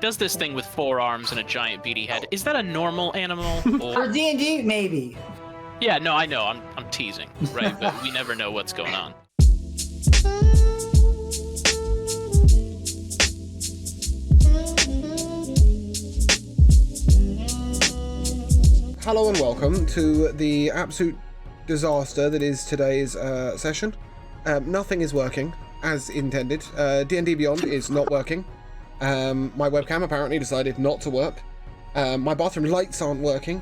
does this thing with 4 arms and a giant beady head. Is that a normal animal? For D&D, maybe. Yeah, no, I know. I'm teasing, right? But we never know what's going on. Hello and welcome to the absolute disaster that is today's session. Nothing is working as intended. D&D Beyond is not working. My webcam apparently decided not to work. My bathroom lights aren't working.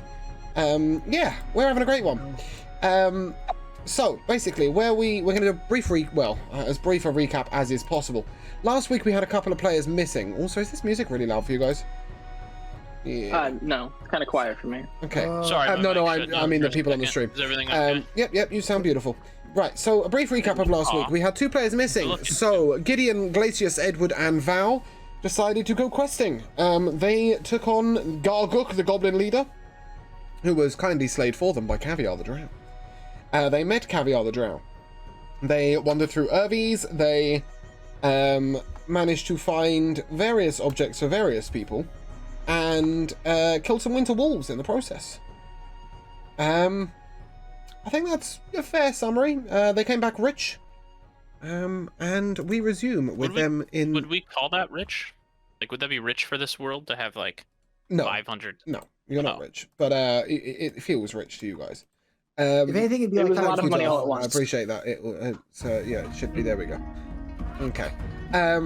Yeah, we're having a great one. So basically, we're going to do a brief as brief a recap as is possible. Last week we had a couple of players missing. Also, is this music really loud for you guys? Yeah. No, kind of quiet for me. Okay. Sorry. I mean the people on the stream. Is everything okay? Yep, you sound beautiful. Right, so a brief recap of last week. We had 2 players missing. So Gideon, Glacius, Edward, and Val decided to go questing. They took on Garguk, the goblin leader, who was kindly slayed for them by Caviar the Drow. They met Caviar the Drow. They wandered through Irvies. They managed to find various objects for various people, and killed some winter wolves in the process. I think that's a fair summary. They came back rich, and we resume with them in... Would we call that rich? Like, would that be rich for this world to have, like, no, 500? No, you're not rich, but it feels rich to you guys. If anything, it'd be like a lot of money all at once. I appreciate that. Yeah, it should be. There we go. Okay.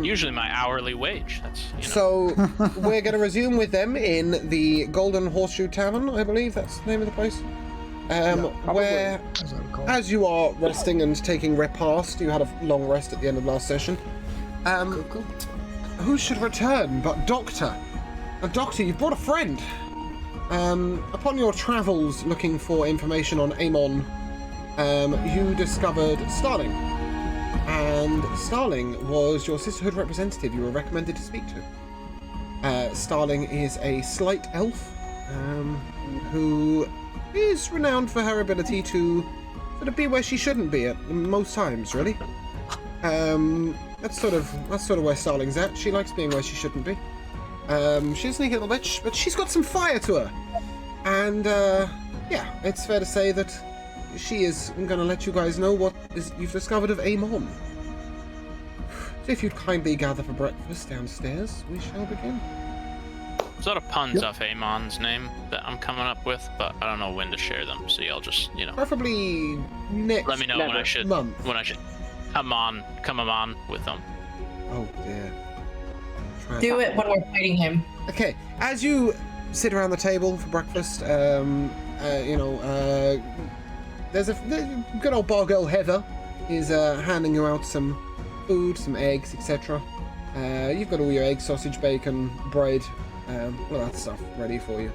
Usually my hourly wage. That's, So we're going to resume with them in the Golden Horseshoe Tavern, I believe that's the name of the place. Where, as you are resting and taking repast, you had a long rest at the end of last session. Cool. Who should return but Doctor? Now, Doctor, you've brought a friend. Upon your travels looking for information on Amon, you discovered Starling. And Starling was your sisterhood representative you were recommended to speak to. Starling is a slight elf who is renowned for her ability to sort of be where she shouldn't be at most times, really. That's sort of where Starling's at. She likes being where she shouldn't be. She's a sneaky little bitch, but she's got some fire to her. And yeah, it's fair to say that she is going to let you guys know what you've discovered of Amon. So if you'd kindly gather for breakfast downstairs, we shall begin. There's a lot of puns off Amon's name that I'm coming up with, but I don't know when to share them. So y'all just, preferably next. Let me know when I should come on with them. Oh dear. Do it when we're fighting him. Okay, as you sit around the table for breakfast, there's a good old bar girl Heather is handing you out some food, some eggs, etc. You've got all your egg, sausage, bacon, bread, all that stuff ready for you.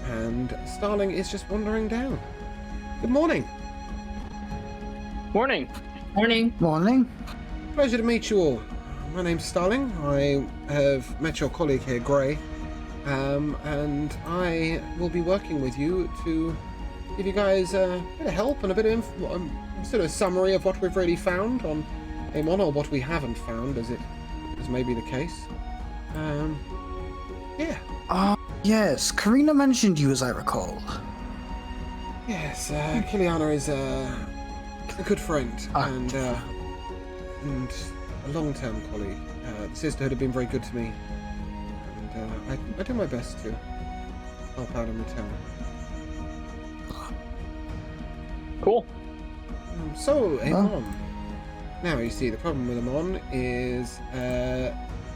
And Starling is just wandering down. Good morning. Morning. Morning. Pleasure to meet you all. My name's Starling. I have met your colleague here, Gray, and I will be working with you to give you guys a bit of help and a bit of sort of summary of what we've really found on Amon, or what we haven't found, as may be the case. Yeah. Yes, Karina mentioned you, as I recall. Yes, Kiliana is a good friend and a long-term colleague. The sisterhood have been very good to me, and I do my best to help out in return. Cool. So, Amon. Now, you see, the problem with Amon is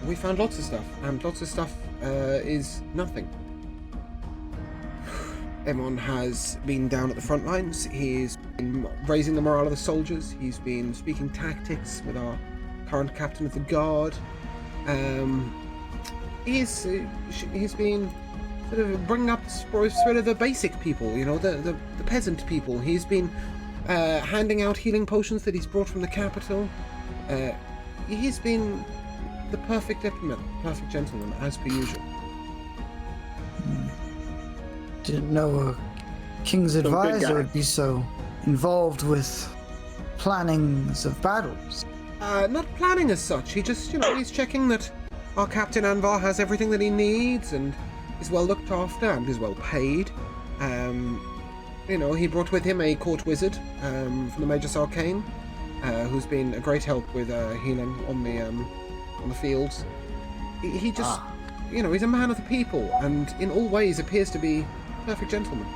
we found lots of stuff, and lots of stuff is nothing. Amon has been down at the front lines. He's been raising the morale of the soldiers. He's been speaking tactics with our current captain of the guard. He's been sort of bringing up sort of the basic people, the peasant people. He's been handing out healing potions that he's brought from the capital. He's been the perfect diplomat, perfect gentleman, as per usual. Didn't know a king's advisor would be so involved with plannings of battles. Not planning as such. He just, he's checking that our Captain Anvar has everything that he needs and is well looked after and is well paid. You know, he brought with him a court wizard from the Magus Arcane, who's been a great help with healing on the fields. He just, you know, he's a man of the people and in all ways appears to be a perfect gentleman.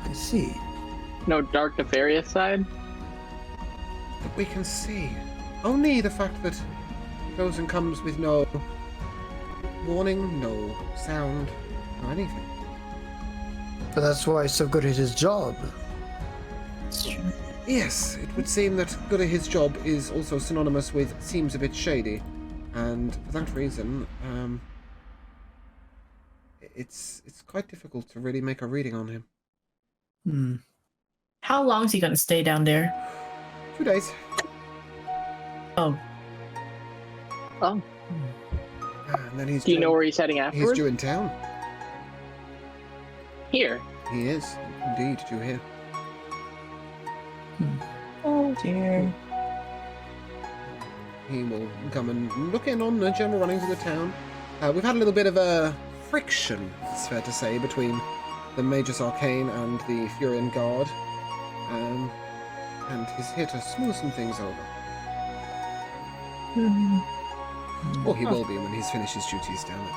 I see. No dark nefarious side? That we can see. Only the fact that he goes and comes with no warning, no sound, no anything. But that's why he's so good at his job. It's true. Yes, it would seem that good at his job is also synonymous with seems a bit shady. And for that reason, it's quite difficult to really make a reading on him. Hmm. How long is he gonna stay down there? 2 days. Oh, Oh. And then he's Do you due- know where he's heading He's afterwards? due in town. Here. He is, indeed, due here. oh dear. He will come and look in on the general runnings of the town. We've had a little bit of a friction, it's fair to say, between the Magus Arcane and the Furian Guard. And he's here to smooth some things over. Or he will be when he's finished his duties down there.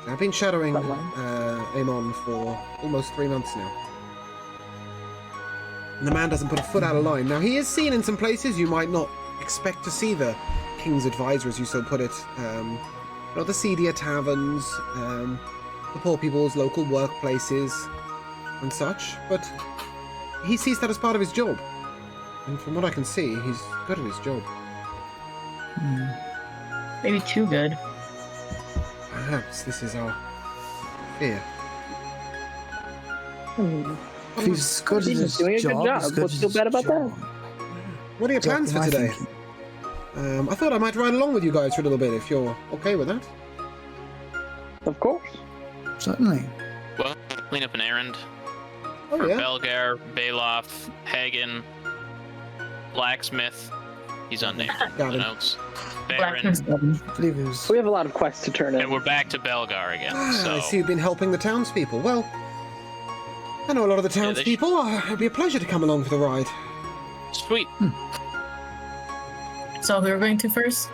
So I've been shadowing Amon for almost 3 months now. And the man doesn't put a foot out of line. Now, he is seen in some places you might not expect to see the King's Advisor, as you so put it. You know, the seedier taverns, the poor people's local workplaces, and such. But he sees that as part of his job. And from what I can see, he's good at his job. Maybe too good. Perhaps this is our fear. If he's good at He's his doing a good job, job. he's good What's at so his bad about that? job. What are your plans for Exactly my today? thinking. I thought I might ride along with you guys for a little bit, if you're okay with that. Of course. Certainly. Well, clean up an errand Oh, for yeah? Belgar, Baloff, Hagen, Blacksmith. He's unnamed. Got Who him. knows? Blackness Baron. done. I believe it was. We have a lot of quests to turn in. And we're back to Belgar again. So I see you've been helping the townspeople. Well, I know a lot of the Yeah, they townspeople. It'd be a pleasure to come along for the ride. sweet. So who are we going to first?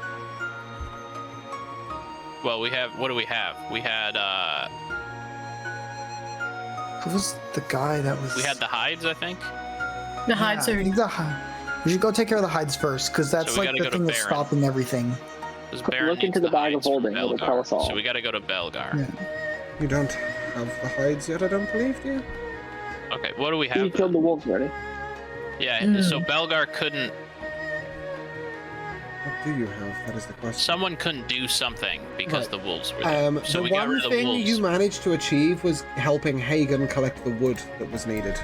Well, we have. What do we have? We had. Who was the guy that was? We had the hides, I think. The hides I are. think we should go take care of the hides first, because that's So we like gotta the go to thing that's Baron. stopping everything. Because Baron Look into needs the bag of hides from holding, it'll tell us Belgar. all. So we got to go to Belgar. Yeah. You don't have the hides yet, I don't believe, do you? Okay, what do we You have? killed the wolves already. Yeah, so Belgar couldn't. What do you have? That is the question. Someone couldn't do something because Right. the wolves were there. So the we got one rid of the thing wolves. you managed to achieve was helping Hagen collect the wood that was needed.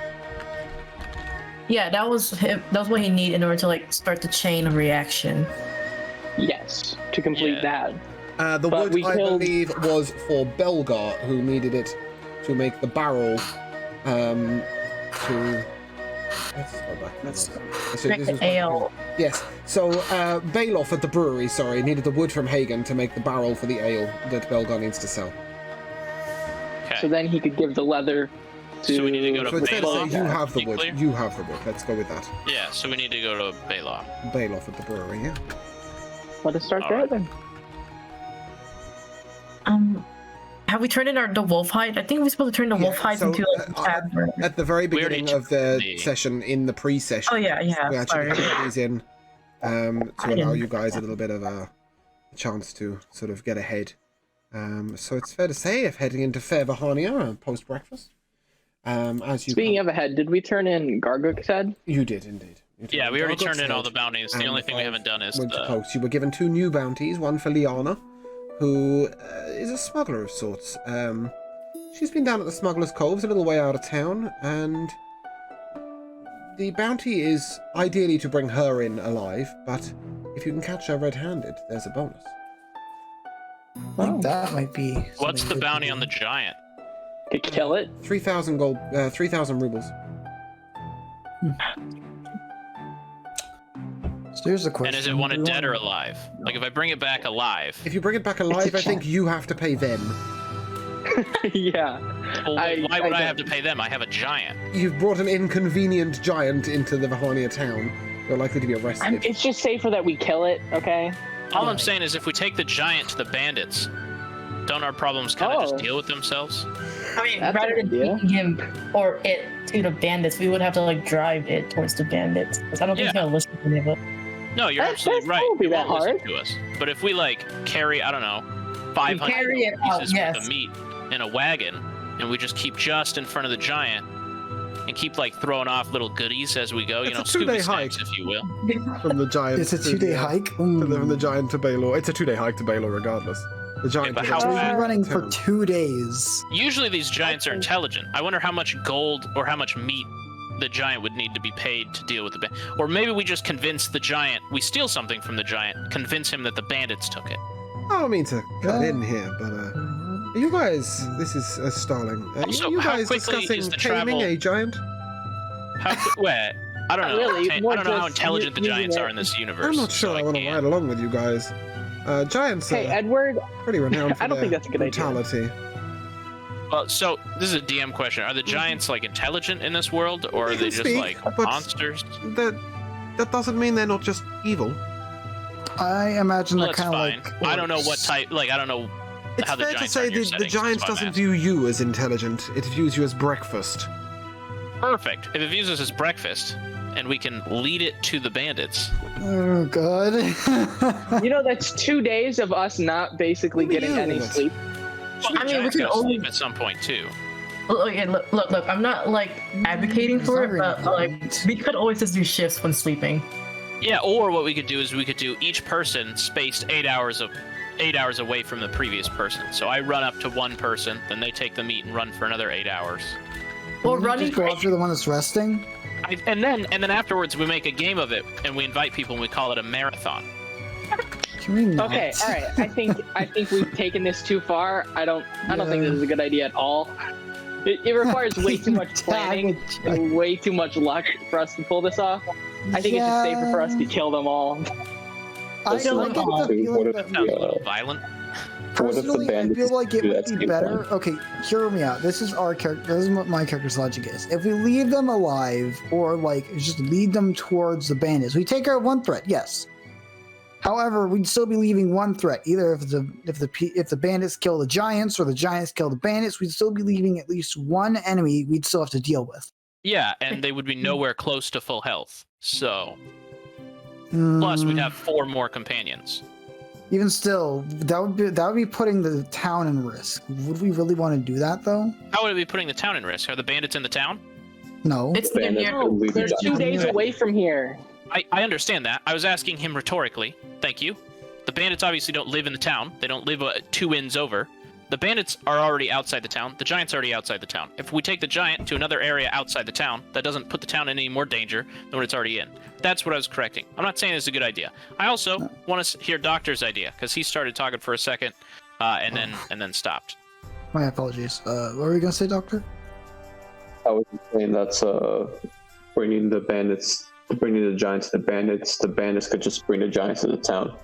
Yeah, that was him. That was what he needed in order to like start the chain of reaction. Yes, to complete Yeah. that. The But wood, we I killed- believe, was for Belgar, who needed it to make the barrel. To let's go back. Make the ale. Yes. So Baloff at the brewery, sorry, needed the wood from Hagen to make the barrel for the ale that Belgar needs to sell. Okay. So then he could give the leather to. So we need to go to So it's fair to say Baloff. you have the Be wood. clear? You have the wood. Let's go with that. Yeah, so we need to go to Baloff. Baloff at the brewery. Yeah. Let us start All there right. then. Have we turned in the wolf hide? I think we're supposed to turn the wolf hides so, into like a uh, tavern. At the very We already beginning of the took the- session, in the pre-session, Oh yeah, we yeah. actually Sorry. put these in to I allow didn't- you guys a little bit of a chance to sort of get ahead. So it's fair to say, if heading into Fair Vahania post-breakfast, as you Speaking of ahead, did we turn in Garguk's head? you did indeed. You did. Yeah, we already Gargot's turned in all head the bounties. The and only thing we 5 haven't done is went to the. post. You were given 2 new bounties, one for Liana, who is a smuggler of sorts. She's been down at the Smuggler's Coves, a little way out of town, and the bounty is ideally to bring her in alive, but if you can catch her red-handed, there's a bonus. I think that might be. What's the something bounty good on the giant? To kill it? 3,000 gold, 3,000 rubles. to do. So here's the question. And is it wanted dead or alive? Like, if I bring it back alive... If you bring it back alive, I think you have to pay them. Yeah. Well, why would I have to pay them? I have a giant. You've brought an inconvenient giant into the Vahania town. You're likely to be arrested. It's just safer that we kill it, okay? All I'm saying is if we take the giant to the bandits, don't our problems kind of just deal with themselves? I mean, That's rather an than idea. taking him or it to the bandits, we would have to like drive it towards the bandits. Because I don't think he's gonna listen to any of it. No, you're That's absolutely right. won't be It that won't listen hard. to us. But if we like carry, I don't know, 500 carry it out, pieces yes. worth of meat in a wagon, and we just keep just in front of the giant, and keep like throwing off little goodies as we go, you It's know, a 2-day Scooby snacks, hike. if you will. From the giant. It's a to 2-day the, hike? From the giant to Baylor. It's a 2-day hike to Baylor, regardless. The giant. but to how the So fast- you're running for town. 2 days. Usually these giants are intelligent. I wonder how much gold or how much meat the giant would need to be paid to deal with the or maybe we just convince the giant, we steal something from the giant, convince him that the bandits took it. I don't mean to cut Yeah. in here, but you guys, this is Starling. Also, you how guys quickly discussing is the taming travel- a giant? Wait, I don't know. Really, I more don't know how just intelligent the using giants it. are in this universe. I'm not sure so I want to can't. ride along with you guys. Giants Hey, are Edward, pretty renowned for I don't their think that's a good idea. brutality. Well, so this is a DM question. Are the giants like intelligent in this world, or are They they can just speak, like but- monsters? That doesn't mean they're not just evil. I imagine Well, they're that's kind of fine. like. I don't know what orcs. type. Like, I don't know It's how the fair to giants say are in your that the settings, giant that's why I'm doesn't asking. view you as intelligent. It views you as breakfast. Perfect. If it views us as breakfast, and we can lead it to the bandits. Oh god. you know that's 2 days of us not basically What are getting you any doing? sleep. Well, I mean, we giants can gotta only- sleep at some point too. Look, I'm not like advocating for it, but like we could always just do shifts when sleeping. Yeah, or what we could do is we could do each person spaced 8 hours away from the previous person. So I run up to one person, then they take the meat and run for another 8 hours. Or Wouldn't you running just go after the one that's resting. And then afterwards we make a game of it and we invite people and we call it a marathon. Can we not? Okay, all right. I think we've taken this too far. I don't think this is a good idea at all. It requires way too much planning and way too much luck for us to pull this off. I think it's just safer for us to kill them all. I Kill like them the all. feeling What that if- Sounds a Yeah. little violent. What if the personally, I bandits feel like it do would that be same better. thing? Okay, hear me out. This is our character. This is what my character's logic is. If we leave them alive, or like just lead them towards the bandits, we take out one threat. Yes. However, we'd still be leaving one threat. Either if the bandits kill the giants or the giants kill the bandits, we'd still be leaving at least one enemy we'd still have to deal with. Yeah, and they would be nowhere close to full health. So plus we'd have 4 more companions. Even still, that would be putting the town in risk. Would we really want to do that though? How would it be putting the town in risk? Are the bandits in the town? No. It's near Bandits here. would leave They're the 2 giant. days away from here. I understand that. I was asking him rhetorically. Thank you. The bandits obviously don't live in the town. They don't live 2 inns over. The bandits are already outside the town. The giant's already outside the town. If we take the giant to another area outside the town, that doesn't put the town in any more danger than what it's already in. That's what I was correcting. I'm not saying it's a good idea. I also want to hear Doctor's idea, because he started talking for a second, and then stopped. My apologies. What were you gonna say, Doctor? I was saying that's bringing the giants to the bandits. The bandits could just bring the giants to the town.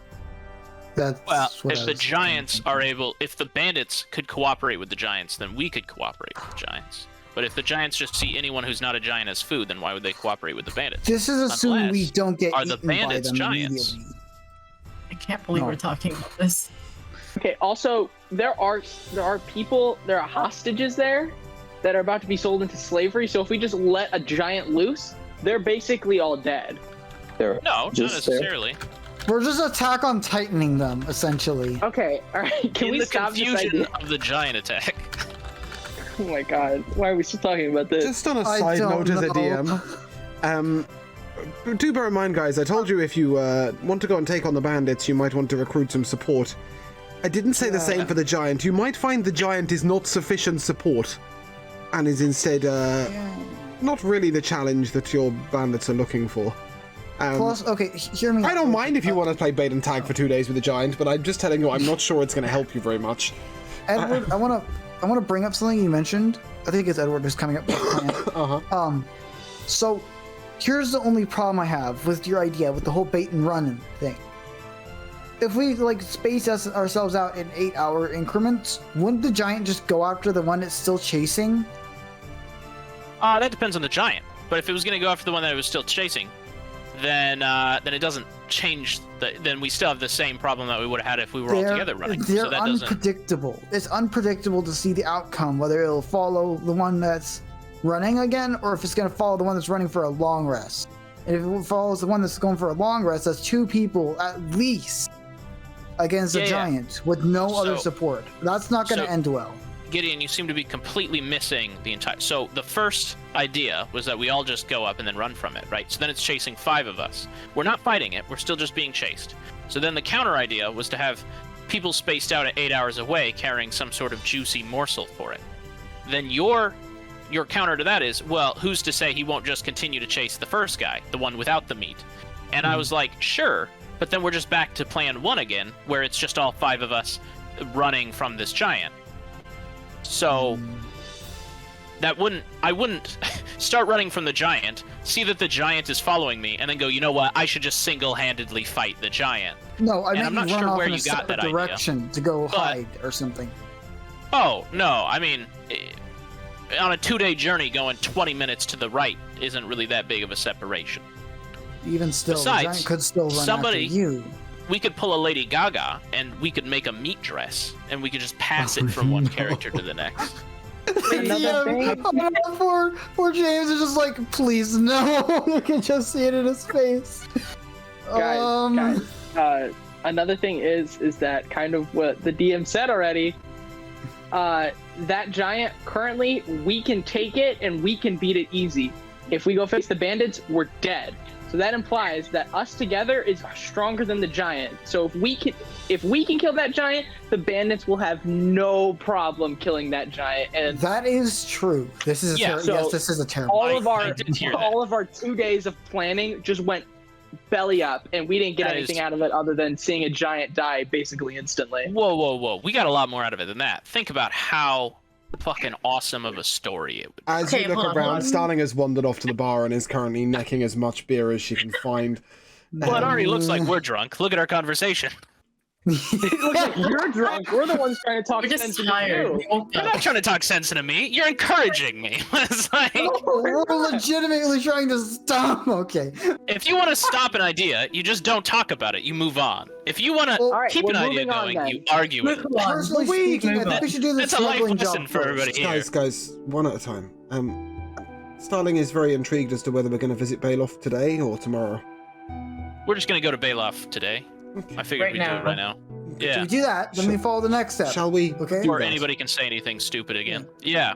That's Well, what if I the was- giants are able, if the bandits could cooperate with the giants, then we could cooperate with the giants. But if the giants just see anyone who's not a giant as food, then why would they cooperate with the bandits? This is assuming we Unless- don't get are the eaten bandits by them giants? immediately. I can't believe No. we're talking about this. Okay. Also, there are people, there are hostages there that are about to be sold into slavery. So if we just let a giant loose, they're basically all dead. They're No, not just there. necessarily. We're just attack on tightening them, essentially. Okay. All right. Can In we the stop this confusion idea? of the giant attack. Oh my god. Why are we still talking about this? Just on a I side don't note as a know. DM, do bear in mind, guys, I told you if you want to go and take on the bandits, you might want to recruit some support. I didn't say the same for the giant. You might find the giant is not sufficient support, and is instead not really the challenge that your bandits are looking for. Plus, okay, hear me I out. don't mind if you want to play bait and tag for 2 days with the giant, but I'm just telling you, I'm not sure it's going to help you very much. Edward, I want to bring up something you mentioned. I think it's Edward who's coming up with a plan. Uh-huh. So Here's the only problem I have with your idea with the whole bait and run thing. If we like space ourselves out in 8-hour increments, wouldn't the giant just go after the one it's still chasing? That depends on the giant. But if it was going to go after the one that it was still chasing, then it doesn't change. Then we still have the same problem that we would have had if we were all together running. They're So that unpredictable. It's unpredictable to see the outcome, whether it'll follow the one that's running again, or if it's going to follow the one that's running for a long rest. And if it follows the one that's going for a long rest, that's 2 people at least against a giant with no other support. That's not going to end well. Gideon, you seem to be completely missing the entire... So the first idea was that we all just go up and then run from it, right? So then it's chasing 5 of us. We're not fighting it. We're still just being chased. So then the counter idea was to have people spaced out at 8 hours away carrying some sort of juicy morsel for it. Then your counter to that is, well, who's to say he won't just continue to chase the first guy, the one without the meat? And I was like, sure, but then we're just back to plan 1 again, where it's just all 5 of us running from this giant. So I wouldn't start running from the giant, see that the giant is following me, and then go, you know what, I should just single-handedly fight the giant. No, I mean, I'm not run sure off where in you a got that separate direction to go hide or something. Oh, no, I mean, on a 2-day journey, going 20 minutes to the right isn't really that big of a separation. Even still, Besides, the giant could still run after you. We could pull a Lady Gaga, and we could make a meat dress, and we could just pass it from one character to the next. Poor James is just like, please no. You can just see it in his face. Guys, another thing is that kind of what the DM said already. That giant, currently, we can take it and we can beat it easy. If we go face the bandits, we're dead. So that implies that us together is stronger than the giant. So if we can kill that giant, the bandits will have no problem killing that giant. And that is true. This is yes, this is a terrible. All of our 2 days of planning just went belly up, and we didn't get anything out of it other than seeing a giant die basically instantly. Whoa. We got a lot more out of it than that. Think about how fucking awesome of a story it would be. As you look around, Starling has wandered off to the bar and is currently necking as much beer as she can find. Well, it already looks like we're drunk. Look at our conversation. It looks like you're drunk. We're the ones trying to talk sense into you. I'm not trying to talk sense into me. You're encouraging me. It's like, we're legitimately trying to stop. Okay. If you want to stop an idea, you just don't talk about it. You move on. If you want to keep an idea going, you argue it. Personally speaking, I think we should do this. That's a life lesson for everybody here. Guys, one at a time. Starling is very intrigued as to whether we're going to visit Bailoff today or tomorrow. We're just going to go to Bailoff today. I figured we'd do it right now. Yeah. If we do that, then we follow the next step. Shall we? Okay. Or anybody can say anything stupid again. Yeah.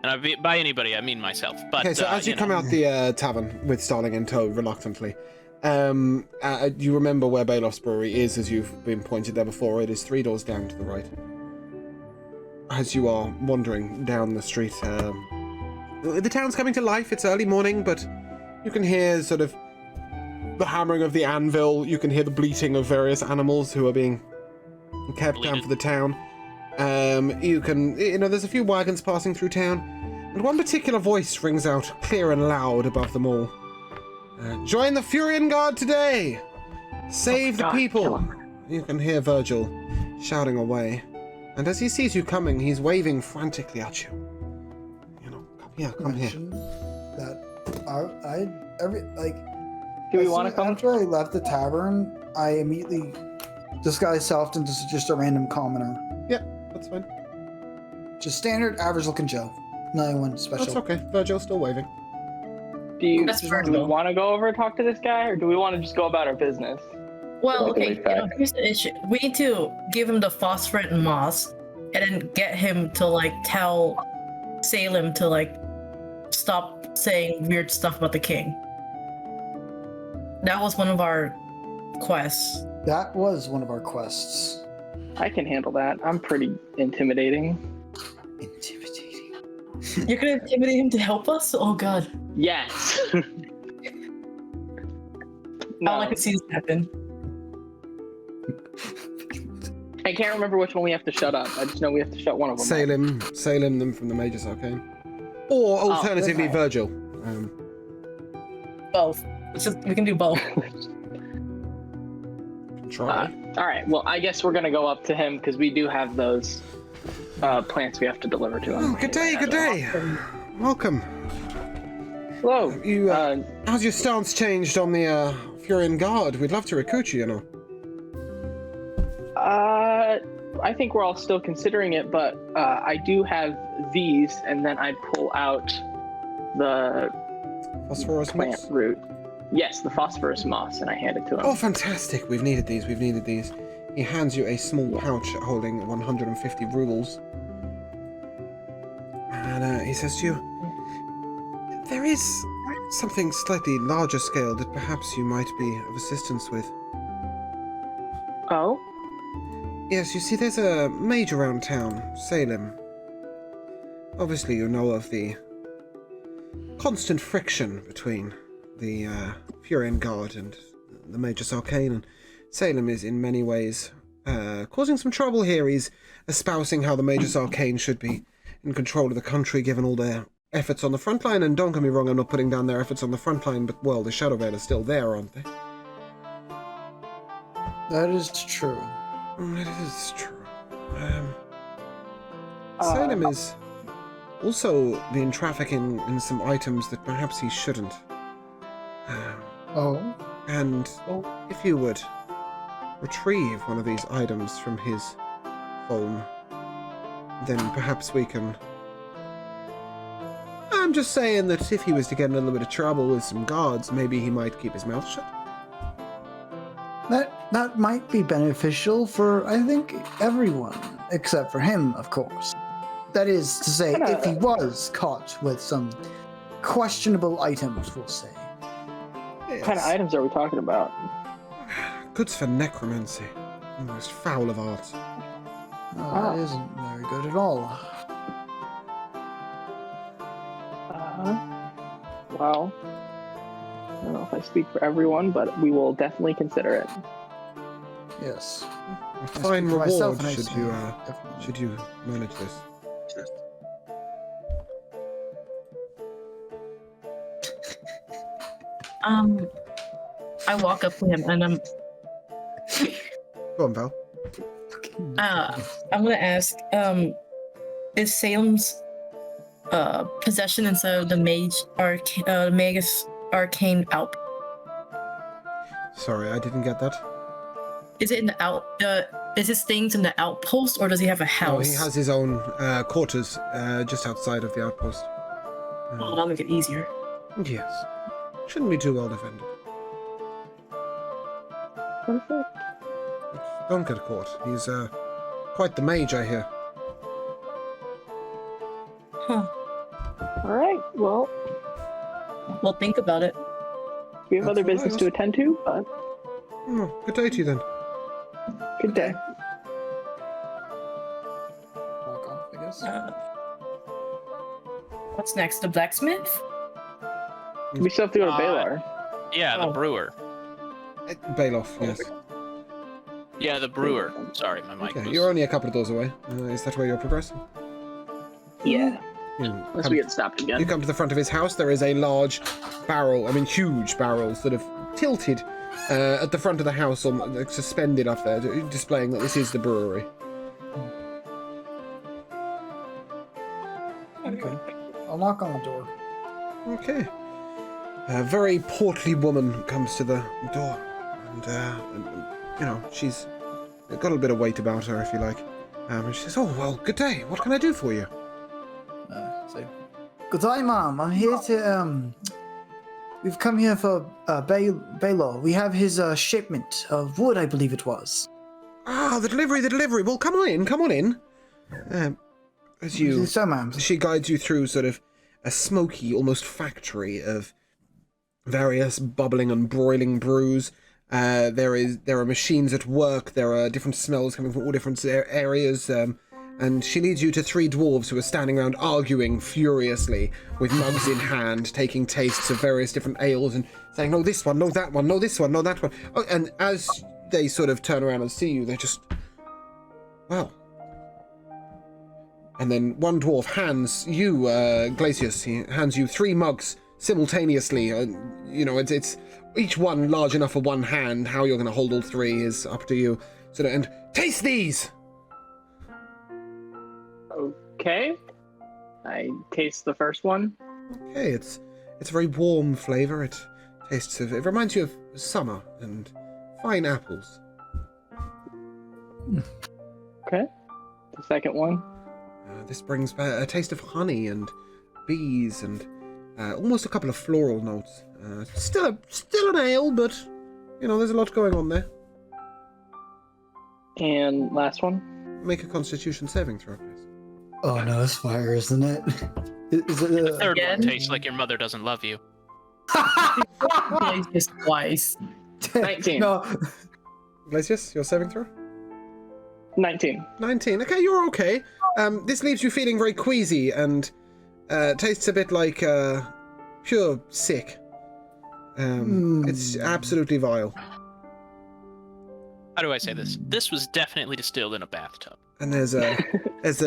And by anybody, I mean myself. But, okay, so as you come out the tavern with Starling in tow, reluctantly, you remember where Bailoff's Brewery is, as you've been pointed there before. It is 3 doors down to the right. As you are wandering down the street, the town's coming to life. It's early morning, but you can hear sort of the hammering of the anvil. You can hear the bleating of various animals who are being kept down for the town. There's a few wagons passing through town, and one particular voice rings out clear and loud above them all. Join the Furian Guard today! Save the people! You can hear Virgil shouting away. And as he sees you coming, he's waving frantically at you. Come here. Do we want to come? After I left the tavern, I immediately disguised self into just a random commoner. Yeah, that's fine. Just standard, average-looking Joe. Not anyone special. That's okay. Virgil's still waving. Do we want to go over and talk to this guy, or do we want to just go about our business? Well, okay, here's the issue. We need to give him the phosphorate and moss, and then get him to, tell Salem to, stop saying weird stuff about the king. That was one of our quests. That was one of our quests. I can handle that. I'm pretty intimidating. Intimidating? You're gonna intimidate him to help us? Oh god. Yes! No. All I can see is happen. I can't remember which one we have to shut up. I just know we have to shut one of them Salem them from the Major's Arcane. Or alternatively, Virgil. Both. We can do both. Try. All right. Well, I guess we're gonna go up to him because we do have those plants we have to deliver to him. Oh, good day, good day. Welcome. Hello. You, how's your stance changed on the Furian Guard? We'd love to recruit you, you know. I think we're all still considering it, but I do have these, and then I pull out the Phosphorus plant moss? root. Yes, the phosphorus moss, and I hand it to him. Oh, fantastic. We've needed these. We've needed these. He hands you a small pouch holding 150 rubles. And he says to you, there is something slightly larger scale that perhaps you might be of assistance with. Oh? Yes, you see, there's a mage around town, Salem. Obviously, you know of the constant friction between the Furian Guard and the Magus Arcane, and Salem is in many ways causing some trouble here. He's espousing how the Magus Arcane should be in control of the country given all their efforts on the front line, and don't get me wrong, I'm not putting down their efforts on the front line, but, well, the Shadow Veil is still there, aren't they? That is true. It is true. Salem is also been trafficking in some items that perhaps he shouldn't. And if you would retrieve one of these items from his home, then perhaps we can... I'm just saying that if he was to get in a little bit of trouble with some guards, maybe he might keep his mouth shut. That might be beneficial for, I think, everyone, except for him, of course. That is to say, if he was caught with some questionable items, we'll say. Yes. What kind of items are we talking about? Goods for necromancy. The most foul of arts. That isn't very good at all. Well, I don't know if I speak for everyone, but we will definitely consider it. Yes. A fine for myself, reward and I should you manage this. I walk up to him and Go on, Val. I'm gonna ask, is Salem's possession inside of the Magus Arcane out? Sorry, I didn't get that. Is it in the is his things in the outpost, or does he have a house? No, he has his own quarters just outside of the outpost. Oh, that'll make it easier. Yes. Shouldn't be too well defended. Perfect. Don't get caught. He's quite the mage, I hear. Huh. All right. Well, We'll think about it. we have other That's business nice. to attend to, but Oh, good day to you then. good day. Walk off, I guess. What's next? The blacksmith? We still have to go to Baylor. Yeah, the Oh. brewer. Bailoff, yes. Yeah, the brewer. Sorry, my mic Okay, was... you're only a couple of doors away. Is that where you're progressing? Yeah. You Unless come- we get stopped again. You come to the front of his house, there is a large barrel, huge barrel, sort of tilted at the front of the house, or like, suspended up there, displaying that this is the brewery. Okay. I'll knock on the door. Okay. A very portly woman comes to the door, and she's got a bit of weight about her, if you like. And she says, "Oh, well, good day. What can I do for you?" Good day, Mom. I'm here to, we've come here for, Baylor. We have his, shipment of wood, I believe it was. Ah, the delivery. Well, come on in. As you... So, ma'am. She guides you through sort of a smoky, almost factory of various bubbling and broiling brews. There are machines at work. There are different smells coming from all different areas. And she leads you to three dwarves who are standing around arguing furiously with mugs in hand, taking tastes of various different ales and saying, "No, this one, no, that one, no, this one, no, that one." Oh, and as they sort of turn around and see you, they're just, well. And then one dwarf hands you, Glacius, he hands you 3 mugs simultaneously. It's each one large enough for one hand. How you're going to hold all three is up to you. And taste these. Okay. I taste the first one. Okay, it's a very warm flavor. It reminds you of summer and fine apples. Okay. The second one. This brings a taste of honey and bees and almost a couple of floral notes. Still an ale, but there's a lot going on there. And last one. Make a Constitution saving throw, please. Oh no, it's fire, isn't it? Is it The third Again? one tastes like your mother doesn't love you. Just twice. 19. No. Glacius, your saving throw? 19. 19. Okay, you're okay. This leaves you feeling very queasy and tastes a bit like pure sick. It's absolutely vile. How do I say this? This was definitely distilled in a bathtub. And there's a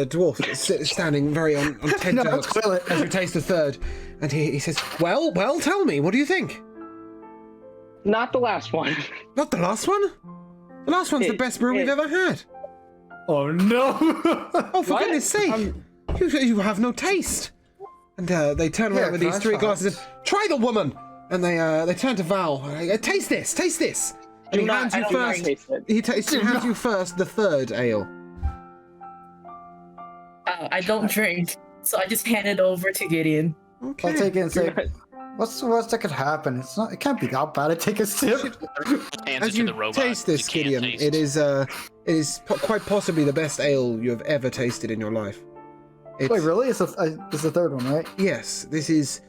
dwarf standing very on tenterhooks kill it. as you taste the third, and he says, "Well, tell me, what do you think?" Not the last one. Not the last one. The last one's the best brew we've ever had. Oh no. Oh, for What? goodness sake! You have no taste. And they turn around with these three glasses and try the woman. And they turn to Val. Taste this. And he hands you first. He hands you first the third ale. I don't drink, so I just hand it over to Gideon. Okay. I'll take it and say, what's the worst that could happen? It can't be that bad. I take a sip. Hands As it to you the robot. taste this, You can't Gideon, taste. it is quite possibly the best ale you have ever tasted in your life. Wait, really? It's the third one, right? Yes, this is,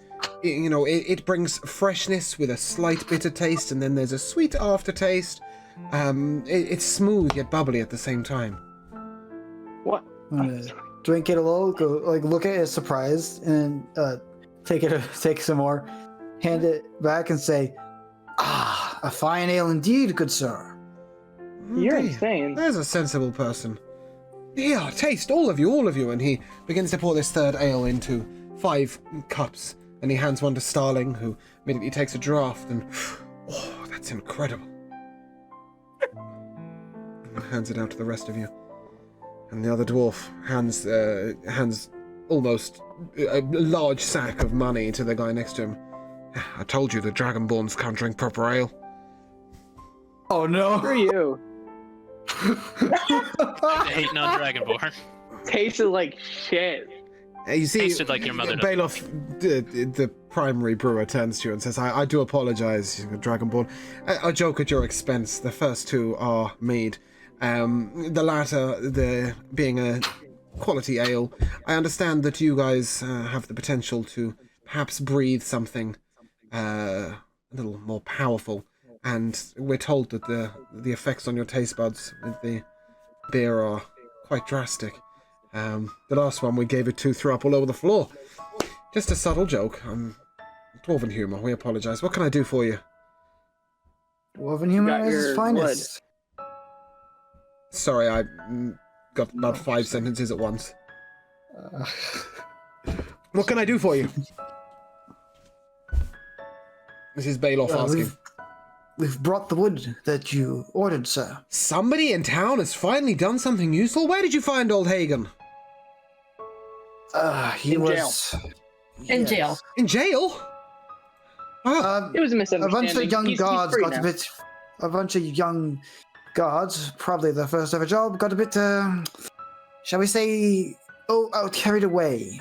it brings freshness with a slight bitter taste, and then there's a sweet aftertaste. It's smooth yet bubbly at the same time. What? Drink it a little, go look at it surprised, and take some more, hand it back, and say, "Ah, a fine ale indeed, good sir." You're Okay, insane. There's a sensible person. Here, taste, all of you, and he begins to pour this third ale into 5 cups, and he hands one to Starling, who immediately takes a draught, and oh, that's incredible. And hands it out to the rest of you. And the other dwarf hands almost a large sack of money to the guy next to him. I told you the Dragonborns can't drink proper ale. Oh no. Screw you. I hate non-Dragonborn. Tasted like shit. You see, Tasted like your mother does. Bailoff, the primary brewer, turns to you and says, I do apologize, Dragonborn. I joke at your expense. The first two are mead. The latter, being a quality ale. I understand that you guys have the potential to perhaps breathe something a little more powerful. And we're told that the effects on your taste buds with the beer are quite drastic. The last one we gave it to threw up all over the floor. Just a subtle joke. Dwarven humour. We apologise. What can I do for you? Dwarven human Got is his your finest. Sorry, I got about 5 sentences at once. What can I do for you? This is Bailoff asking. We've brought the wood that you ordered, sir. Somebody in town has finally done something useful? Where did you find old Hagen? He In was... In jail. In jail? Ah, It was a A misunderstanding. bunch of young He's guards free got now. a bit... A bunch of young guards, probably their first ever job, got a bit, shall we say, out carried away.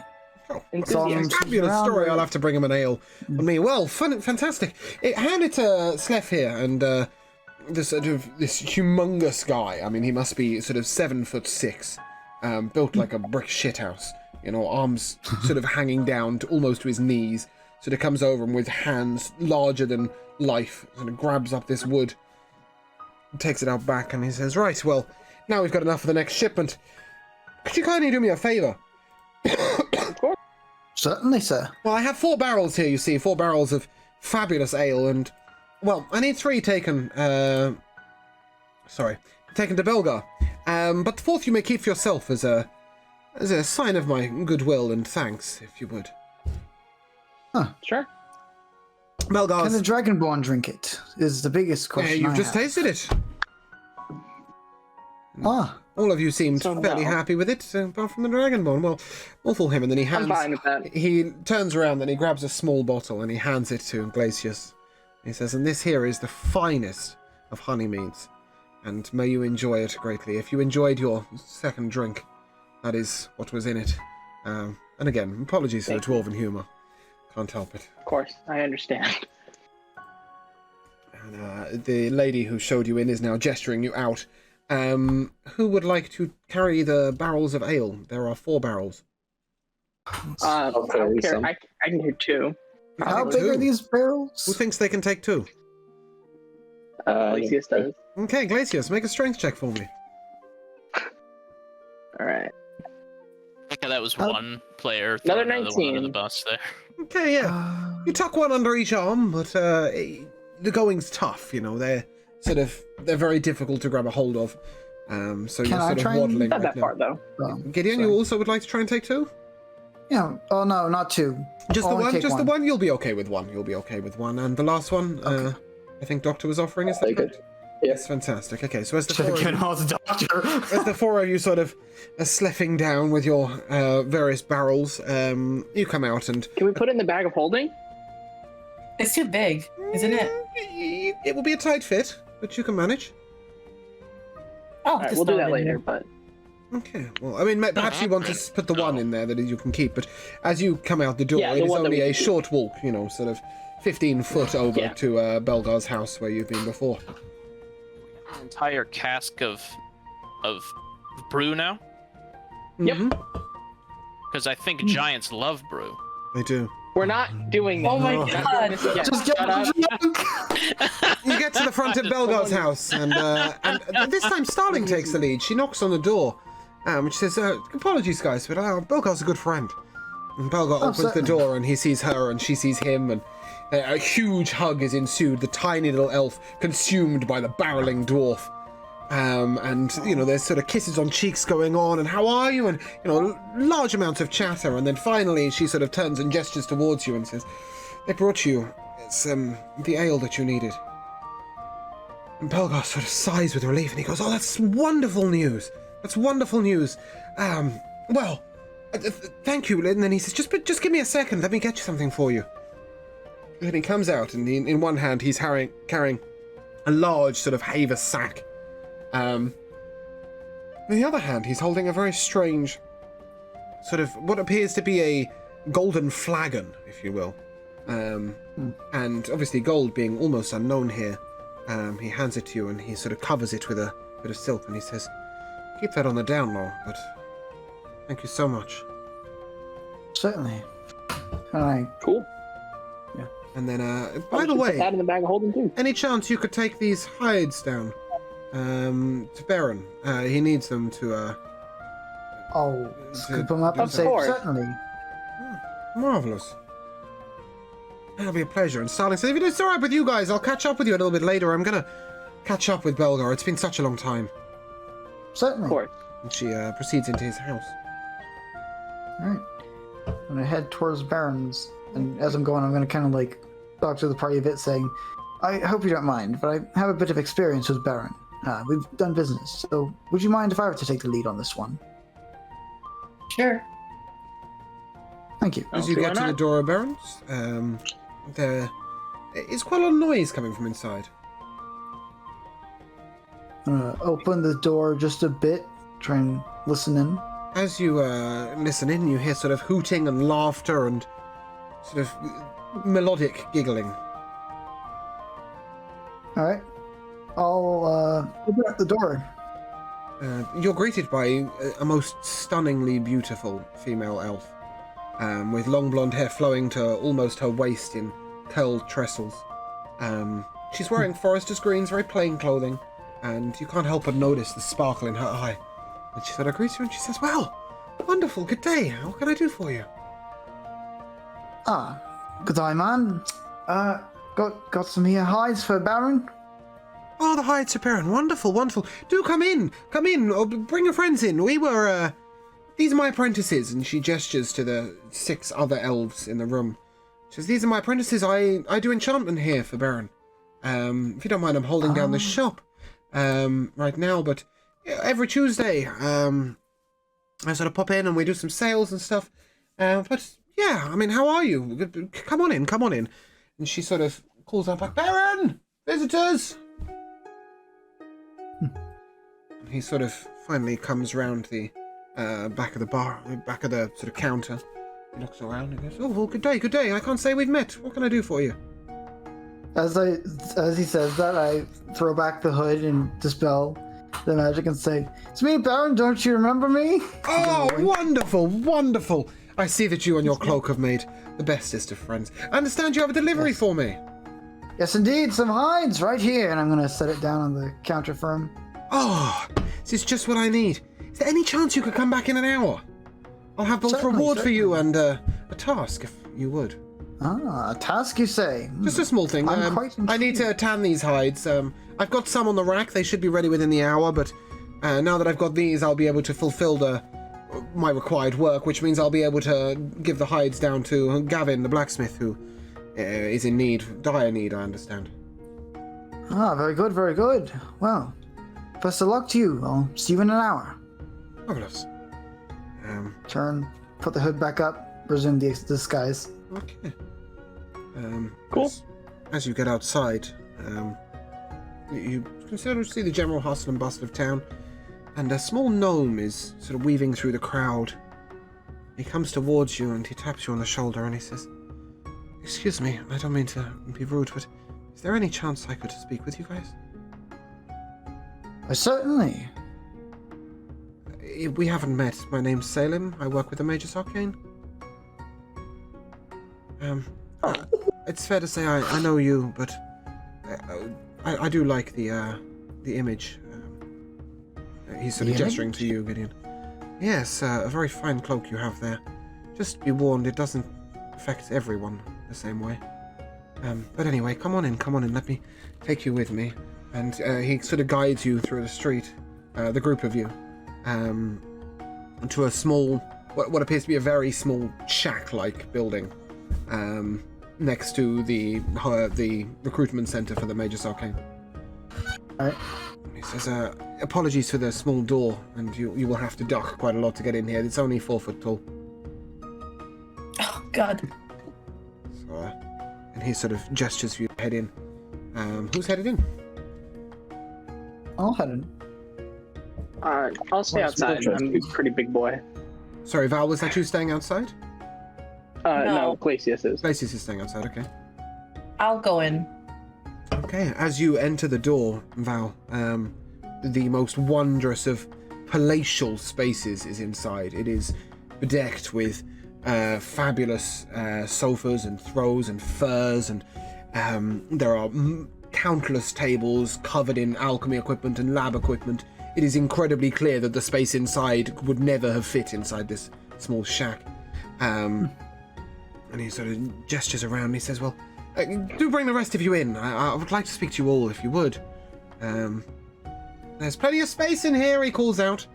Enthusiastic. fabulous around story. there. I'll have to bring him an ale on me. Well, fantastic. Hand it to Slef here, and this humongous guy. I mean, he must be sort of 7'6", built like a brick shithouse. Arms sort of hanging down almost to his knees. Sort of comes over and with hands larger than life, sort of grabs up this wood, takes it out back, and he says, "Right, well, now we've got enough for the next shipment. Could you kindly do me a favour?" Certainly, sir. Well, I have 4 barrels here, you see, 4 barrels of fabulous ale, and, well, I need 3 taken, taken to Belgar. But the 4th you may keep for yourself as a sign of my goodwill and thanks, if you would. Sure. Belgar's. Can the Dragonborn drink it? Is the biggest question. You've I just have. tasted it. Ah, All of you seemed So fairly no. happy with it, apart from the Dragonborn. Well, all for him, and then he I'm hands... fine with that. He turns around and he grabs a small bottle and he hands it to Glacius. He says, and this here is the finest of honey meads, and may you enjoy it greatly. If you enjoyed your second drink, that is what was in it. And again, apologies for the dwarven humour. Can't help it. Of course, I understand. And the lady who showed you in is now gesturing you out. Who would like to carry the barrels of ale? There are 4 barrels. I carry don't care. some. I can do 2. how Two. big are these Who barrels? thinks they can take 2? Elysius does. Okay, Glacius, make a strength check for me. All right. Okay, that was Oh. one player. Another throwing another one under the 19. bus there. Okay, yeah. Uh, You tuck one under each arm, but the going's tough, you know. They're very difficult to grab a hold of. So Can you're I sort of try and- waddling Not right that now. far though. Gideon, sorry. you also would like to try and take 2? Yeah. Oh no, not 2. Just the Only one? take Just the one. one? You'll be okay with one. You'll be okay with one. And the last one, Okay. I think Doctor was offering, is that Take correct? it. Yes, fantastic. Okay, so as the Should four have of given you, all the doctor. as the 4 of you sort of are sloughing down with your various barrels, you come out and Can we put it in the bag of holding? It's too big, isn't it? it will be a tight fit, but you can manage. Oh, All right, we'll do that later. But Okay. Well, I mean, perhaps you want to put the one in there that you can keep, but as you come out the door, Yeah, the it is one that only we a can keep. short walk, you know, sort of 15 foot over Yeah. to Belgar's house where you've been before. An entire cask of brew now, Yep. Mhm, because I think giants love brew. they do. we're not doing that. Oh my No. We're not God. doing this again. Just get Shut up. You get to the front of Just Belgar's someone- house, and this time Starling takes the lead. She knocks on the door, and she says, apologies, guys, but Belgar's a good friend. And Belgar opens the certainly. door, and he sees her, and she sees him, and a huge hug is ensued. The tiny little elf consumed by the barreling dwarf. And, you know, there's sort of kisses on cheeks going on, and how are you? And, you know, large amounts of chatter. And then finally she sort of turns and gestures towards you and says, they brought you. It's, the ale that you needed. And Belgar sort of sighs with relief, and he goes, oh, that's wonderful news. That's wonderful news. Well, thank you. And then he says, just give me a second. Let me get you something for you. And he comes out, and in one hand he's carrying a large sort of Haver sack. In the other hand, he's holding a very strange, sort of what appears to be a golden flagon, if you will. And obviously gold being almost unknown here, he hands it to you and he sort of covers it with a bit of silk and he says, keep that on the down low, but thank you so much. Certainly. Alright. Cool. And then, by Probably the should put way, that in the bag of holding too. any chance you could take these hides down to Baron? He needs them to, I'll scoop them up and Of say, course. certainly. marvelous. That'll be a pleasure. And Starling says, if it's alright with you guys, I'll catch up with you a little bit later. I'm gonna catch up with Belgar. It's been such a long time. Certainly. Of course. And she proceeds into his house. Alright. I'm gonna head towards Baron's, and as I'm going, I'm gonna kind of like talk to the party a bit, saying, I hope you don't mind, but I have a bit of experience with Baron. We've done business, so would you mind if I were to take the lead on this one? Sure. Thank you. As you Okay, get why to the not? door of Baron's, there is quite a lot of noise coming from inside. I'm gonna open the door just a bit, try and listen in. As you listen in, you hear sort of hooting and laughter and sort of melodic giggling. Alright. I'll open up the door. You're greeted by a most stunningly beautiful female elf, with long blonde hair flowing to almost her waist in curled trestles. She's wearing Forester's Green's very plain clothing, and you can't help but notice the sparkle in her eye. And she sort of greets you and she says, well, wonderful, good day. What can I do for you? Good day, man. Got some here hides for Baron? Oh, the hides are Baron. Wonderful, wonderful. Do come in. Come in. Or bring your friends in. We were, these are my apprentices. And she gestures to the 6 other elves in the room. She says, these are my apprentices. I do enchantment here for Baron. If you don't mind, I'm holding down the shop right now, but every Tuesday, I sort of pop in and we do some sales and stuff. But yeah, I mean, how are you? Come on in, come on in. And she sort of calls out back, Baron! Visitors! And he sort of finally comes round the back of the bar, back of the sort of counter. He looks around and goes, oh, well, good day, good day. I can't say we've met. What can I do for you? As he says that, I throw back the hood and dispel the magic and say, it's me, Baron, don't you remember me? Oh, wonderful, wonderful. I see that you and your cloak have made the bestest of friends. I understand you have a delivery for me. Yes, indeed, some hides right here. And I'm going to set it down on the counter for him. Oh, this is just what I need. Is there any chance you could come back in an hour? I'll have both reward for you and a task, if you would. Ah, a task, you say? Just a small thing. I'm quite I need to tan these hides. I've got some on the rack. They should be ready within the hour, but now that I've got these, I'll be able to fulfill my required work, which means I'll be able to give the hides down to Gavin, the blacksmith, who is in dire need, I understand. Ah, very good, very good. Well, best of luck to you. I'll see you in an hour. Marvelous. Put the hood back up, resume the disguise. Okay. Cool. As you get outside, you can sort of see the general hustle and bustle of town, and a small gnome is sort of weaving through the crowd. He comes towards you and he taps you on the shoulder and he says, excuse me, I don't mean to be rude, but is there any chance I could speak with you guys? Certainly. We haven't met. My name's Salem. I work with the Magus Arcane. It's fair to say I know you, but I do like the image. He's sort of gesturing to you, Gideon. Yes, a very fine cloak you have there. Just be warned, it doesn't affect everyone the same way. But anyway, come on in, let me take you with me. And he sort of guides you through the street, the group of you, to a small, what appears to be a very small shack-like building, next to the recruitment center for the Magus Arcane. Alright. He says, apologies for the small door, and you will have to duck quite a lot to get in here. It's only 4 foot tall. Oh, God. So, and he sort of gestures for you to head in. Who's headed in? I'll head in. I'll stay outside. I'm a pretty big boy. Sorry, Val, was that you staying outside? No, Glacius is. Glacius is staying outside, okay. I'll go in. Okay, as you enter the door, Val, the most wondrous of palatial spaces is inside. It is bedecked with fabulous sofas and throws and furs, and there are countless tables covered in alchemy equipment and lab equipment. It is incredibly clear that the space inside would never have fit inside this small shack. And he sort of gestures around and he says, well, do bring the rest of you in. I would like to speak to you all if you would. There's plenty of space in here, he calls out.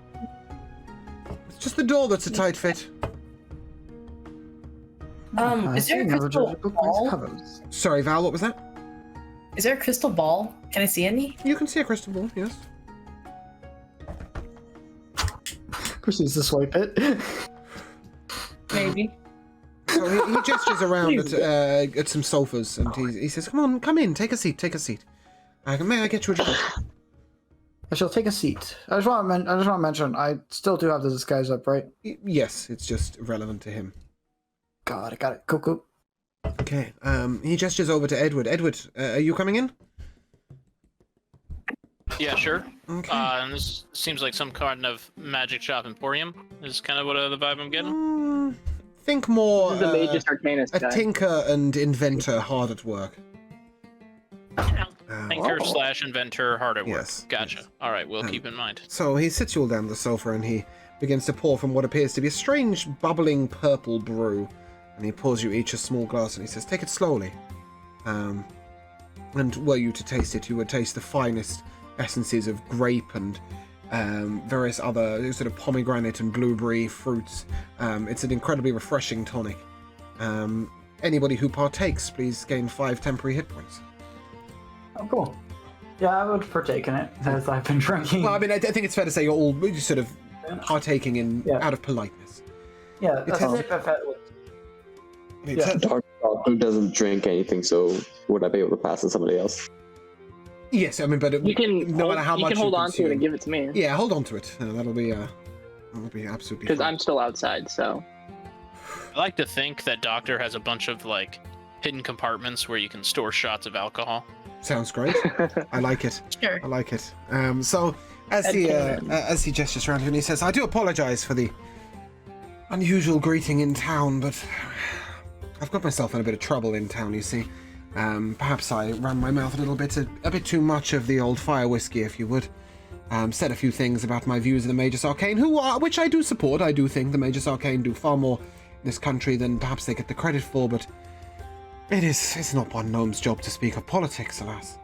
It's just the door that's a tight fit. Is there a crystal ball? Sorry, Val, what was that? Is there a crystal ball? Can I see any? You can see a crystal ball, yes. Proceeds to swipe it. Maybe. So he gestures around at some sofas and he says, come in, take a seat. May I get you a drink? I shall take a seat. I just want to mention, I still do have the disguise up, right? Yes, it's just relevant to him. God, I got it. Cool. Okay, he gestures over to Edward. Edward, are you coming in? Yeah, sure. Okay. And this seems like some kind of magic shop emporium. Is kind of what the vibe I'm getting. Think more The Magus Arcanist a guy. tinker and inventor hard at work. Tinker / inventor, hard at work. Yes, Gotcha. yes. All right, we'll keep in mind. So he sits you all down on the sofa and he begins to pour from what appears to be a strange bubbling purple brew. And he pours you each a small glass and he says, take it slowly. And were you to taste it, you would taste the finest essences of grape and various other sort of pomegranate and blueberry fruits. It's an incredibly refreshing tonic. anybody who partakes, please gain 5 temporary hit points. Oh, cool. Yeah, I would partake in it as I've been drinking. Well, I mean, I think it's fair to say you're all sort of partaking in out of politeness. Yeah, that's all. Doctor doesn't drink anything, so would I be able to pass it to somebody else? Yes, I mean, but You can no matter how much hold on to it consume- and give it to me. Yeah, hold on to it. That'll be absolutely. Because fine. I'm still outside, so. I like to think that Doctor has a bunch of like hidden compartments where you can store shots of alcohol. Sounds great. I like it. Sure. I like it. So as he gestures around and he says, "I do apologise for the unusual greeting in town, but I've got myself in a bit of trouble in town. You see, perhaps I ran my mouth a bit too much of the old fire whiskey, if you would. Said a few things about my views of the Magus Arcane, which I do support. I do think the Magus Arcane do far more in this country than perhaps they get the credit for, but it's not one gnome's job to speak of politics, alas.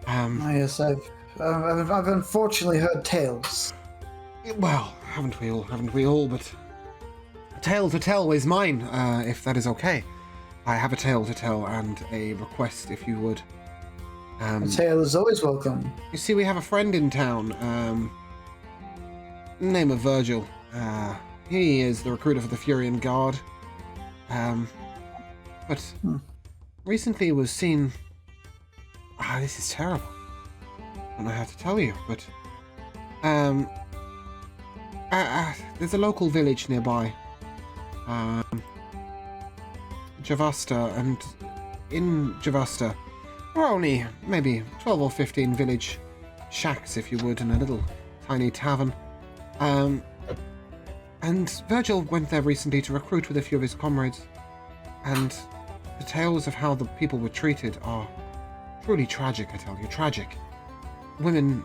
Yes, I've unfortunately heard tales. Well, haven't we all, but a tale to tell is mine, if that is okay. I have a tale to tell and a request, if you would. A tale is always welcome. You see, we have a friend in town, name of Virgil. He is the recruiter for the Furian Guard. But recently was seen... this is terrible. I don't know how to tell you, but... there's a local village nearby. Javasta, and in Javasta, there are only maybe 12 or 15 village shacks, if you would, and a little tiny tavern. And Virgil went there recently to recruit with a few of his comrades, and the tales of how the people were treated are truly tragic, I tell you, tragic. Women,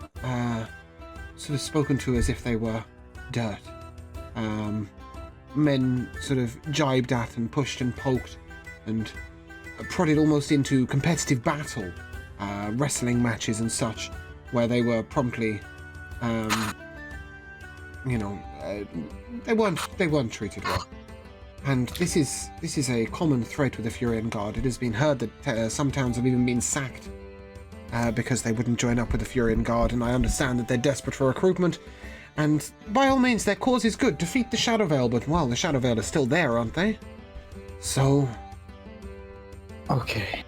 sort of spoken to as if they were dirt. Men sort of jibed at and pushed and poked and prodded almost into competitive battle, wrestling matches and such, where they were promptly, they weren't treated well. And this is a common threat with the Furian Guard. It has been heard that some towns have even been sacked because they wouldn't join up with the Furian Guard, and I understand that they're desperate for recruitment. And by all means, their cause is good. Defeat the Shadow Veil, but, well, the Shadow Veil is still there, aren't they? So... Okay.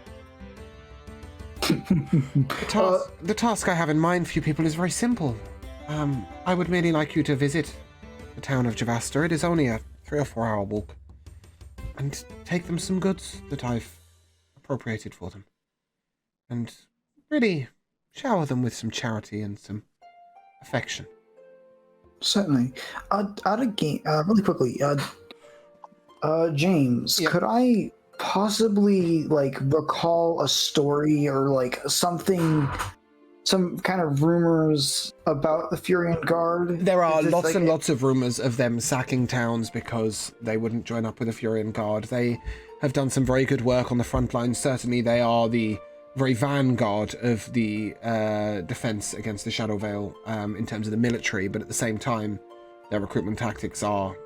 The task I have in mind for you people is very simple. I would merely like you to visit the town of Javasta. It is only a 3 or 4 hour walk. And take them some goods that I've appropriated for them. And really shower them with some charity and some affection. Certainly. Out of game, really quickly, James, Yeah. could I possibly recall a story or something, some kind of rumors about the Furian Guard? There are Is this lots and lots of rumors of them sacking towns because they wouldn't join up with the Furian Guard. They have done some very good work on the front lines. Certainly they are the very vanguard of the defense against the Shadow Veil in terms of the military, but at the same time, their recruitment tactics are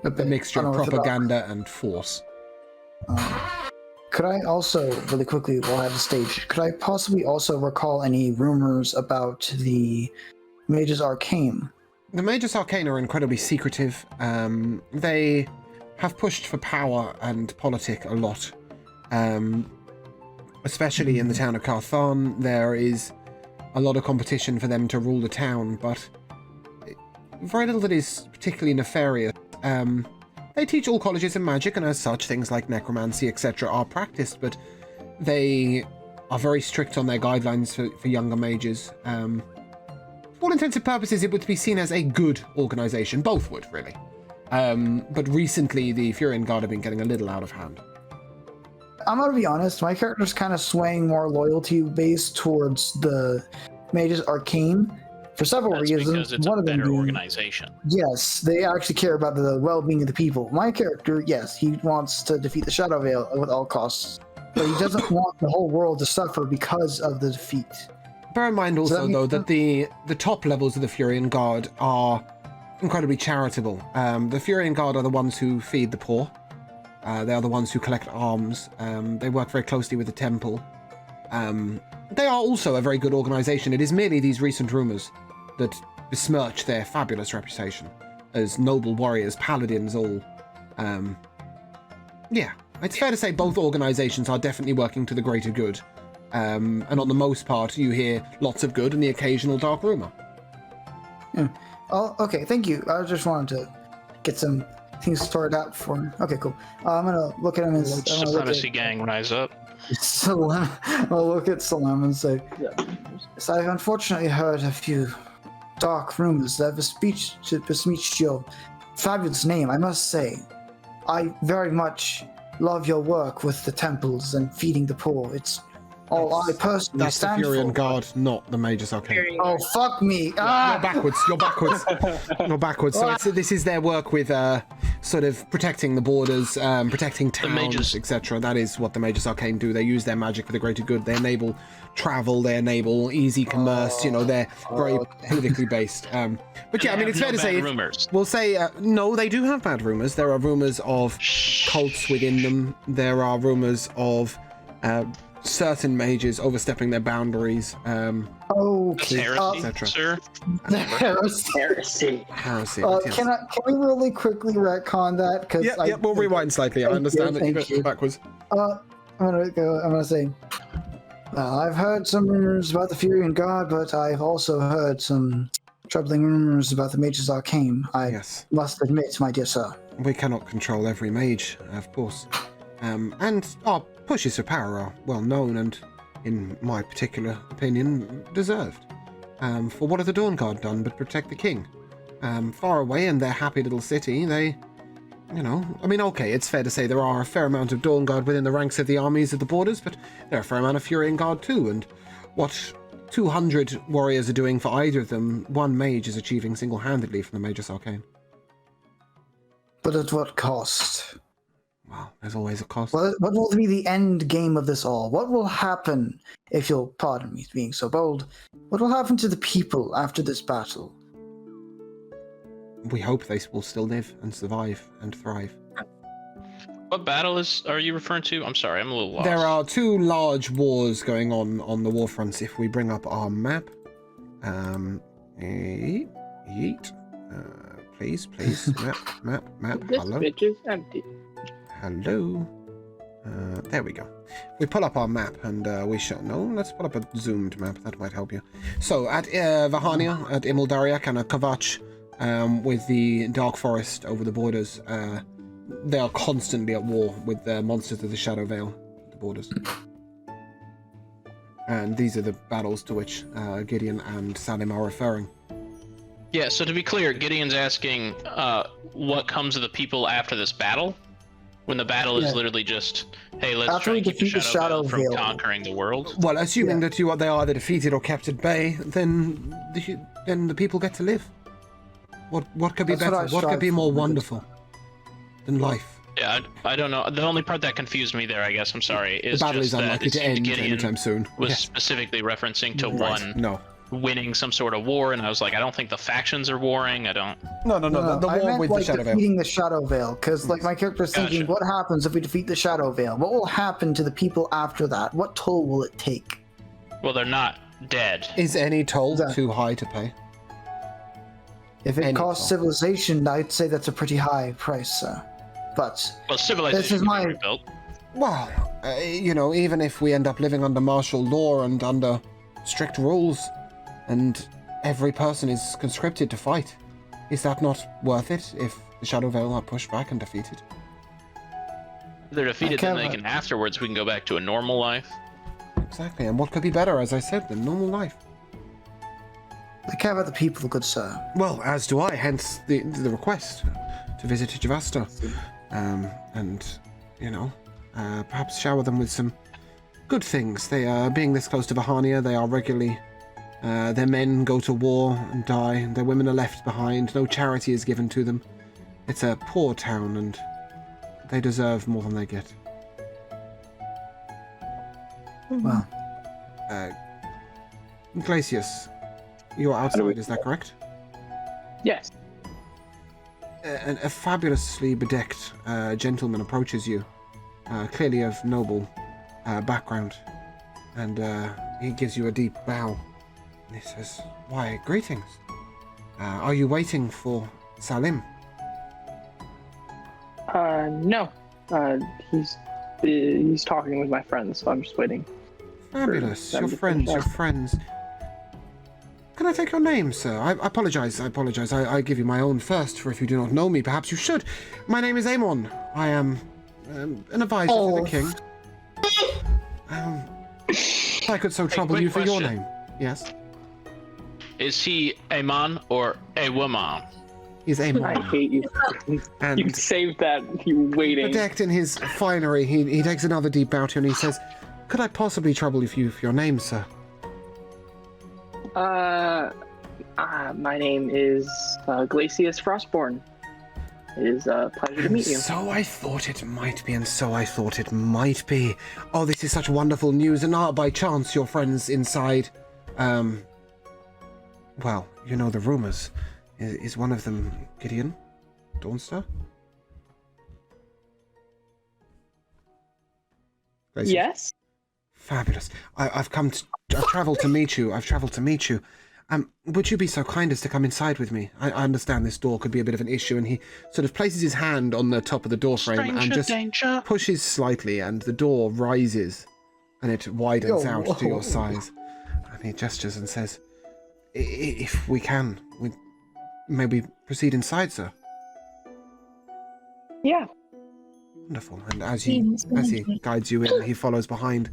a mixture of propaganda and force. Could I also, really quickly while I have the stage, could I possibly also recall any rumors about the Magus Arcane? The Magus Arcane are incredibly secretive. They have pushed for power and politic a lot. Especially in the town of Carthon, there is a lot of competition for them to rule the town, but very little that is particularly nefarious. They teach all colleges in magic, and as such, things like necromancy, etc. are practiced, but they are very strict on their guidelines for younger mages. For all intents and purposes, it would be seen as a good organization. Both would, really. But recently, the Furian Guard have been getting a little out of hand. I'm gonna be honest, my character's kind of swaying more loyalty-based towards the Magus Arcane for several That's reasons. because it's One a of them better being, organization. yes, they actually care about the well-being of the people. My character, yes, he wants to defeat the Shadow Veil at all costs, but he doesn't want the whole world to suffer because of the defeat. Bear in mind also, though, that the top levels of the Furian Guard are incredibly charitable. The Furian Guard are the ones who feed the poor. They are the ones who collect arms. They work very closely with the temple. They are also a very good organization. It is merely these recent rumors that besmirch their fabulous reputation as noble warriors, paladins, all. Yeah, it's fair to say both organizations are definitely working to the greater good. And on the most part, you hear lots of good and the occasional dark rumor. Yeah. Oh, okay. Thank you. I just wanted to get some things sorted out for him. Okay, cool. I'm gonna look at him as Supremacy gang, rise up. Salam. I'll look at Salam and say, "So I've unfortunately heard a few dark rumors that besmirched your fabulous name. I must say, I very much love your work with the temples and feeding the poor. It's all I personally That's the stand Furion for. Guard, not the Mage's Arcane. Oh, fuck me. You're backwards. You're backwards. You're backwards. So this is their work with sort of protecting the borders, protecting towns, etc. That is what the Mage's Arcane do. They use their magic for the greater good. They enable travel. They enable easy commerce. They're very politically based. But yeah, I mean, it's fair to say. Rumors. We'll say no. They do have bad rumors. There are rumors of cults within them. There are rumors of certain mages overstepping their boundaries. Okay. Heresy, sir. Heresy. Heresy. Yes. Can we really quickly retcon that? Cause We'll rewind slightly. I understand that you got backwards. I'm gonna say, I've heard some rumors about the Furion God, but I've also heard some troubling rumors about the Mage's Arcane. I must admit, my dear sir. We cannot control every mage, of course. And our pushes for power are well known and, in my particular opinion, deserved. For what have the Dawn Guard done but protect the king? Far away in their happy little city, they, okay, it's fair to say there are a fair amount of Dawn Guard within the ranks of the armies at the borders, but there are a fair amount of Furion Guard too, and what 200 warriors are doing for either of them, one mage is achieving single-handedly from the Mage's Arcane. But at what cost? Well, there's always a cost. What will be the end game of this all? What will happen, if you'll pardon me being so bold, what will happen to the people after this battle? We hope they will still live and survive and thrive. What battle are you referring to? I'm sorry, I'm a little lost. There are two large wars going on the war fronts. If we bring up our map, yeet. Please, map. This Hello. bitch is empty. Hello. There we go. We pull up our map and we shall. No, let's pull up a zoomed map. That might help you. So at Vahania, at Imildariak, and at Kavach, with the Dark Forest over the borders, they are constantly at war with the monsters of the Shadow Vale at the borders. And these are the battles to which Gideon and Salim are referring. Yeah, so to be clear, Gideon's asking what comes of the people after this battle? When the battle is literally just, hey, let's try and keep the Shadow Vale from conquering the world? Well, assuming that they are either defeated or kept at bay, then the people get to live. What could be better? What could be more wonderful than life? Yeah, I don't know. The only part that confused me there, I guess, I'm sorry, is the battle just is unlikely to end anytime soon. Was specifically referencing to one winning some sort of war, and I was like, I don't think the factions are warring. I don't. No. The war with the Shadow Vale. Defeating the Shadow Vale, because my character's thinking, what happens if we defeat the Shadow Vale? What will happen to the people after that? What toll will it take? Well, they're not dead. Is any toll too high to pay? If it costs civilization, I'd say that's a pretty high price, sir. But civilization can be rebuilt. Well, even if we end up living under martial law and under strict rules, and every person is conscripted to fight, is that not worth it if the Shadow Vale are pushed back and defeated? If they're defeated, then they can afterwards we can go back to a normal life. Exactly, and what could be better, as I said, than normal life? I care about the people, good sir. Well, as do I, hence the request to visit Javasta. And, perhaps shower them with some good things. They are, being this close to Vahania, they are regularly, their men go to war and die, their women are left behind, no charity is given to them. It's a poor town, and they deserve more than they get. Well. Glacius, you're outside, is that correct? Yes. a fabulously bedecked gentleman approaches you, clearly of noble background, and he gives you a deep bow. And he says, "Why, greetings. Are you waiting for Salim?" No. He's talking with my friends, so I'm just waiting. Fabulous. them Your to friends, finish your up. friends. Can I take your name, sir? I apologize. I give you my own first, for if you do not know me, perhaps you should. My name is Amon. I am an advisor to the king. If I could so trouble quick you for your question. name. Yes? Is he a man or a woman? He's I Amon. hate you. You And saved that. You waiting. bedecked in his finery, he takes another deep bow to you and he says, "Could I possibly trouble you for your name, sir?" My name is Glacius Frostborn. It is a pleasure to meet you. So I thought it might be, and so I thought it might be. Oh, this is such wonderful news, and by chance your friends inside, well, you know the rumors. Is one of them Gideon Dawnstar? Glacius? Yes? Fabulous. I've traveled to meet you. Would you be so kind as to come inside with me? I understand this door could be a bit of an issue, and he sort of places his hand on the top of the door frame and just pushes slightly, and the door rises, and it widens out to your size. And he gestures and says, "If we can, we maybe proceed inside, sir." Yeah. Wonderful. And as he guides you in, he follows behind,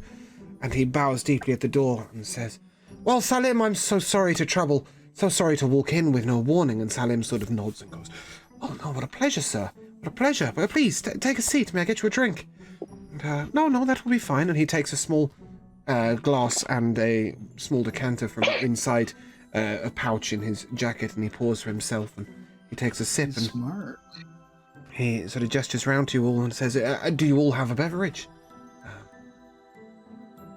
and he bows deeply at the door and says, "Well, Salim, I'm so sorry to trouble, so sorry to walk in with no warning." And Salim sort of nods and goes, "Oh, no, what a pleasure, sir. What a pleasure. But please, take a seat. May I get you a drink?" And, no, that will be fine. And he takes a small glass and a small decanter from inside a pouch in his jacket, and he pours for himself, and he takes a sip, and Smart. he sort of gestures round to you all and says, "Do you all have a beverage?"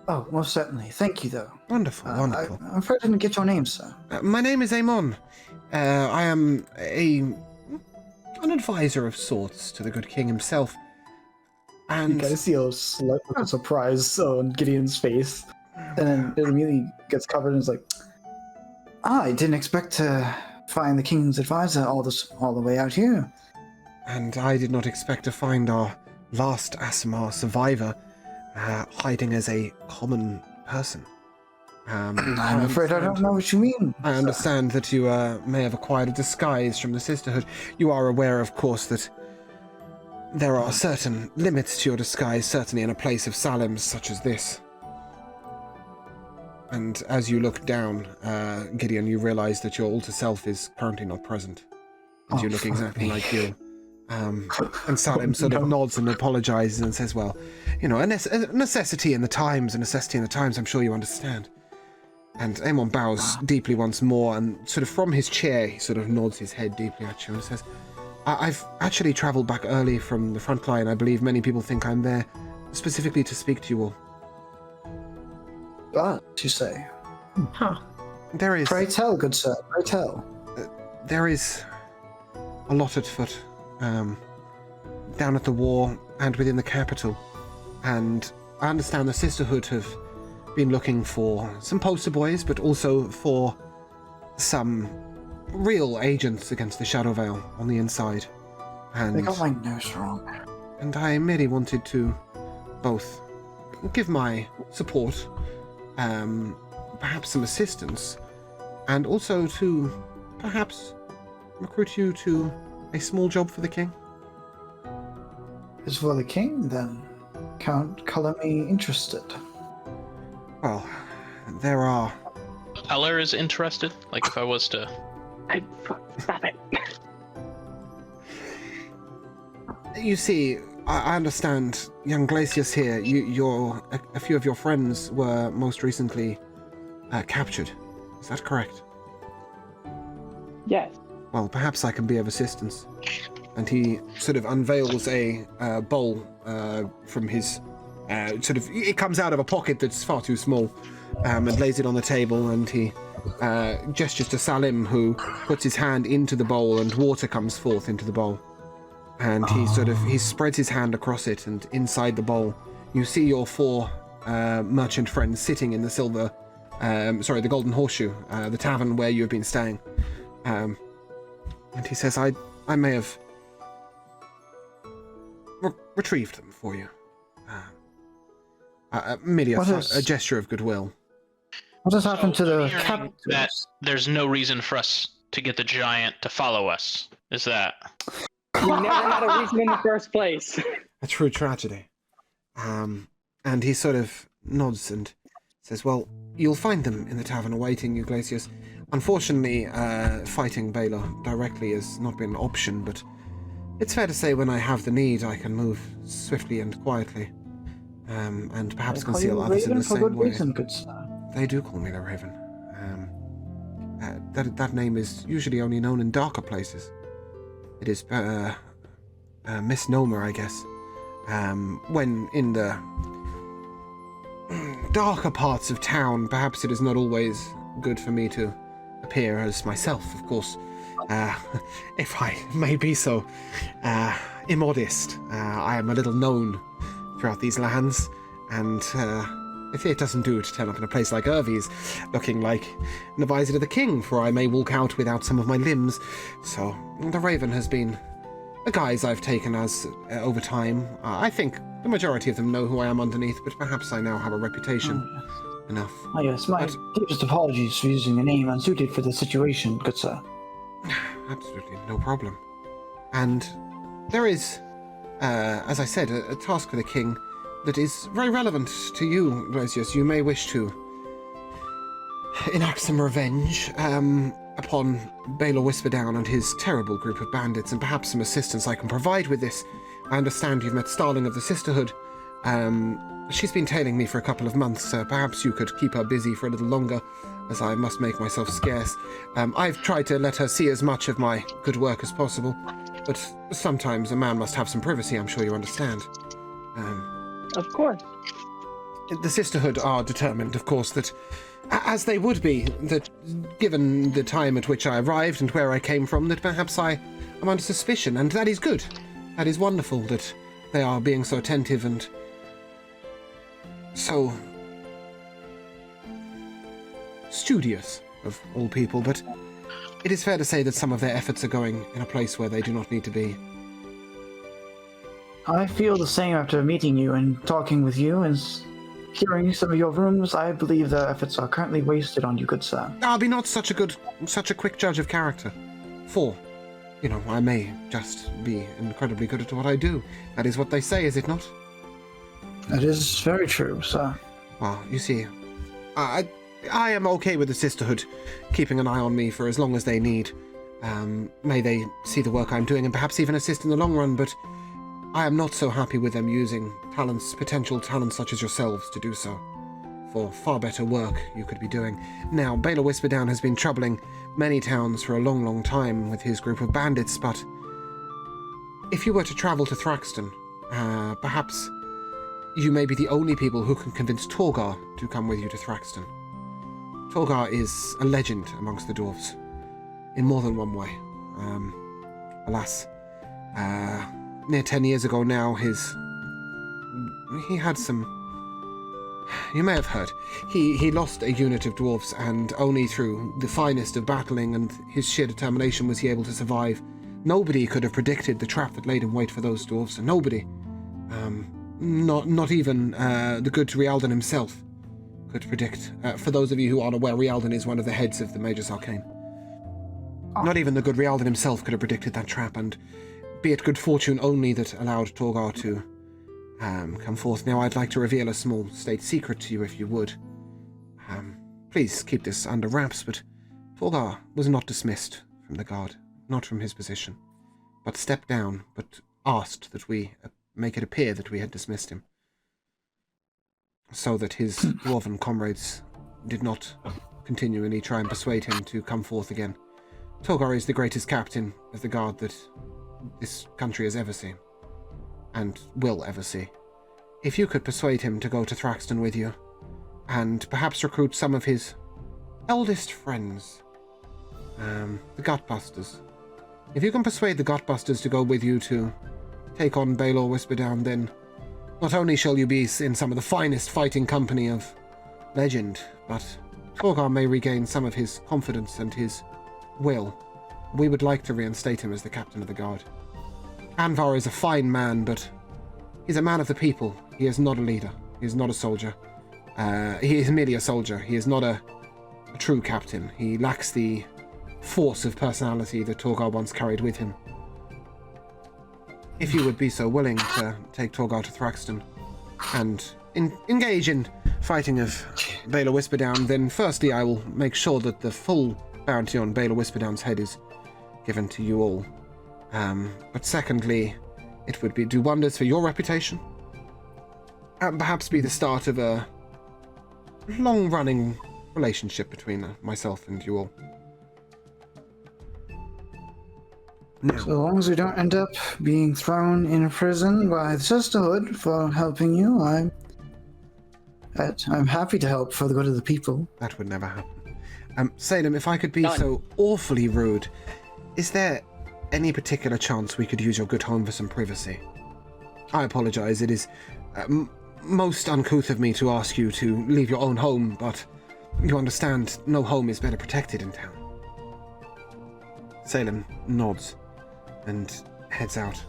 Oh, most certainly. Thank you, though. Wonderful, wonderful. I'm afraid I didn't get your name, sir. My name is Amon. I am an advisor of sorts to the good king himself. You And guys see a slight look of surprise on Gideon's face, and then it immediately gets covered and is like, I didn't expect to find the king's advisor all the way out here. and I did not expect to find our last Asimar survivor hiding as a common person. I'm afraid I don't know what you mean. I understand that you may have acquired a disguise from the Sisterhood. You are aware, of course, that there are certain limits to your disguise, certainly in a place of Salim such as this. And as you look down, Gideon, you realize that your alter self is currently not present. And you look fuck exactly me. like you. And Salim sort of nods and apologizes and says, well, you know, a necessity in the times, I'm sure you understand. And Amon bows deeply once more, and sort of from his chair, he sort of nods his head deeply at you and says, I've actually travelled back early from the front line. I believe many people think I'm there specifically to speak to you all. But, you say. Huh. There is... Pray tell, good sir, pray tell. There is a lot at foot down at the war and within the capital. And I understand the Sisterhood have been looking for some poster boys, but also for some real agents against the Shadow Veil on the inside. And They got my nose wrong. And I merely wanted to both give my support, perhaps some assistance, and also to perhaps recruit you to a small job for the king. Is for the king, then? Can't color me interested. Well, there are... Eller is interested? Like, if I was to... Stop it. You see, I understand, young Glacius here, a few of your friends were most recently captured. Is that correct? Yes. Well, perhaps I can be of assistance. And he sort of unveils a bowl from his... it comes out of a pocket that's far too small, and lays it on the table, and he gestures to Salim, who puts his hand into the bowl and water comes forth into the bowl. And he spreads his hand across it, and inside the bowl, you see your 4 merchant friends sitting in the Golden Horseshoe, the tavern where you have been staying. And he says, I may have retrieved them for you. Merely a gesture of goodwill. What has happened to the Hearing captives? that there's no reason for us to get the giant to follow us. Is that? We never had a reason in the first place. A true tragedy. And he sort of nods and says, well, you'll find them in the tavern awaiting you, Glacius. Unfortunately, fighting Baylor directly has not been an option, but it's fair to say when I have the need, I can move swiftly and quietly. And perhaps conceal others in the same way. Reason, good sir. They do call me the Raven. That name is usually only known in darker places. It is a misnomer, I guess. When in the darker parts of town, perhaps it is not always good for me to appear as myself, of course. If I may be so immodest, I am a little known throughout these lands, and if it doesn't do to turn up in a place like Irvy's, looking like an advisor to the king, for I may walk out without some of my limbs. So the Raven has been a guise I've taken as over time. I think the majority of them know who I am underneath, but perhaps I now have a reputation enough. Oh yes, my deepest apologies for using a name unsuited for the situation, good sir. Absolutely, no problem. And there is, as I said, a task for the king that is very relevant to you, Glacius. You may wish to enact some revenge upon Baylor Whisperdown and his terrible group of bandits, and perhaps some assistance I can provide with this. I understand you've met Starling of the Sisterhood. She's been tailing me for a couple of months. Perhaps you could keep her busy for a little longer, as I must make myself scarce. I've tried to let her see as much of my good work as possible, but sometimes a man must have some privacy, I'm sure you understand. Of course. The Sisterhood are determined, of course, that, as they would be, that given the time at which I arrived and where I came from, that perhaps I am under suspicion, and that is good. That is wonderful that they are being so attentive and so studious of all people, but it is fair to say that some of their efforts are going in a place where they do not need to be. I feel the same after meeting you and talking with you and hearing some of your rumors. I believe their efforts are currently wasted on you, good sir. I'll be not such a quick judge of character. For, I may just be incredibly good at what I do. That is what they say, is it not? That is very true, sir. Well, you see, I am okay with the Sisterhood keeping an eye on me for as long as they need. May they see the work I'm doing and perhaps even assist in the long run, but I am not so happy with them using potential talents such as yourselves to do so. For far better work you could be doing. Now, Baylor Whisperdown has been troubling many towns for a long, long time with his group of bandits, but if you were to travel to Thraxton, perhaps you may be the only people who can convince Torgar to come with you to Thraxton. Torgar is a legend amongst the dwarves, in more than one way. Alas, near 10 years ago now, he had some... You may have heard. He lost a unit of dwarves, and only through the finest of battling and his sheer determination was he able to survive. Nobody could have predicted the trap that laid in wait for those dwarves. Nobody. Not even the good Rialdan himself could predict. For those of you who aren't aware, Rialdan is one of the heads of the Magus Arcane. Not even the good Rialdan himself could have predicted that trap, and be it good fortune only that allowed Torgar to come forth. Now, I'd like to reveal a small state secret to you, if you would. Please keep this under wraps, but Torgar was not dismissed from the guard, not from his position, but stepped down, but asked that we make it appear that we had dismissed him, so that his dwarven comrades did not continually try and persuade him to come forth again. Torgar is the greatest captain of the guard that this country has ever seen, and will ever see. If you could persuade him to go to Thraxton with you, and perhaps recruit some of his eldest friends, the Gutbusters. If you can persuade the Gutbusters to go with you to take on Baelor Whisperdown, then not only shall you be in some of the finest fighting company of legend, but Torgar may regain some of his confidence and his will. We would like to reinstate him as the captain of the guard. Anvar is a fine man, but he's a man of the people. He is not a leader. He is not a soldier. He is merely a soldier. He is not a true captain. He lacks the force of personality that Torgar once carried with him. If you would be so willing to take Torgar to Thraxton and engage in fighting of Baelor Whisperdown, then firstly I will make sure that the full bounty on Baelor Whisperdown's head is given to you all. But secondly, it would do wonders for your reputation, and perhaps be the start of a long-running relationship between myself and you all. Now, So long as we don't end up being thrown in a prison by the Sisterhood for helping you, I'm happy to help for the good of the people. that would never happen. Salem, if I could be so awfully rude, is there any particular chance we could use your good home for some privacy? I apologize, it is most uncouth of me to ask you to leave your own home, but you understand no home is better protected in town. Salem nods and heads out.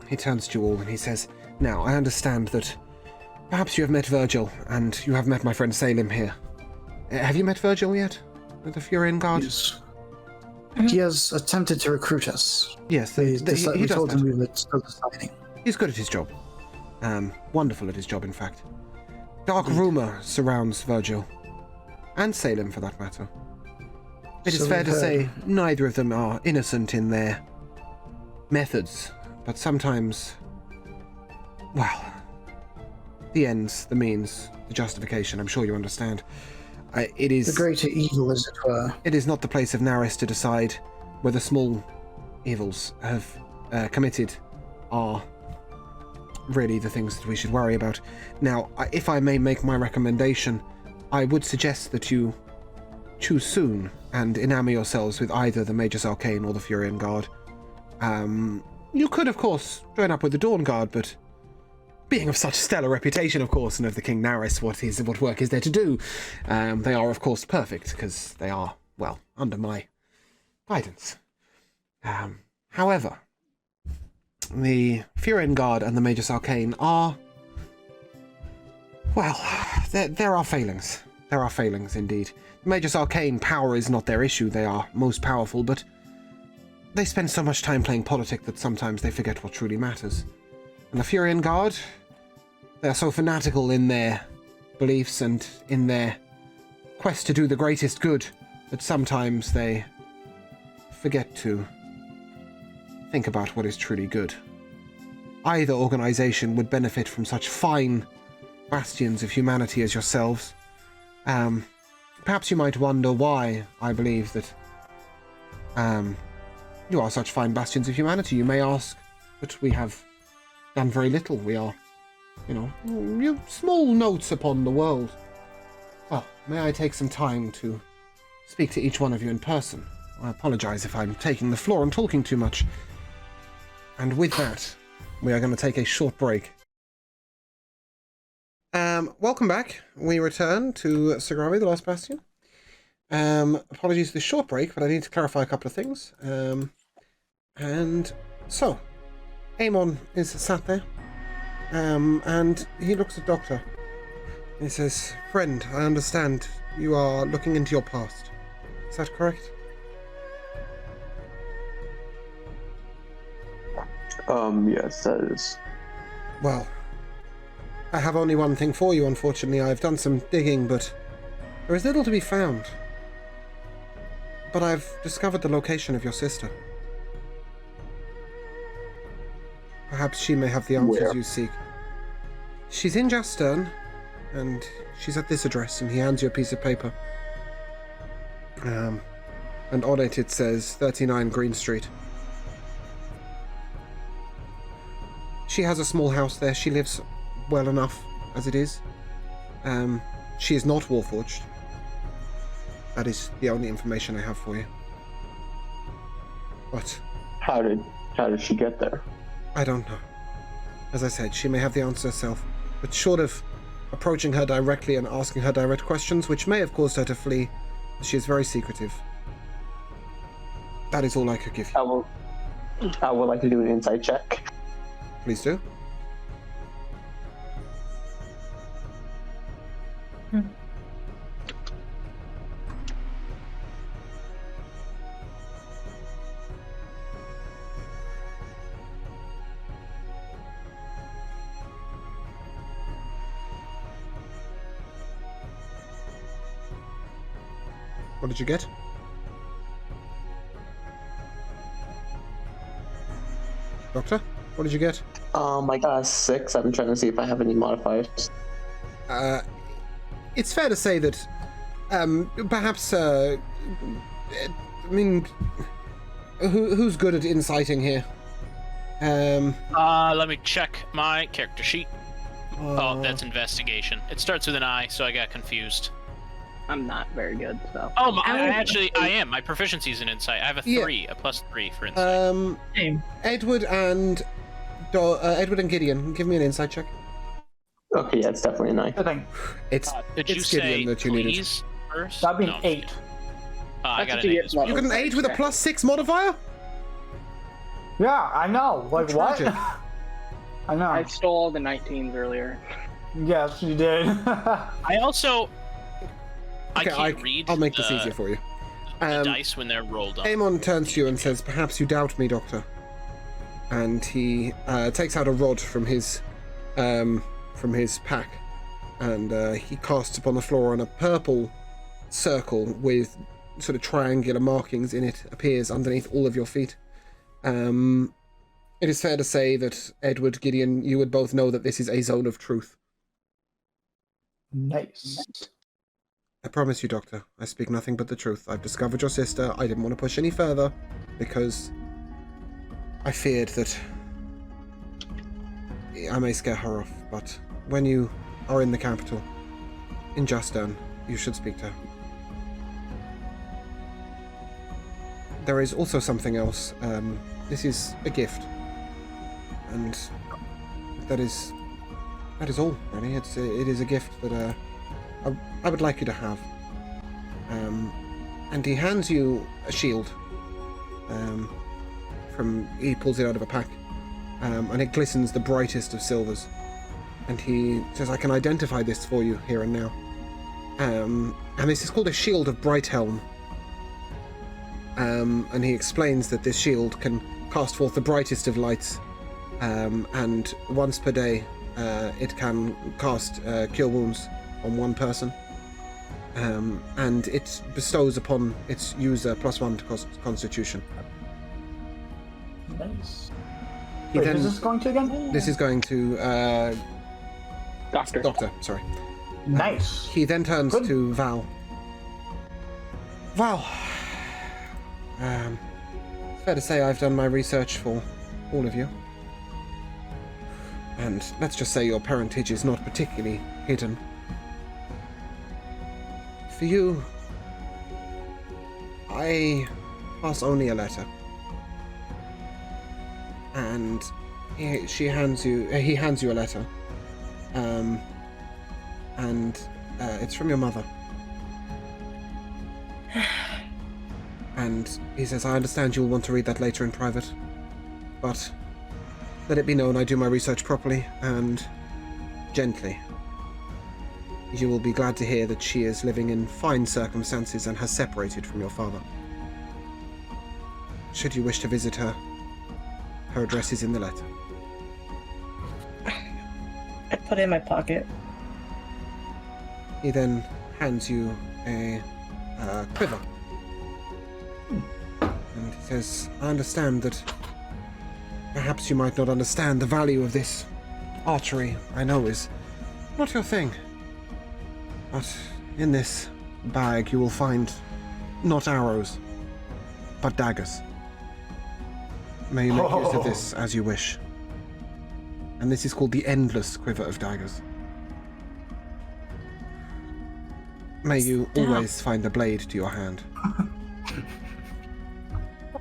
He turns to you all and he says, "Now, I understand that perhaps you have met Virgil, and you have met my friend Salem here. Have you met Virgil yet? With the Furian Guard?" Yes. He has attempted to recruit us. Yes, We he does told that. him we were still deciding. He's good at his job. Wonderful at his job, in fact. Dark rumor surrounds Virgil. And Salem, for that matter. It is So fair we've to heard. say neither of them are innocent in their methods, but sometimes, well, the ends, the means, the justification, I'm sure you understand. It is The greater evil, as it were. It is not the place of Naris to decide whether small evils have committed are really the things that we should worry about. Now, if I may make my recommendation, I would suggest that you choose soon and enamor yourselves with either the Magus Arcane or the Furian Guard. You could, of course, join up with the Dawn Guard, but being of such stellar reputation, of course, and of the King Naris, what work is there to do? They are, of course, perfect, because they are, well, under my guidance. However, the Furian Guard and the Magus Arcane are, well, there are failings. There are failings, indeed. The Magus Arcane power is not their issue. They are most powerful, but they spend so much time playing politic that sometimes they forget what truly matters. And the Furian Guard, they are so fanatical in their beliefs and in their quest to do the greatest good that sometimes they forget to think about what is truly good. Either organization would benefit from such fine bastions of humanity as yourselves. Perhaps you might wonder why I believe that you are such fine bastions of humanity. You may ask, but we have done very little. We are, small notes upon the world. Well, may I take some time to speak to each one of you in person? I apologize if I'm taking the floor and talking too much. And with that, we are going to take a short break. Welcome back. We return to Sogravia, the last bastion. Apologies for the short break, but I need to clarify a couple of things. And so, Amon is sat there, and he looks at Doctor. He says, "Friend, I understand you are looking into your past. Is that correct?" Yes, that is. Well, I have only one thing for you, unfortunately. I've done some digging, but there is little to be found. But I've discovered the location of your sister. Perhaps she may have the answers Where? you seek. She's in Jastern, and she's at this address, and he hands you a piece of paper. And on it says 39 Green Street. She has a small house there. She lives well enough as it is. she is not Warforged. That is the only information I have for you. But How did she get there? I don't know. As I said, she may have the answer herself, but short of approaching her directly and asking her direct questions, which may have caused her to flee, she is very secretive. That is all I could give you. I would like to do an insight check. Please do. What did you get? Doctor, what did you get? I got a 6. I've been trying to see if I have any modifiers. It's fair to say that, perhaps, I mean, who's good at inciting here? Let me check my character sheet. Oh, that's investigation. It starts with an I, so I got confused. I'm not very good, so. Oh, I am. My proficiency is in insight. I have a 3, a +3 for insight. Same. Edward and Gideon, give me an insight check. Okay, yeah, it's definitely a 9. Good thing. It's Did you Gideon say that you needed. please first? That'd be No, an 8. I That's got what an you 8 get as well. You got an 8 with a +6 modifier? Yeah, I know. Like, what? Tragic. I know. I stole all the 19s earlier. Yes, you did. I also... I Okay, can't read I'll make this easier for you. the dice when they're rolled up. Amon turns to you and says, "Perhaps you doubt me, Doctor." And he takes out a rod from his pack, and he casts upon the floor, and a purple circle with sort of triangular markings in it appears underneath all of your feet. It is fair to say that Edward, Gideon, you would both know that this is a zone of truth. Nice. I promise you, Doctor, I speak nothing but the truth. I've discovered your sister. I didn't want to push any further because I feared that I may scare her off. But when you are in the capital, in Justin, you should speak to her. There is also something else. This is a gift, and that is all. Really, it is a gift that I would like you to have. And he hands you a shield. He pulls it out of a pack, and it glistens the brightest of silvers. And he says, "I can identify this for you here and now. And this is called a shield of Brighthelm. And he explains that this shield can cast forth the brightest of lights, and once per day, it can cast Cure Wounds on one person, and it bestows upon its user +1 to Constitution." Nice. He Wait, then- who's this going to again? This is going to Doctor. Sorry. Nice. He then turns Good. to Val. Val, it's fair to say I've done my research for all of you. And let's just say your parentage is not particularly hidden. For you, I pass only a letter. And he hands you a letter. And it's from your mother. And he says, "I understand you'll want to read that later in private, but let it be known I do my research properly and gently. You will be glad to hear that she is living in fine circumstances and has separated from your father. Should you wish to visit her, her address is in the letter." I put it in my pocket. He then hands you a quiver. And he says, "I understand that perhaps you might not understand the value of this archery. I know is not your thing. But in this bag you will find not arrows, but daggers. May you make use of this as you wish. And this is called the Endless Quiver of Daggers." May you Stop. always find a blade to your hand.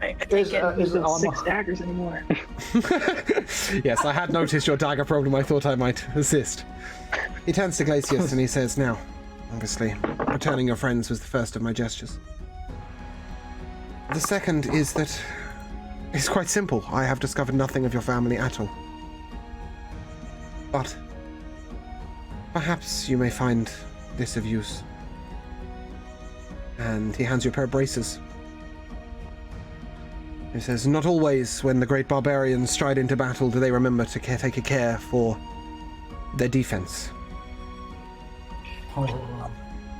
I can't Is, get is it on 6 daggers anymore. Yes, I had noticed your dagger problem. I thought I might assist. He turns to Glacius and he says, now, obviously, returning your friends was the first of my gestures. The second is that it's quite simple. I have discovered nothing of your family at all. But perhaps you may find this of use. And he hands you a pair of braces. He says, not always when the great barbarians stride into battle do they remember to take a care for their defense.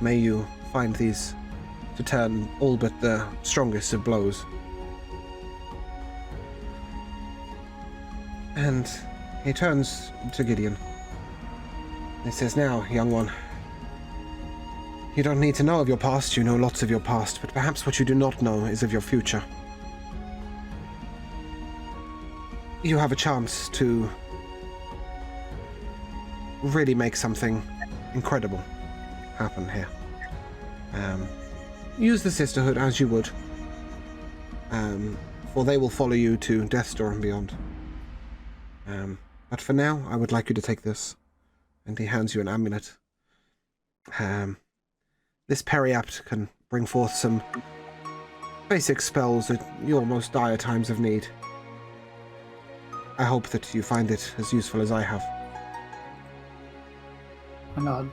May you find these to turn all but the strongest of blows. And he turns to Gideon. He says, now, young one, you don't need to know of your past, you know lots of your past, but perhaps what you do not know is of your future. You have a chance to really make something incredible happen here. Use the Sisterhood as you would, for they will follow you to Death's Door and beyond. But for now, I would like you to take this. And he hands you an amulet. This periapt can bring forth some basic spells at your most dire times of need. I hope that you find it as useful as I have. I nod.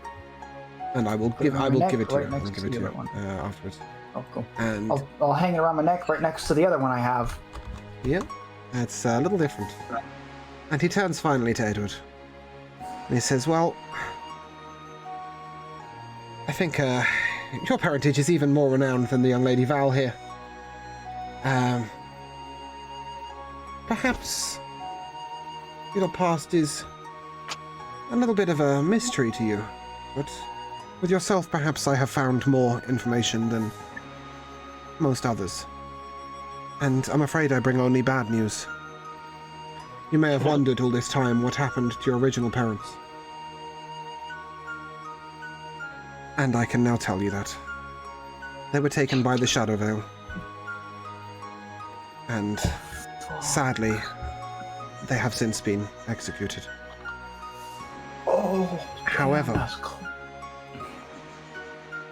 And I will Put give it on I my will neck, give it to right you. next I'll give to it to the you other one. afterwards. Oh, cool. And I'll hang it around my neck right next to the other one I have. yeah, it's a little different. And he turns finally to Edward. And he says, well, I think your parentage is even more renowned than the young lady Val here. Perhaps your past is a little bit of a mystery to you, but with yourself perhaps I have found more information than most others. And I'm afraid I bring only bad news. You may have wondered all this time what happened to your original parents. And I can now tell you that. They were taken by the Shadow Veil. And sadly, they have since been executed. Oh. However, That's cool.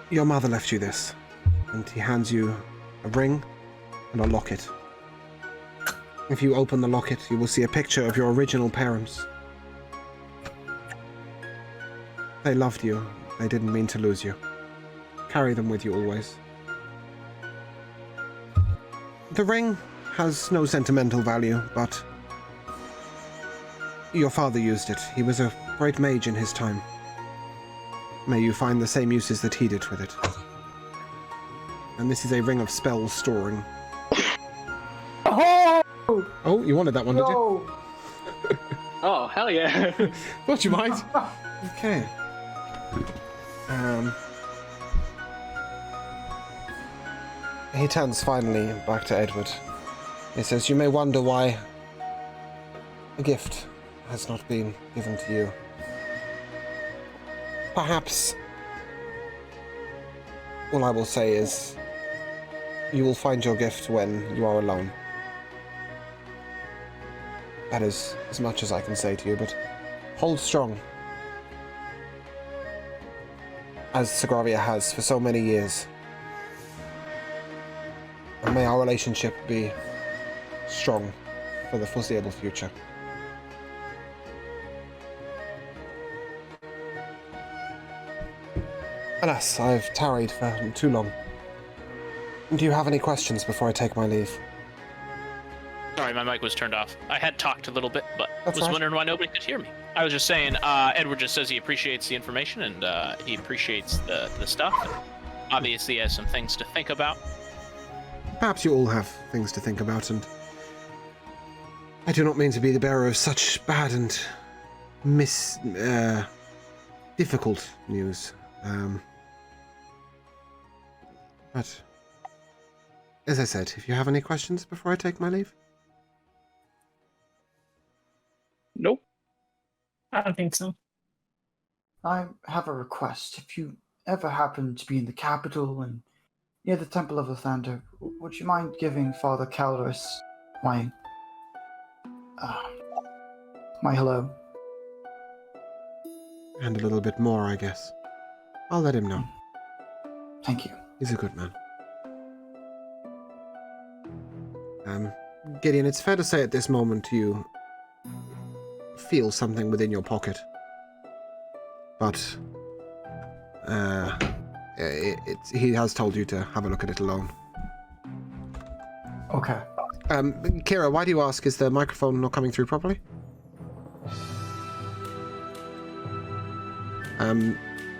your mother left you this. And he hands you a ring and a locket. If you open the locket, you will see a picture of your original parents. They loved you. They didn't mean to lose you. Carry them with you always. The ring has no sentimental value, but your father used it. He was a great mage in his time. May you find the same uses that he did with it. And this is a ring of spell storing. Oh, you wanted that one, did you? No. Oh, hell yeah. Thought you might. Okay. He turns finally back to Edward. He says, you may wonder why a gift has not been given to you. Perhaps all I will say is you will find your gift when you are alone. That is as much as I can say to you, but hold strong. As Sogravia has for so many years. And may our relationship be strong for the foreseeable future. Alas, I've tarried for too long. Do you have any questions before I take my leave? Sorry, my mic was turned off. I had talked a little bit, but That's was right. wondering why nobody could hear me. I was just saying, Edward just says he appreciates the information and he appreciates the stuff. And obviously, he has some things to think about. Perhaps you all have things to think about, and I do not mean to be the bearer of such bad and difficult news. But as I said, if you have any questions before I take my leave. Nope. I don't think so. I have a request. If you ever happen to be in the capital and near the Temple of Lathander, would you mind giving Father Calderus my hello? And a little bit more, I guess. I'll let him know. Thank you. He's a good man. Gideon, it's fair to say at this moment you feel something within your pocket. But, he has told you to have a look at it alone. Okay. Kira, why do you ask? Is the microphone not coming through properly? Okay.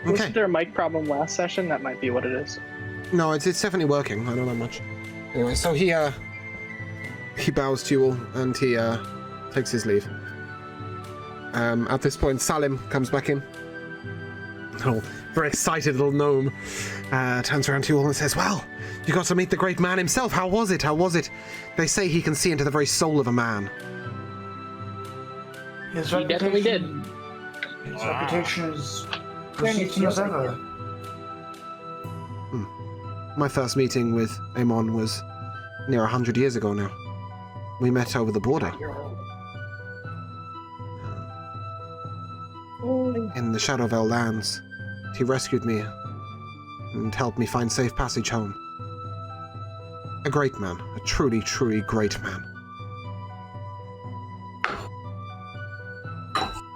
Wasn't there a mic problem last session? That might be what it is. No, it's definitely working. I don't know much. Anyway, so he bows to you all and he takes his leave. At this point, Salim comes back in. Little, very excited little gnome turns around to you all and says, "Well, you got to meet the great man himself. How was it? How was it? They say he can see into the very soul of a man." He definitely did. His reputation is pristine as ever. My first meeting with Amon was near 100 years ago now. We met over the border. In the Shadowvale lands. He rescued me and helped me find safe passage home. A great man. A truly, truly great man.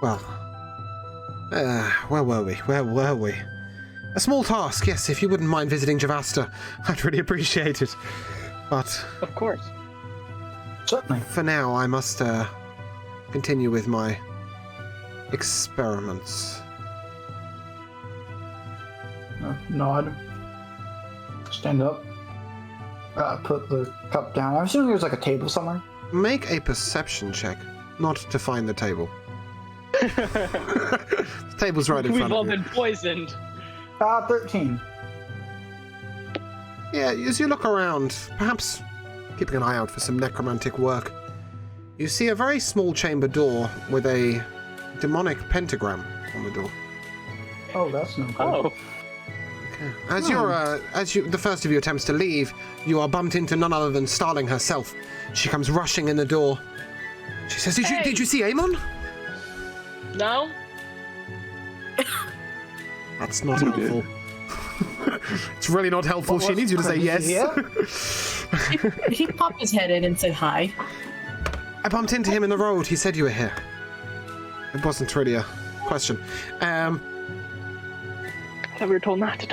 Well, where were we? Where were we? A small task, yes, if you wouldn't mind visiting Javasta, I'd really appreciate it. But Of course. Certainly. for now, I must continue with my experiments. Nod. Stand up. Put the cup down. I'm assuming there's like a table somewhere. Make a perception check, not to find the table. The table's right in We've front all of you. been poisoned. 13. Yeah, as you look around, perhaps keeping an eye out for some necromantic work, you see a very small chamber door with a demonic pentagram on the door. Oh, that's no good. Oh. As the first of you attempts to leave, you are bumped into none other than Starling herself. She comes rushing in the door. She says, Did you see Amon? No? That's not helpful. It's really not helpful. She needs you to say yes. He popped his head in and said hi. I bumped into him in the road. He said you were here. It wasn't really a question. I thought we were told not to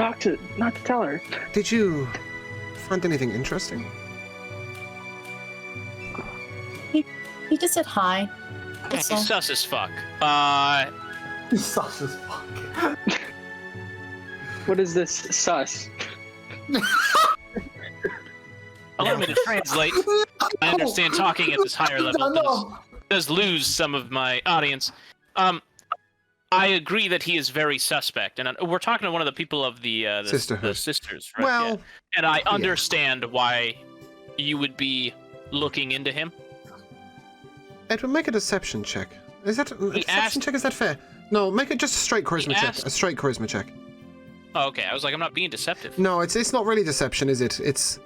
tell her. Did you find anything interesting? He just said hi. He's That's all. sus as fuck. He's sus as fuck. What is this sus? Allow me to translate. I understand talking at this higher level does lose some of my audience. I agree that he is very suspect, and we're talking to one of the people of the Sisterhood. the sisters, right? Well, Yeah. And I understand why you would be looking into him. Edwin, make a deception check. Is that a deception asked- check? Is that fair? No, make it just a straight charisma check. asked- A straight charisma check. Oh, okay. I was like, I'm not being deceptive. No, it's not really deception, is it? It's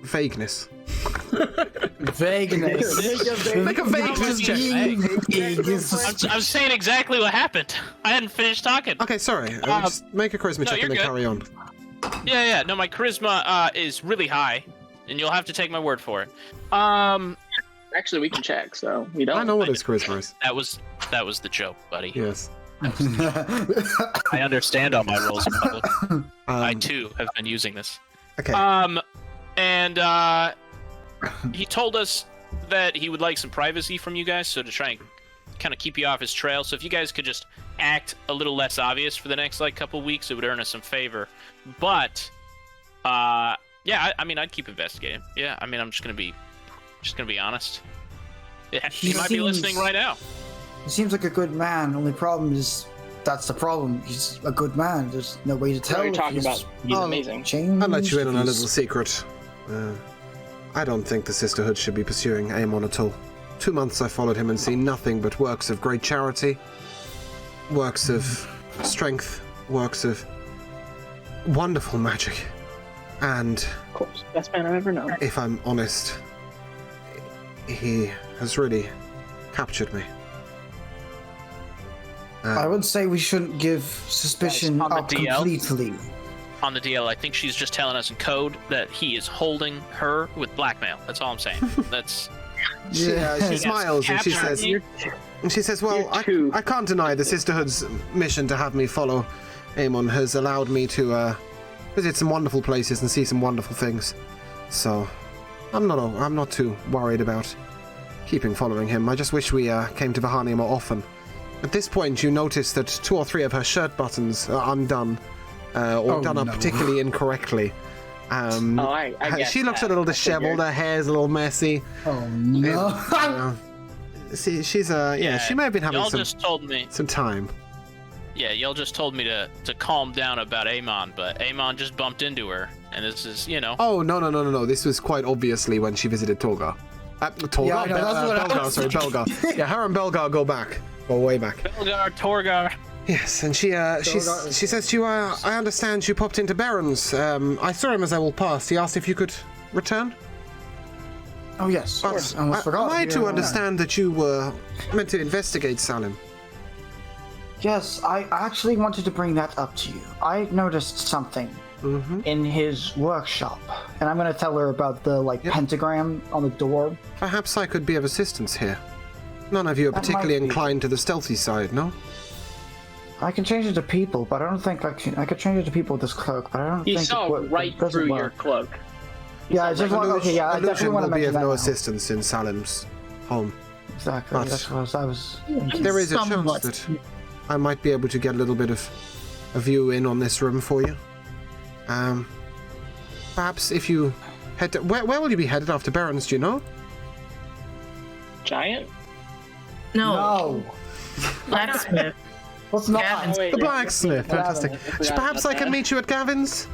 vagueness. Vagueness. Make a vagueness check. I'm saying exactly what happened. I hadn't finished talking. Okay, sorry. Just make a charisma check you're and then good. carry on. Yeah. No, my charisma is really high, and you'll have to take my word for it. Actually, we can check, so we don't. I know what his charisma is. That was the joke, buddy. Yes. I understand all my roles in public. I Um, too have been using this. okay. And he told us that he would like some privacy from you guys, so to try and kind of keep you off his trail. So if you guys could just act a little less obvious for the next couple weeks, it would earn us some favor. But yeah, I mean, I'd keep investigating. Yeah, I mean, I'm just gonna be honest. Yeah, he might be listening right now. He seems like a good man. Only problem is that's the problem. He's a good man. There's no way to tell. What are you if talking about? He's amazing. Changed, I'll let you in on a if he's- little secret. I don't think the Sisterhood should be pursuing Amon at all. 2 months I followed him and seen nothing but works of great charity, works of strength, works of wonderful magic. And Of course, best man I've ever known. if I'm honest, he has really captured me. I would say we shouldn't give suspicion on the up DL? completely. On the DL, I think she's just telling us in code that he is holding her with blackmail. That's all I'm saying. That's She Yeah. smiles and she captured says, you. "Well, You're too- I can't deny the Sisterhood's mission to have me follow Amon has allowed me to visit some wonderful places and see some wonderful things. So, I'm not too worried about keeping following him. I just wish we came to Vahania more often." At this point, you notice that 2 or 3 of her shirt buttons are undone, or done up no. particularly incorrectly. I guess She looks a that. little I disheveled. figured. Her hair's a little messy. Oh no! See, she's she may have been having Y'all just told me. some time. Yeah, y'all just told me to calm down about Amon, but Amon just bumped into her, and this is, Oh, no. This was quite obviously when she visited Torgar. Torgar? Yeah, I know, that's what I Belgar, was sorry, Belgar. Yeah, her and Belgar go way back. Belgar, Torgar. Yes, and she says to you, I understand you popped into Baron's. I saw him as I walked past. He asked if you could return. Oh yes, But I almost forgot. am I to Yeah. understand that you were meant to investigate Salim? Yes, I actually wanted to bring that up to you. I noticed something in his workshop, and I'm going to tell her about the pentagram on the door. Perhaps I could be of assistance here. None of you are That particularly might be. inclined to the stealthy side, no? I can change it to people, but I don't think I can. I could change it to people with this cloak, but I don't He think saw it right doesn't through work. your cloak. Yeah, I just want. Okay, yeah, I definitely Illusion want will to be mention of that no now. assistance in Salim's home. Exactly. But- That's what I was. There is a chance Somewhat. that I might be able to get a little bit of a view in on this room for you. Perhaps if you head to, where will you be headed after Baron's, do you know? Giant? No, No, blacksmith. let's not. Gavin's- wait, The yeah, blacksmith, Gavin. fantastic. I forgot Perhaps about I can that. meet you at Gavin's?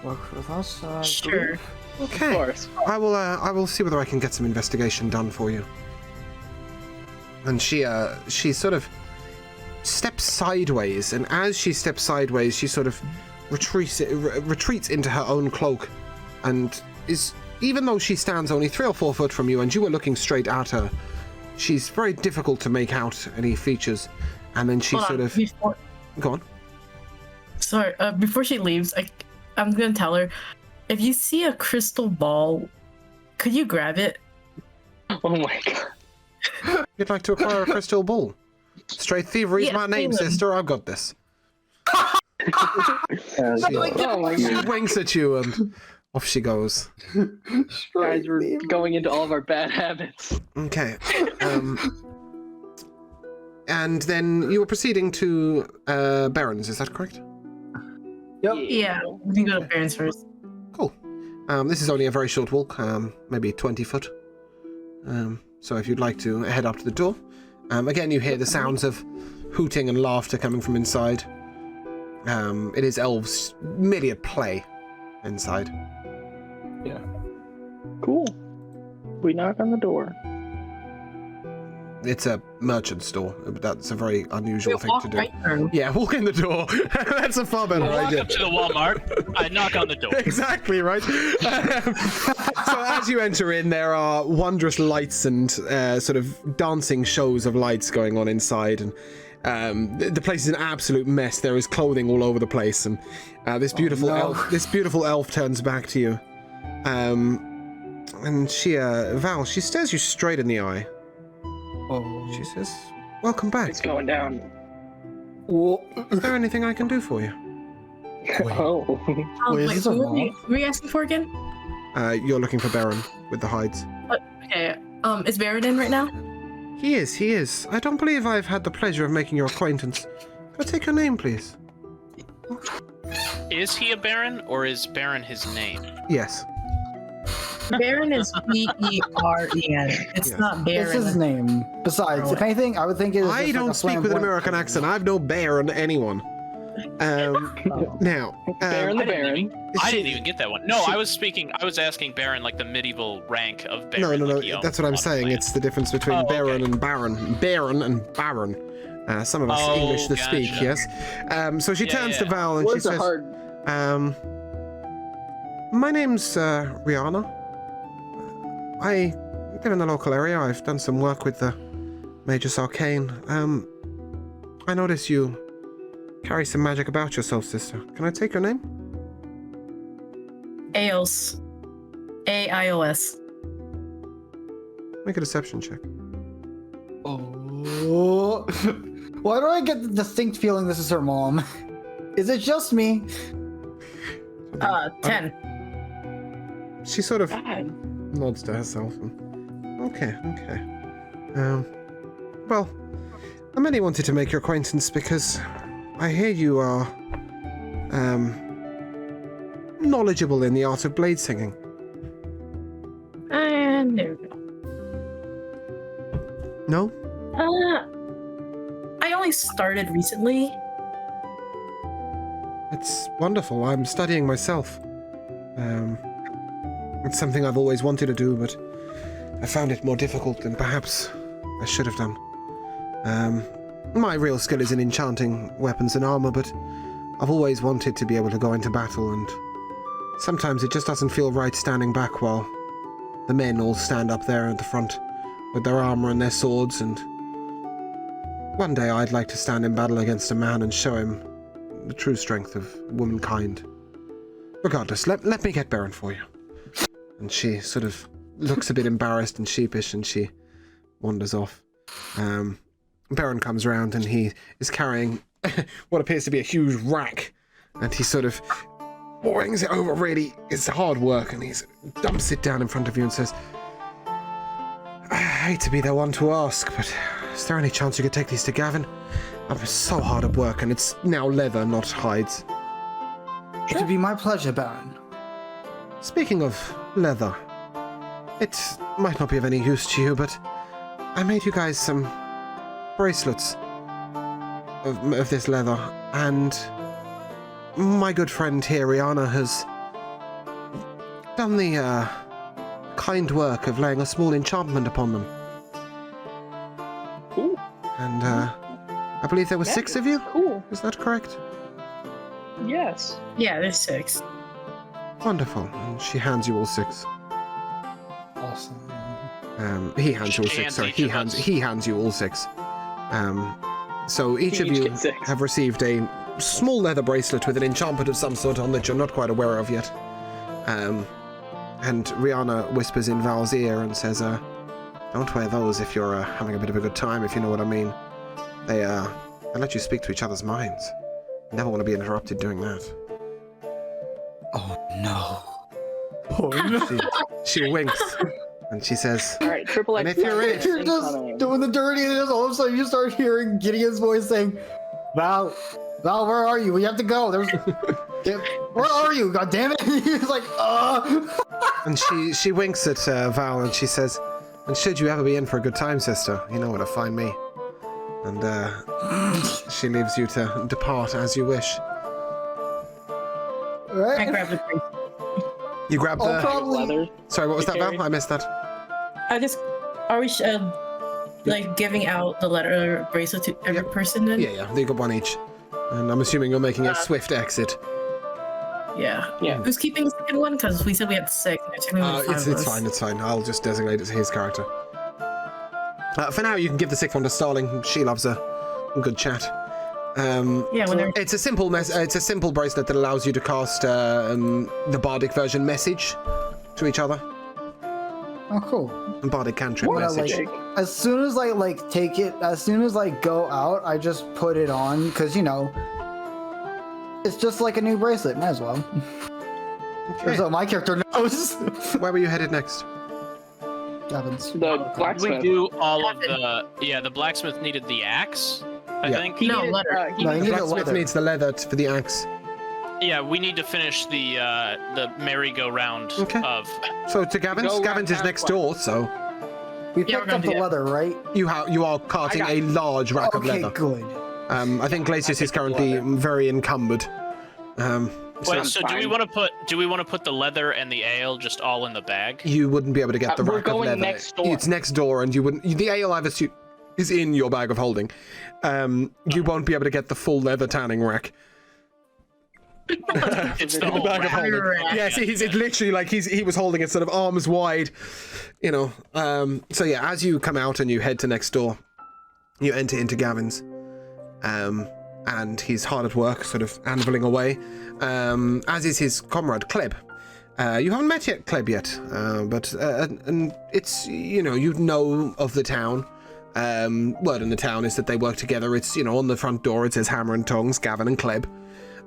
Work with us. Sure. Of Okay. course. I will see whether I can get some investigation done for you. And she sort of steps sideways, and as she steps sideways, she sort of retreats into her own cloak, and even though she stands only 3 or 4 foot from you, and you are looking straight at her, she's very difficult to make out any features. And then she Hold sort on, of go on. Sorry, before she leaves, I'm gonna tell her, if you see a crystal ball, could you grab it? Oh my god. You'd like to acquire a crystal ball? Straight thievery's Yeah, my name, Caleb. sister. I've got this. Oh my She god. winks at you, and off she goes. Guys, we're going into all of our bad habits. Okay. And then you were proceeding to Baron's, is that correct? Yeah, we can go to Baron's first. Cool. This is only a very short walk, maybe 20 foot. So if you'd like to head up to the door. Again, you hear the sounds of hooting and laughter coming from inside. It is elves merely at play inside. Cool. We knock on the door. It's a merchant store. That's a very unusual thing to do. Right through. Yeah, walk in the door. That's a far better I walk idea. up to the Walmart. I knock on the door. Exactly right. So as you enter in, there are wondrous lights and sort of dancing shows of lights going on inside, and the place is an absolute mess. There is clothing all over the place, and this beautiful elf turns back to you, and she Val, she stares you straight in the eye. She says, "Welcome back. It's going down. Is there anything I can do for you?" Oh. Wait, is Wait, this a who wall? were you asking for again? You're looking for Baron with the hides. Okay, is Baron in right now? He is. I don't believe I've had the pleasure of making your acquaintance. Can I take your name, please? Is he a baron, or is Baron his name? Yes. Baron is B-E-R-E-N. It's Yes. not Baron. It's his name. Besides, if anything, I would think it is. I don't speak with an American accent. I've no bear on anyone. Now, Baron the I didn't Baron. even- I didn't even get that one. No, I was asking Baron like the medieval rank of Baron. no. like he owned That's what a I'm lot of saying. land. It's the difference between Oh, okay. Baron and Baron. Baron and Baron. Some of us Oh, English to speak, gotcha. yes. So she Yeah, turns to yeah. Val and she Words are says, hard. my name's Rihanna. I live in the local area. I've done some work with the Magus Arcane. I notice you carry some magic about yourself, sister. Can I take your name? Aos. AIOS. Make a deception check. Oh. Why do I get the distinct feeling this is her mom? Is it just me? 10. She sort of God. nods to herself. Okay. Well, I mainly wanted to make your acquaintance because I hear you are, knowledgeable in the art of blade singing. And there we go. No? I only started recently. It's wonderful. I'm studying myself. It's something I've always wanted to do, but I found it more difficult than perhaps I should have done. My real skill is in enchanting weapons and armor, but I've always wanted to be able to go into battle, and sometimes it just doesn't feel right standing back while the men all stand up there at the front with their armor and their swords, and one day I'd like to stand in battle against a man and show him the true strength of womankind. Regardless, let me get Baron for you. And she sort of looks a bit embarrassed and sheepish, and she wanders off. Baron comes around and he is carrying what appears to be a huge rack, and he sort of brings it over. Really, it's hard work, and he dumps it down in front of you and says, I hate to be the one to ask, but is there any chance you could take these to Gavin? I'm so hard at work, and it's now leather, not hides. It would be my pleasure, Baron. Speaking of leather, it might not be of any use to you, but I made you guys some bracelets of this leather, and my good friend here, Rihanna, has done the kind work of laying a small enchantment upon them. Cool. And I believe there were 6 of you? Cool. Is that correct? Yes. Yeah, there's 6. Wonderful. And she hands you all 6. Awesome. He hands you all 6. Hands Sorry, each he of hands us. he hands you all 6. So each of Each you get 6. have received a small leather bracelet with an enchantment of some sort on that you're not quite aware of yet. And Rihanna whispers in Val's ear and says, don't wear those if you're having a bit of a good time, if you know what I mean. They let you speak to each other's minds. You never want to be interrupted doing that. Oh no. Oh no. She winks and she says, All right, triple And X. if you're in- You're just doing the dirty, and just all of a sudden you start hearing Gideon's voice saying, Val, where are you? We have to go. Where are you? God damn it. He's like, and she winks at Val and she says, and should you ever be in for a good time, sister, you know where to find me. And she leaves you to depart as you wish. I Right? grabbed the bracelet. You grab Oh, the... probably. Leather. Sorry, what was that, Val? carry. I missed that. Are we like giving out the letter bracelet to every person then? Yeah, they got one each. And I'm assuming you're making a swift exit. Yeah. Yeah. Who's keeping the second one? Because we said we had 6. And there's only 5 of It's us. fine. I'll just designate it as his character. For now, you can give the 6th one to Starling. She loves a good chat. Yeah, when they're It's a simple it's a simple bracelet that allows you to cast the bardic version message to each other. Oh, cool. Bardic cantrip What I message. like, as soon as I take it, as soon as I go out, I just put it on because it's just like a new bracelet. Might as well. Okay. So my character knows. Where were you headed next? Gavin's. The Did we blacksmith. do all of the blacksmith needed the axe, I Yeah. think. He No, needed, letter. he No, needed- you need a Blacksmith leather. needs the leather for the axe. Yeah, we need to finish the merry-go-round Okay. of... So to Gavin's. Go Gavin's is round next that way. door, so We Yeah, picked we're up gonna the do leather, right? you are carting I got a large rack of Okay, leather. good. I think Glacius is currently very encumbered. Wait, so do we fine. want to put the leather and the ale just all in the bag? You wouldn't be able to get the We're rack of going leather. next door. It's next door, and you wouldn't. The ale, I've assumed. is in your bag of holding. You won't be able to get the full leather tanning rack. It's the whole Bag of holding. Yes, it's literally like he was holding it sort of arms wide, you know. So yeah, as you come out and you head to next door, you enter into Gavin's, and he's hard at work, sort of anviling away, as is his comrade Kleb. You haven't met yet Kleb yet, but and it's, you know of the town. Word in the town is that they work together. It's, on the front door it says Hammer and Tongs, Gavin and Kleb.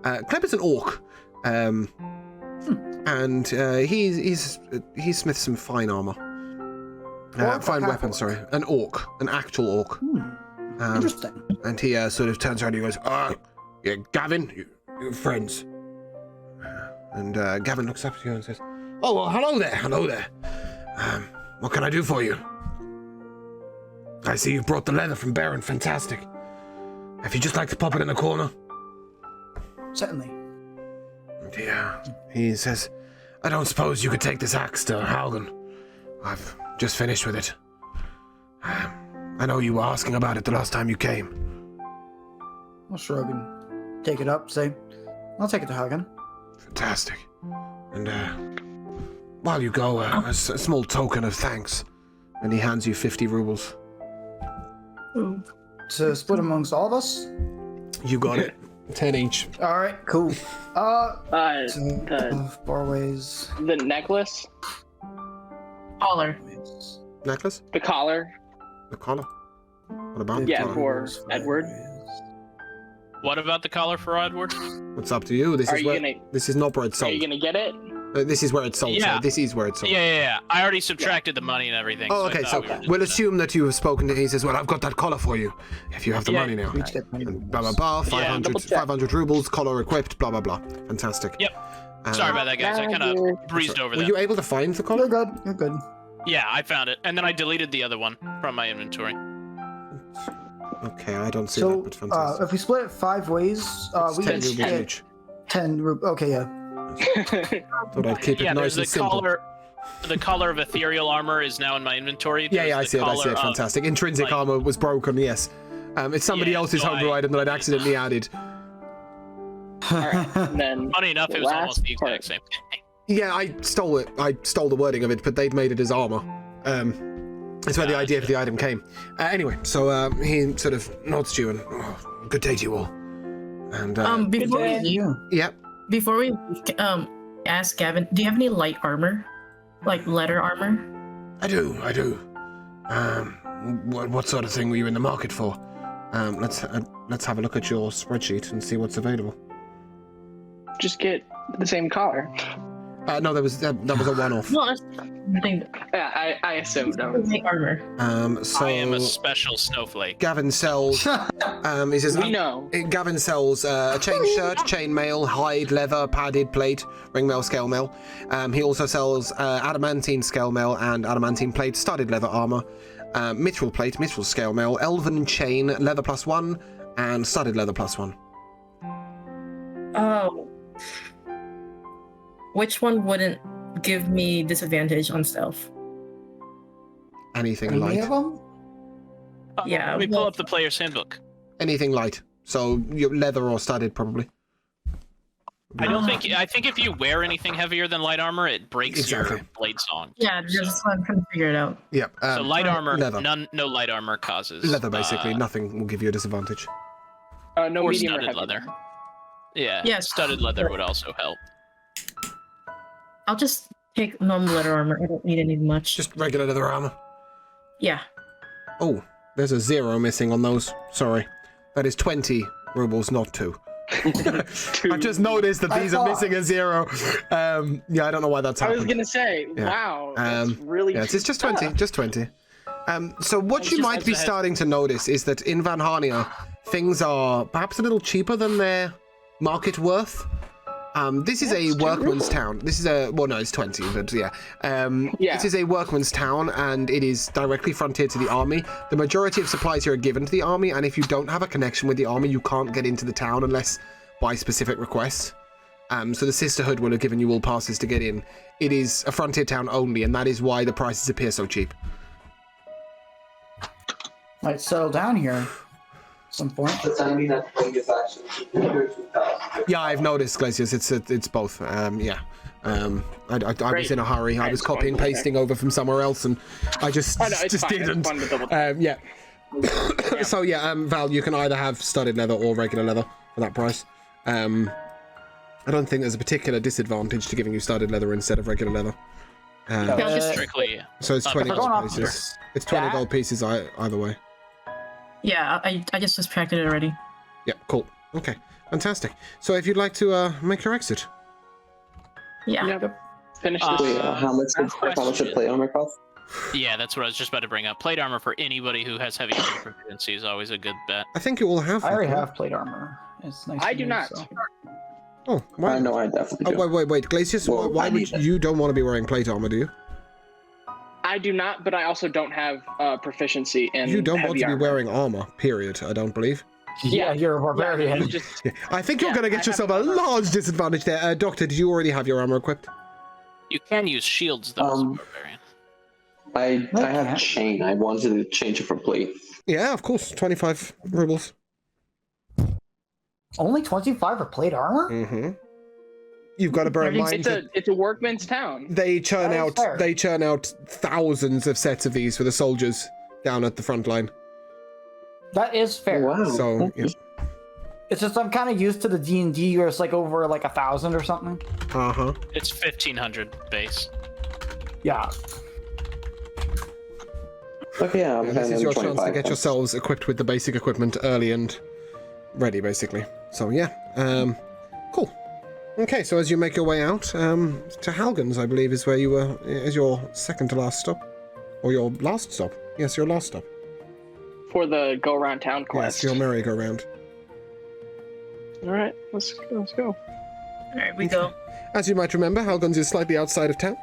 Kleb is an orc, and he smiths some fine armor, fine weapons. Sorry, an orc, an actual orc. Interesting. And he sort of turns around and he goes, yeah, Gavin, you're friends. And Gavin looks up at you and says, oh, well, hello there. What can I do for you? I see you've brought the leather from Baron. Fantastic. If you'd just like to pop it in the corner. Certainly. Yeah. He says, I don't suppose you could take this axe to Haugen. I've just finished with it. I know you were asking about it the last time you came. I'll shrug and take it up, say, I'll take it to Hagen. Fantastic. And while you go, a small token of thanks. And he hands you 50 rubles. To split amongst all of us? You got it. 10 each. All right, cool. The Barways. necklace, Collar. Necklace? the collar. The collar? What about the Yeah, collar? for Edward. What about the collar for Edward? What's up to you? This is not where it's Are sold. you gonna get it? This is where it's sold. Yeah. So this is where it's sold. Yeah. I already subtracted the the money and everything. Oh, I okay. thought So we were just we'll gonna- assume that you have spoken to him. He says, well, I've got that collar for you. If you have the Yeah, money now. We each get 20 And blah, blah, blah. 500, double check. 500 rubles, collar equipped, blah, blah, blah. Fantastic. Yep. Sorry about that, guys. I kind of breezed over Were that. you able to find the collar? You're good. You're good. Yeah, I found it, and then I deleted the other one from my inventory. Okay, I don't see So, that, but fantastic. if we split it 5 ways, we 10 each rubles get each. 10 rubles. Okay, yeah. Thought I'd keep it Yeah, nice there's and the simple. collar. The collar of ethereal armor is now in my inventory. Yeah, There's I the see it. collar of- Fantastic. Intrinsic like- armor was broken, yes. It's somebody Yeah, else's so homebrew I- item that I'd accidentally added. Alright, and then Funny enough, it was last almost the exact part. same thing. Yeah, I stole it. I stole the wording of it, but they'd made it as armor. That's where the idea for the item came. Anyway, so he sort of nods to you and, good day to you all. And Before day. we leave, yeah, before we ask Gavin, do you have any light armor, like leather armor? I do. What sort of thing were you in the market for? Let's have a look at your spreadsheet and see what's available. just get the same collar. No, that was a one-off. No, I think Yeah, I assumed that was. light armor. So I am a special snowflake. Gavin sells. He says We know. Gavin sells a chain shirt, chain mail, hide, leather, padded plate, ring mail, scale mail. He also sells adamantine scale mail and adamantine plate, studded leather armor, mithril plate, mithril scale mail, elven chain, leather +1, and studded leather +1. Oh. Which one wouldn't give me disadvantage on stealth? Anything Any light. of them? Yeah, Let me pull well- up the player's handbook. Anything light. So your leather or studded probably. I think if you wear anything heavier than light armor, it breaks Exactly. your blade song. Yeah, just I'm trying to figure it out. Yep. So light armor, leather. no light armor causes Leather basically. Nothing will give you a disadvantage. No or medium or studded heavy. leather. Yeah, Yes. studded leather would also help. I'll just take normal leather armor. I don't need any much. Just regular leather armor. Yeah. Oh, there's a 0 missing on those. Sorry. That is 20 rubles, not 2. I've just noticed that these are missing a 0. Yeah, I don't know why that's I happened. was gonna say, Yeah. wow, that's really. Yeah, it's just 20, just 20. So what you just might be as a head- starting to notice is that in Van Harnia, things are perhaps a little cheaper than their market worth. This is a workman's town. This is it's 20, but yeah. Yeah. This is a workman's town, and it is directly frontier to the army. The majority of supplies here are given to the army, and if you don't have a connection with the army, you can't get into the town unless by specific request. So the Sisterhood will have given you all passes to get in. It is a frontier town only, and that is why the prices appear so cheap. might settle down here at some point. Yeah, I've noticed, Glacius. It's both. Yeah. I was in a hurry. I was copying, pasting over from somewhere else, and I just didn't. Yeah. So yeah, Val, you can either have studded leather or regular leather for that price. I don't think there's a particular disadvantage to giving you studded leather instead of regular leather. Strictly. So it's 20 if we're gold going pieces. It's 20 gold pieces either way. Yeah, I just subtracted it already. Yeah, cool. Okay, fantastic. So if you'd like to make your exit. Yeah. Yep. Finish this. Wait, how much should plate armor cost? Yeah, that's what I was just about to bring up. Plate armor for anybody who has heavy proficiency is always a good bet. I think you all have. I already have plate armor. It's nice. I to do use, not. so. Oh, why? I know I definitely do. Wait, Glacius, Well, why I would need it. you don't want to be wearing plate armor, do you? I do not, but I also don't have proficiency in You don't want heavy to be armor. wearing armor, period, I don't believe. Yeah, you're a Yeah, barbarian. you just, Yeah, I think you're Yeah, going to get I yourself a have armor. large disadvantage there. Doctor, did you already have your armor equipped? You can use shields though as a barbarian. I have chain. I wanted to change it for plate. Yeah, of course, 25 rubles. Only 25 for plate armor? Mm-hmm. You've got to bear in mind that it's a workman's town. they churn That is fair. out thousands of sets of these for the soldiers down at the front line. That is fair. Wow. So, yeah. It's just I'm kind of used to the D&D where it's like over like 1,000 or something. Uh-huh. It's 1500 base. Yeah. Okay, yeah, Yeah, this is your chance to 25 get then. yourselves equipped with the basic equipment early and ready, basically. So yeah, cool. Okay, so as you make your way out to Halgan's, I believe, is where you were. Is your second to last stop, or your last stop? Yes, your last stop. For the go around town quest. Yes, your merry-go-round. All right, let's go. Alright, we go. As you might remember, Halgan's is slightly outside of town.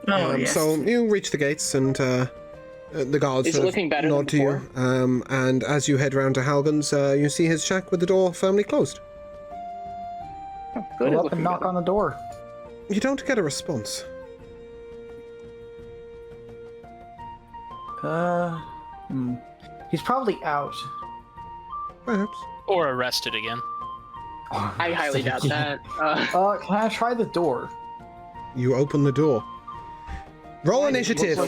Oh, yes. So you reach the gates, and the guards Is it sort of looking better nod to than you. And as you head round to Halgan's, you see his shack with the door firmly closed. Good. Go it's up looking and knock better. on the door. You don't get a response. He's probably out. Perhaps. Or arrested again. I highly doubt that. Can I try the door? You open the door. Roll initiative.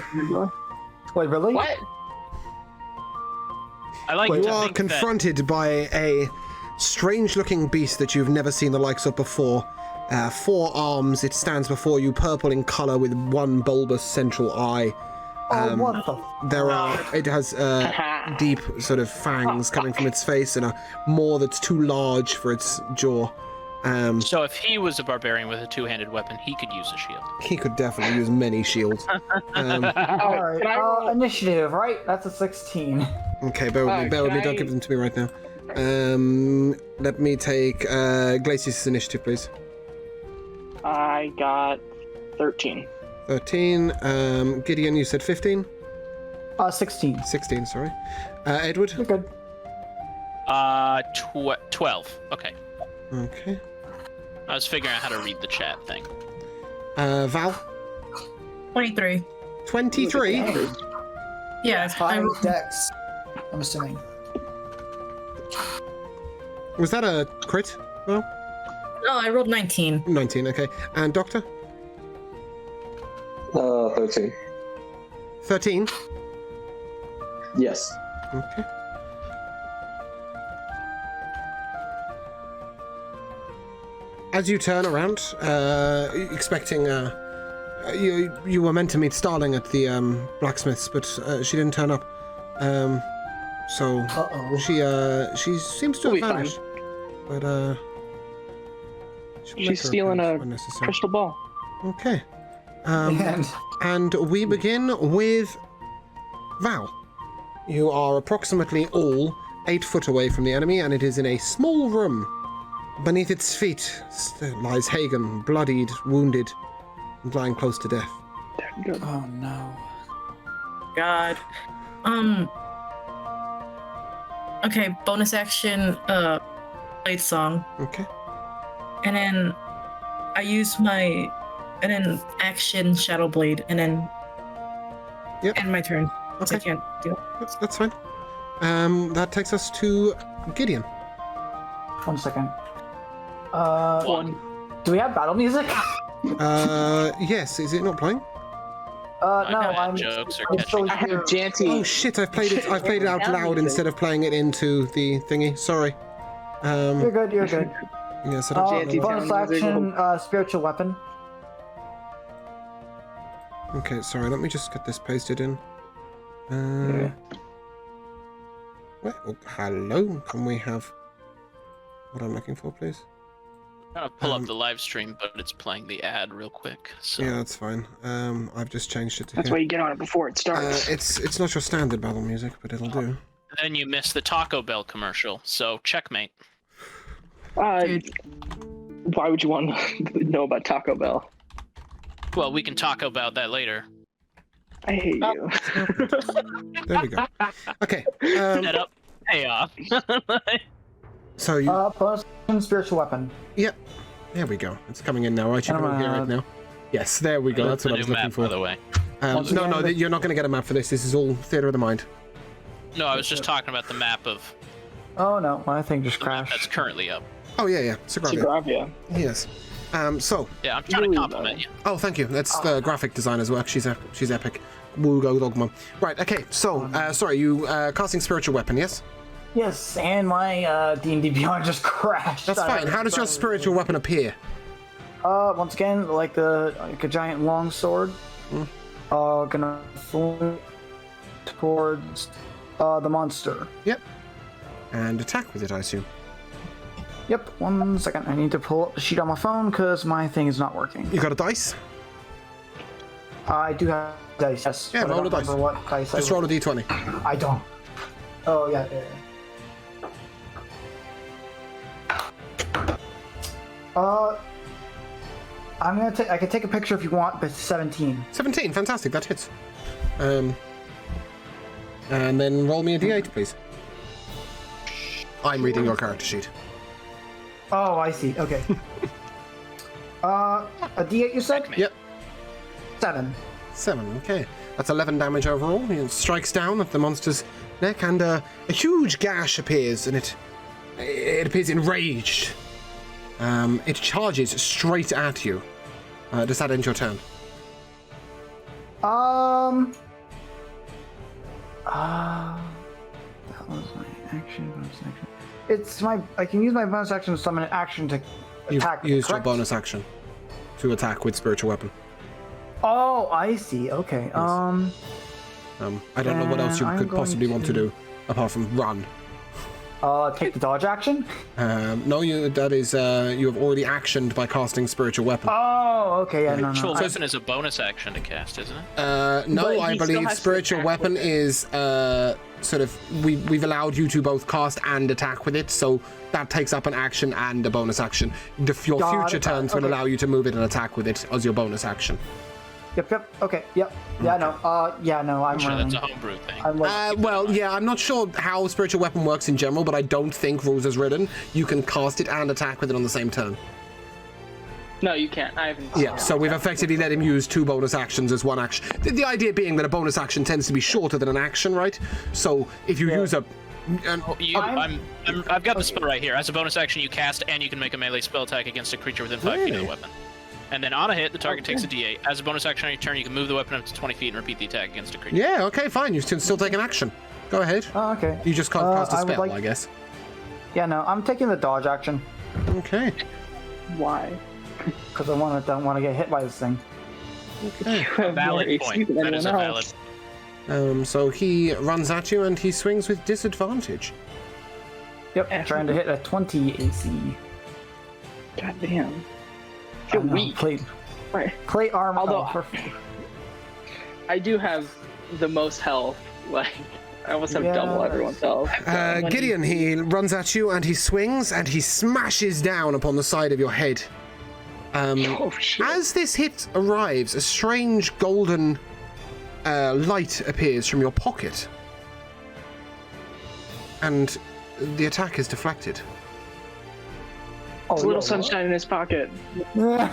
Wait, really? What? I like You to are think confronted by a strange-looking beast that you've never seen the likes of before. 4 arms. It stands before you, purple in color, with one bulbous central eye. Oh, what the? It has deep sort of fangs coming from its face, and a maw that's too large for its jaw. so if he was a barbarian with a two-handed weapon, he could use a shield. He could definitely use many shields. All right. Can I roll? Initiative, right? That's a 16. Okay, bear with me. Bear with me. can Don't I- give them to me right now. Let me take Glacius' initiative, please. I got 13. 13. Gideon, you said 15? 16. 16, sorry. Edward? You're good. 12. Okay. Okay. I was figuring out how to read the chat thing. Val? 23. 23? Yeah, I Five rolled- dex. I'm assuming. Was that a crit? Well, No, I rolled 19. 19, okay. And Doctor? 13. 13? Yes. Okay. As you turn around, expecting, you were meant to meet Starling at the blacksmith's, but she didn't turn up. So Uh-oh. she seems to We'll have be fine. vanished. But she'll make She's her stealing appearance a when necessary. crystal ball. Okay. And And we begin with Val. You are approximately all 8 foot away from the enemy, and it is in a small room. Beneath its feet lies Hagen, bloodied, wounded, and lying close to death. oh no. God. Okay, bonus action, blade song. Okay. And then I use my, and then action Shadow Blade, and then Yep. end my turn. 'cause I Okay. can't do it. That's fine. That takes us to Gideon. 1 second. One. Do we have battle music? Yes. Is it not playing? I No, know I'm jokes are I'm still I have here. Janty. Oh shit! I've played it. I've played it out loud instead of playing it into the thingy. Sorry. You're good. You're good. Yes. I don't Janty know. Bonus sounds action, spiritual weapon. Okay. Sorry. Let me just get this pasted in. Wait, oh, hello. Can we have what I'm looking for, please? I'm gonna pull up the live stream, but it's playing the ad real quick. So Yeah, that's fine. I've just changed it to That's here. why you get on it before it starts. It's not your standard battle music, but it'll do. then you miss the Taco Bell commercial. So checkmate. Why would you want to know about Taco Bell? Well, we can talk about that later. I hate you. There we go. Okay. Set up, payoff. So you. Bonus action, spiritual weapon. Yep. There we go. It's coming in now, right? You can all hear it now. Yes, there we go. That's what I The was new looking map, for. by the way. Once No, again, no, you're not going to get a map for this. This is all theater of the mind. No, I was just talking about the map of Oh no, my thing just the map that's crashed. currently up. Oh yeah. Sogravia. Sogravia. Yes. So. Yeah, I'm trying to compliment you. Oh, thank you. That's the graphic designer's work. She's epic. Woo go dogma. Right. Okay. So, sorry, you casting spiritual weapon? Yes. Yes, and my D&D Beyond just crashed. That's fine. How does your spiritual weapon appear? Once again, like a giant long sword. Gonna fly towards the monster. Yep. And attack with it, I assume. Yep. 1 second. I need to pull up the sheet on my phone because my thing is not working. You got a dice? I do have dice. Yes. Yeah, but I roll don't a dice. remember what dice Just I roll a d20. I don't. Oh yeah. I'm gonna take. I can take a picture if you want, but 17. 17. Fantastic. That hits. And then roll me a d8, please. I'm reading your character sheet. Oh, I see. Okay. A D8, you said? Yep. 7. 7. Okay. That's 11 damage overall. It strikes down at the monster's neck, and a huge gash appears, and it appears enraged. It charges straight at you. Does that end your turn? That was my action. Bonus action. It's my. I can use my bonus action to summon an action to You've attack. used your correct? bonus action to attack with spiritual weapon. Oh, I see. Okay. I don't know what else you I'm could going possibly want to to- do apart from run. Take the dodge action. No, you have already actioned by casting spiritual weapon. Oh, okay. Yeah, no, Spiritual no. weapon is a bonus action to cast, isn't it? No, But I he still believe has to spiritual attack weapon with it. is sort of we've allowed you to both cast and attack with it, so that takes up an action and a bonus action. Your Got future it, turns will okay. allow you to move it and attack with it as your bonus action. Yep. Okay. Yep. Yeah. No. Yeah. No. I'm Sure, running. that's a homebrew thing. I'm like. Well, yeah, I'm not sure how spiritual weapon works in general, but I don't think rules as written you can cast it and attack with it on the same turn. No, you can't. I haven't. Yeah, so we've effectively let him use 2 bonus actions as 1 action. The idea being that a bonus action tends to be shorter than an action, right? So if you use a... I've got the spell right here. As a bonus action, you cast and you can make a melee spell attack against a creature within 5 feet of Really? the weapon. And then on a hit, the target takes a d8. As a bonus action on your turn, you can move the weapon up to 20 feet and repeat the attack against a creature. Yeah, okay, fine. You can still take an action. Go ahead. Oh, okay. You just can't cast a I would spell, like- I guess. Yeah. No. I'm taking the dodge action Okay. Why? because I don't want to get hit by this thing. Okay. You have more Valid AC point. than That is a anyone valid. else. So he runs at you and he swings with disadvantage. Yep. Trying to hit a 20 AC. God damn. I You're know, weak. Plate Right. armor. Although- oh, perfect. I do have the most health. Like, I almost have double Yes. everyone's health. Gideon, he runs at you and he swings and he smashes down upon the side of your head. Oh shit. As this hit arrives, a strange golden light appears from your pocket. And the attack is deflected. Oh, There's a little yeah, sunshine in his pocket. what?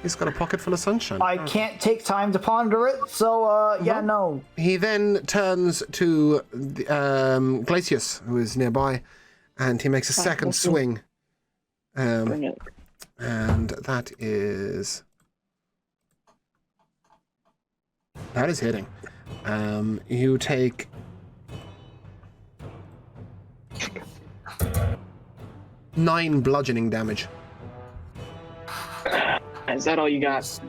He's got a pocket full of sunshine. I can't take time to ponder it, so yeah, no. He then turns to Glacius, who is nearby, and he makes a second swing. Bring it. And that is hitting. You take 9 bludgeoning damage. Is that all you got?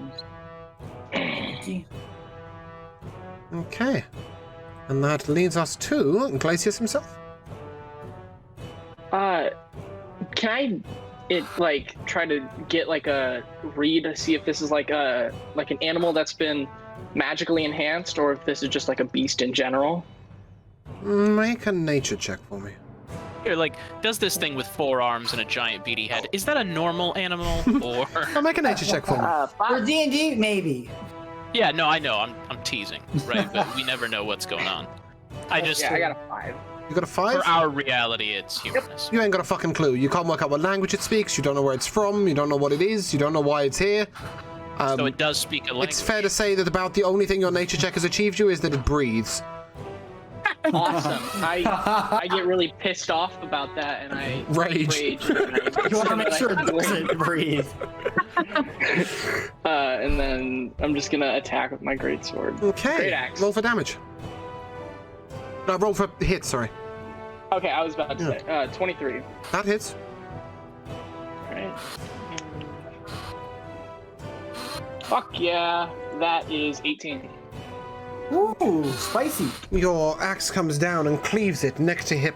Okay. And that leads us to Glacius himself. Can I try to get like a read to see if this is like an animal that's been magically enhanced, or if this is just like a beast in general? Make a nature check for me. Here, like, does this thing with 4 arms and a giant beady head, is that a normal animal, or... Make a nature check for me. For D&D, maybe. Yeah, no, I know, I'm teasing, right? But we never know what's going on. I I got a 5. You got a 5? For our reality, it's humanness. You ain't got a fucking clue. You can't work out what language it speaks. You don't know where it's from. You don't know what it is. You don't know why it's here. So it does speak a language. It's fair to say that about the only thing your nature check has achieved you is that it breathes. Awesome. I get really pissed off about that, and I Rage. You want to make sure it doesn't breathe. And then I'm just gonna attack with my greatsword. Okay. Great axe. Roll for damage. No, roll for hit, sorry. Okay, I was about to say 23. That hits. Alright. Fuck yeah, that is 18. Ooh, spicy. Your axe comes down and cleaves it neck to hip.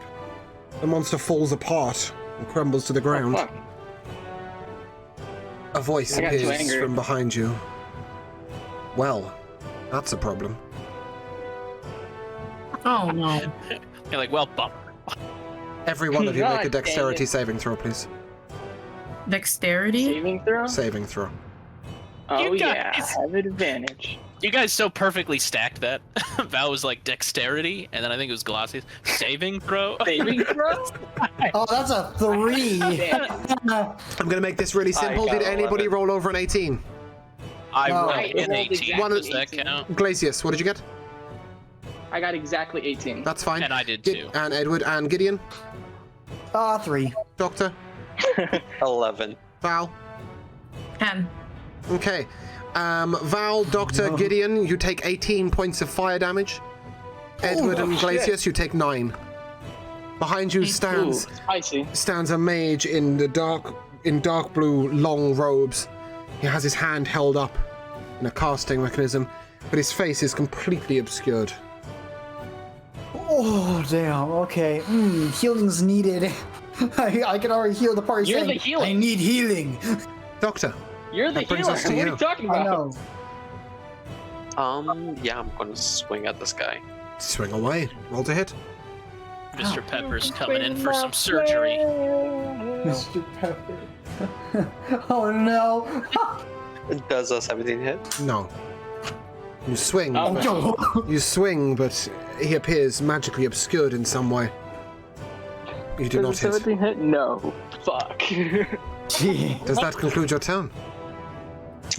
The monster falls apart and crumbles to the ground. Oh, fuck. A voice I got too appears angry. from behind you. Well, that's a problem. Oh no. You're like, well, bummer. Every one of you make a God dexterity dang it. saving throw, please. Dexterity? Saving throw? Saving throw. Oh You yeah, guys. I have advantage. You guys so perfectly stacked that. Val was like dexterity, and then I think it was Glossius. Saving throw? Saving throw? Oh, that's a 3. I'm gonna make this really simple. got Did anybody 11. roll over an 18? I No. rolled I an rolled 18. exactly Does that 18. count? Glacius, what did you get? I got exactly 18. That's fine. And I did too. And Edward and Gideon. 3. Doctor. 11. Val. 10. Okay. Val, Doctor, Gideon, you take 18 points of fire damage. Edward and Glacius, you take 9. Behind you Ooh, stands spicy. a mage in dark blue long robes. He has his hand held up in a casting mechanism, but his face is completely obscured. Oh, damn. Okay. Healing's needed. I can already heal the party. You're saying, the healer. I need healing. Doctor. You're the That brings healer. us to What are you. you talking I about? know. Yeah, I'm gonna swing at this guy. Swing away. Roll to hit. Mr. Pepper's coming in for some surgery. Mr. Pepper. Oh no. Does a 17 hit? No. You swing. Oh, but- Oh, You swing, but he appears magically obscured in some way. You do not Does a hit. 17 hit? No. Fuck. gee. Does that conclude your turn?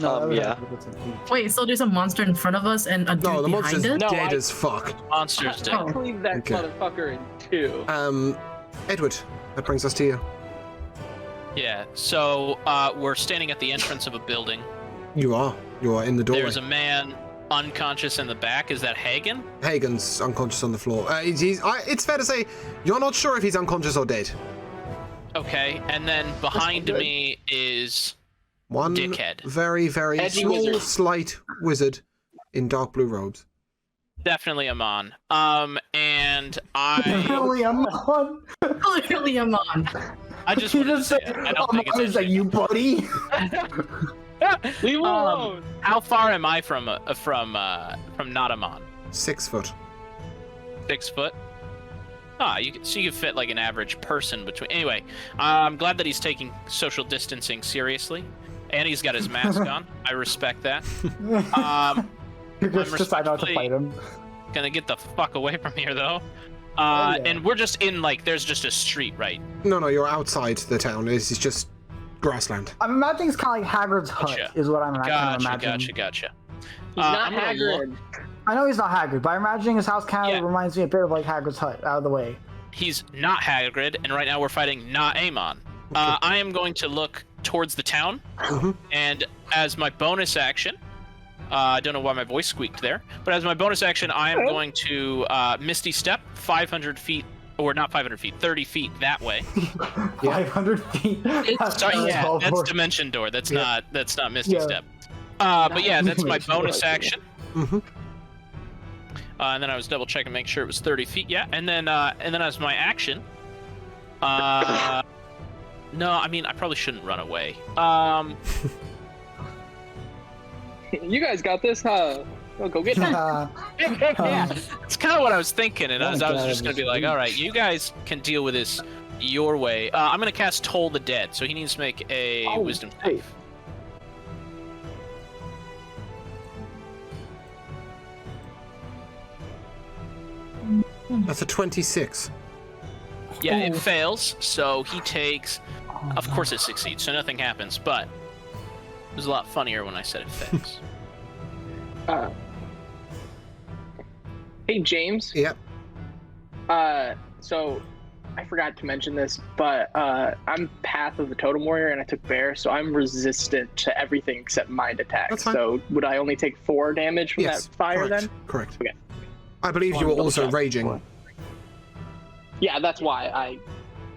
No, that Yeah. was- Wait, so there's a monster in front of us and a dude No, the behind monster's it? No, dead I- as fuck. Monster's dead. Oh. Leave that Okay. motherfucker in 2. Edward, that brings us to you. Yeah, so we're standing at the entrance of a building. You are in the doorway. There's a man unconscious in the back. Is that Hagen? Hagen's unconscious on the floor. It's fair to say you're not sure if he's unconscious or dead. Okay, and then behind good. me is One Dickhead. very, very Edgy small, wizard. slight wizard in dark blue robes. definitely Amon. And I Really, I'm on. Clearly I'm on. just He wanted to just say said, I don't think is it's like you, buddy. Leave him alone. How far am I from not Amon? 6 foot. 6 foot. So you can fit like an average person between. Anyway, I'm glad that he's taking social distancing seriously, and he's got his mask on. I respect that. You just decide not to respectfully- fight him. Gonna get the fuck away from here though. yeah. And we're just in like there's just a street, right? No, you're outside the town. This is just grassland. I'm imagining it's kind of like Hagrid's hut, Gotcha. is what I'm kind of imagining. Gotcha. He's not I'm gonna Hagrid. I know he's not Hagrid, but I'm imagining his house kind of Yeah. reminds me a bit of like Hagrid's hut, out of the way. He's not Hagrid, and right now we're fighting not Amon. I am going to look towards the town, and as my bonus action, I don't know why my voice squeaked there, but as my bonus action, I am going to Misty Step 500 feet, or not 500 feet, 30 feet that way. 500 feet. Sorry, tall that's for- Dimension Door. That's not Misty Yeah. Step. But yeah, that's my Dimension Door. bonus action. And then I was double checking, make sure it was 30 feet. Yeah, and then as my action, no, I mean I probably shouldn't run away. You guys got this, huh? Oh, go get him. It's kind of what I was thinking, and I was God, just gonna be like, all right, you guys can deal with this your way. I'm gonna cast Toll the Dead, so he needs to make a Wisdom save. That's a 26. Yeah, it fails, so he takes. Of course, it succeeds, so nothing happens. But it was a lot funnier when I said it fails. Hey, James. Yep. So I forgot to mention this, but I'm Path of the Totem Warrior, and I took Bear, so I'm resistant to everything except mind attacks. That's fine. So would I only take 4 damage from Yes. that fire correct. then? Correct. Okay. I believe you were Double also check. raging. Yeah, that's why I.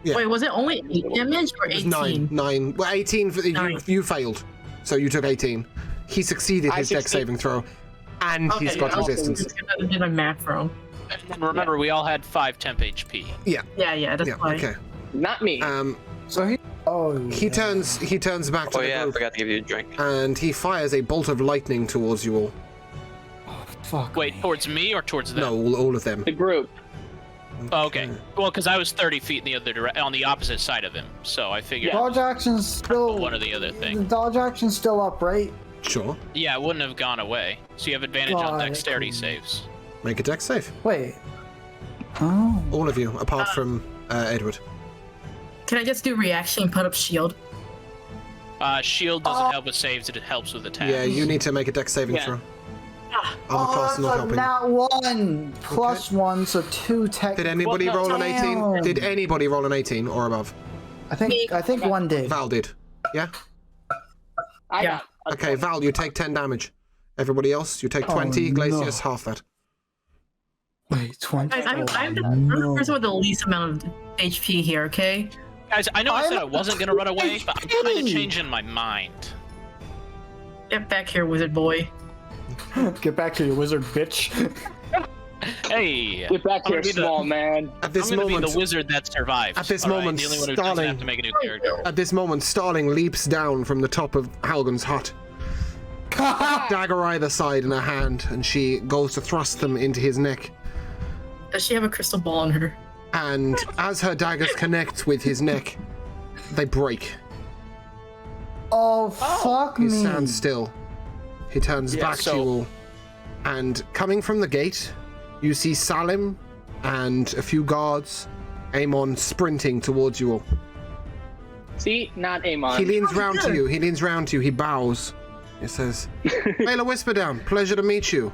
Yeah. Wait, was it only 8 damage or It was 18? 9. Well, 18 for you failed, so you took 18. He succeeded I his dex succeed- saving throw, and he's got I was resistance. just gonna do my math wrong. And remember, we all had 5 temp HP. Yeah, that's Yeah. fine. Okay. Not me. So he. Oh. He turns back to Oh the yeah, I group, forgot to give you a drink. and he fires a bolt of lightning towards you all. Fuck. Wait, towards me or towards them? No, all of them. The group. Oh, okay. Well, because I was 30 feet in the other on the opposite side of him, so I figured Dodge action's still. one or the other The thing. dodge action's still up, right? Sure. Yeah, it wouldn't have gone away. So you have advantage on God. dexterity saves. Make a dex save. Wait. Oh. All of you, apart from Edward. Can I just do reaction and put up shield? Shield doesn't help with saves; it helps with attacks. Yeah, you need to make a dex saving Yeah. throw. Armor class that's not a helping. nat 1 plus 1, so 2 tech. Did anybody Well, no, roll an 18? damn. Did anybody roll an 18 or above? I think one did. Val did. Yeah? I Yeah. got. Okay, Val, you take 10 damage. Everybody else, you take 20. Oh, Glacius, no. half that. Wait, 20. Guys, I'm the no. person with the least amount of HP here, okay? Guys, I know I said I I'm- wasn't gonna run away, but I'm kind of kidding. changing my mind. Get back here, wizard boy. Get back to your wizard, bitch. Hey, Get back I'm here, gonna be the- small man. At this I'm gonna moment, be the wizard that survives. At this All right, moment, the only one who doesn't Starling- have to make a new character. Starling leaps down from the top of Halgan's hut. Dagger either side in her hand, and she goes to thrust them into his neck. Does she have a crystal ball on her? And as her daggers connect with his neck, they break. Oh, fuck He me. stands still. He turns Yeah, back to so- you all. And coming from the gate, you see Salim and a few guards, Amon sprinting towards you all. See, not Amon. He leans round to you. He bows. He says, Baylor Whisperdown, pleasure to meet you.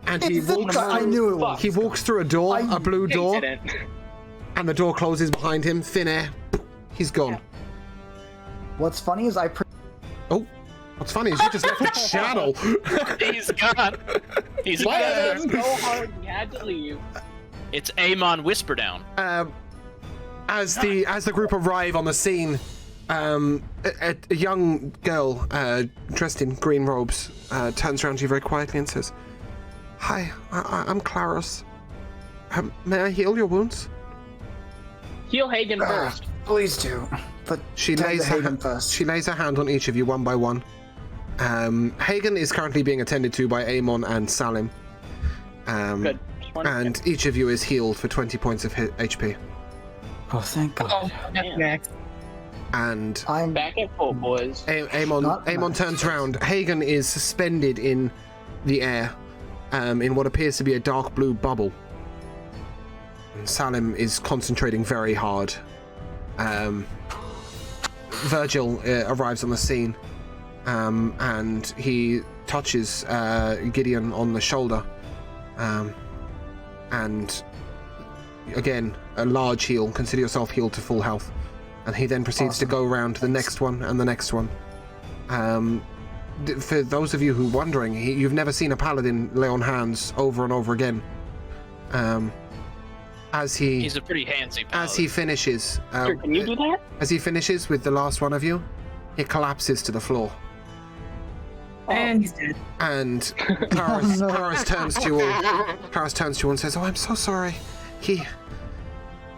And he It's the walks, guy- I knew it was. he walks through a door, a blue He door, didn't. and the door closes behind him. Thin air. He's gone. What's funny is Oh, what's funny is you just left a shadow. He's gone. He's Why gone. is it so hard? You had to leave. It's Amon Whisperdown. As the group arrive on the scene, a young girl dressed in green robes turns around to you very quietly and says, "Hi, I'm Claros. May I heal your wounds?" Heal Hagen first. please do. But She tend lays to her hate him first. she lays her hand on each of you one by one. Hagen is currently being attended to by Amon and Salim. Good. Just wanted to And each of you is healed for 20 points of HP. Oh, thank God. Oh, that's max. And I'm back at full, boys. Amon Not turns around. Hagen is suspended in the air, in what appears to be a dark blue bubble. And Salim is concentrating very hard. Virgil arrives on the scene, and he touches Gideon on the shoulder, and again, a large heal. Consider yourself healed to full health. And he then proceeds to go around to the next one and the next one. For those of you who are wondering, you've never seen a paladin lay on hands over and over again. He's a pretty handsy paladin. As he finishes, Sure, can you do that? as he finishes with the last one of you, he collapses to the floor. And he's dead. And Karis turns to you all. Karis turns to you and says, "Oh, I'm so sorry.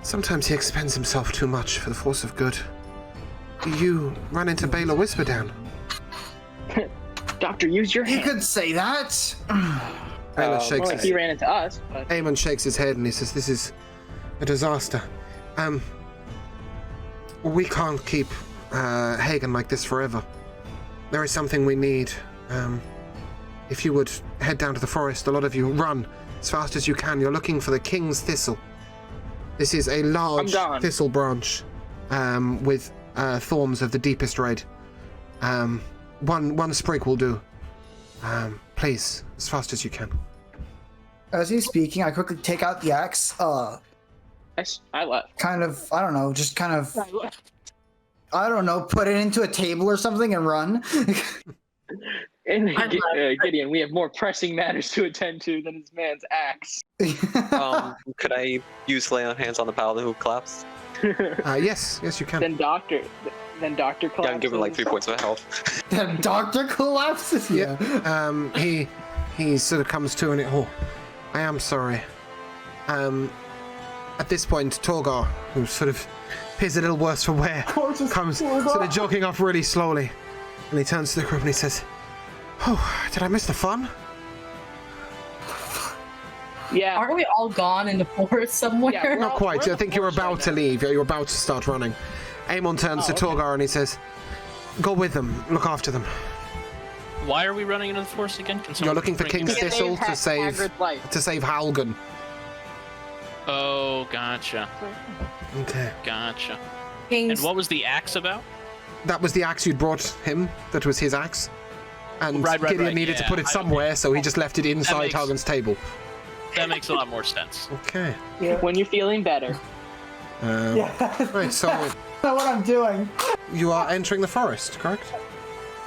Sometimes he expends himself too much for the force of good. You ran into Baylor Whisperdown." Doctor, use your You hand. could say that. Baylor shakes Well, his he ran into us, but Eamon shakes his head and he says, "This is a disaster. We can't keep Hagen like this forever. There is something we need. If you would head down to the forest, a lot of you run as fast as you can. You're looking for the King's Thistle. This is a large thistle branch with thorns of the deepest red. One sprig will do. Please, as fast as you can." As he's speaking, I quickly take out the axe. I left. Kind of, I don't know, put it into a table or something and run. And Gideon, we have more pressing matters to attend to than his man's axe. Could I use lay on hands on the paladin who collapsed? Yes, you can. Then Doctor collapses. Yeah, I'm giving like 3 points of health. The doctor collapses. Yeah. He sort of comes to and I am sorry. At this point, Torgar, who sort of appears a little worse for wear, comes sort of jogging up really slowly, and he turns to the group and he says, "Oh, did I miss the fun?" Yeah. Aren't we all gone in the forest somewhere? Yeah, Not quite. I think you're forest about to leave. You're about to start running. Aemon turns to Torgar and he says, "Go with them. Look after them. Why are we running into the forest again? Can You're someone looking for bring me King's back? Thistle to save Halgan." Oh, gotcha. Okay. Gotcha. King's- And what was the axe about? That was the axe you'd brought him. That was his axe. And Right, Gideon needed to put it somewhere, so he just left it inside Halgan's table. That makes a lot more sense. Okay. When you're feeling better. Right, so Know what I'm doing. you are entering the forest, correct?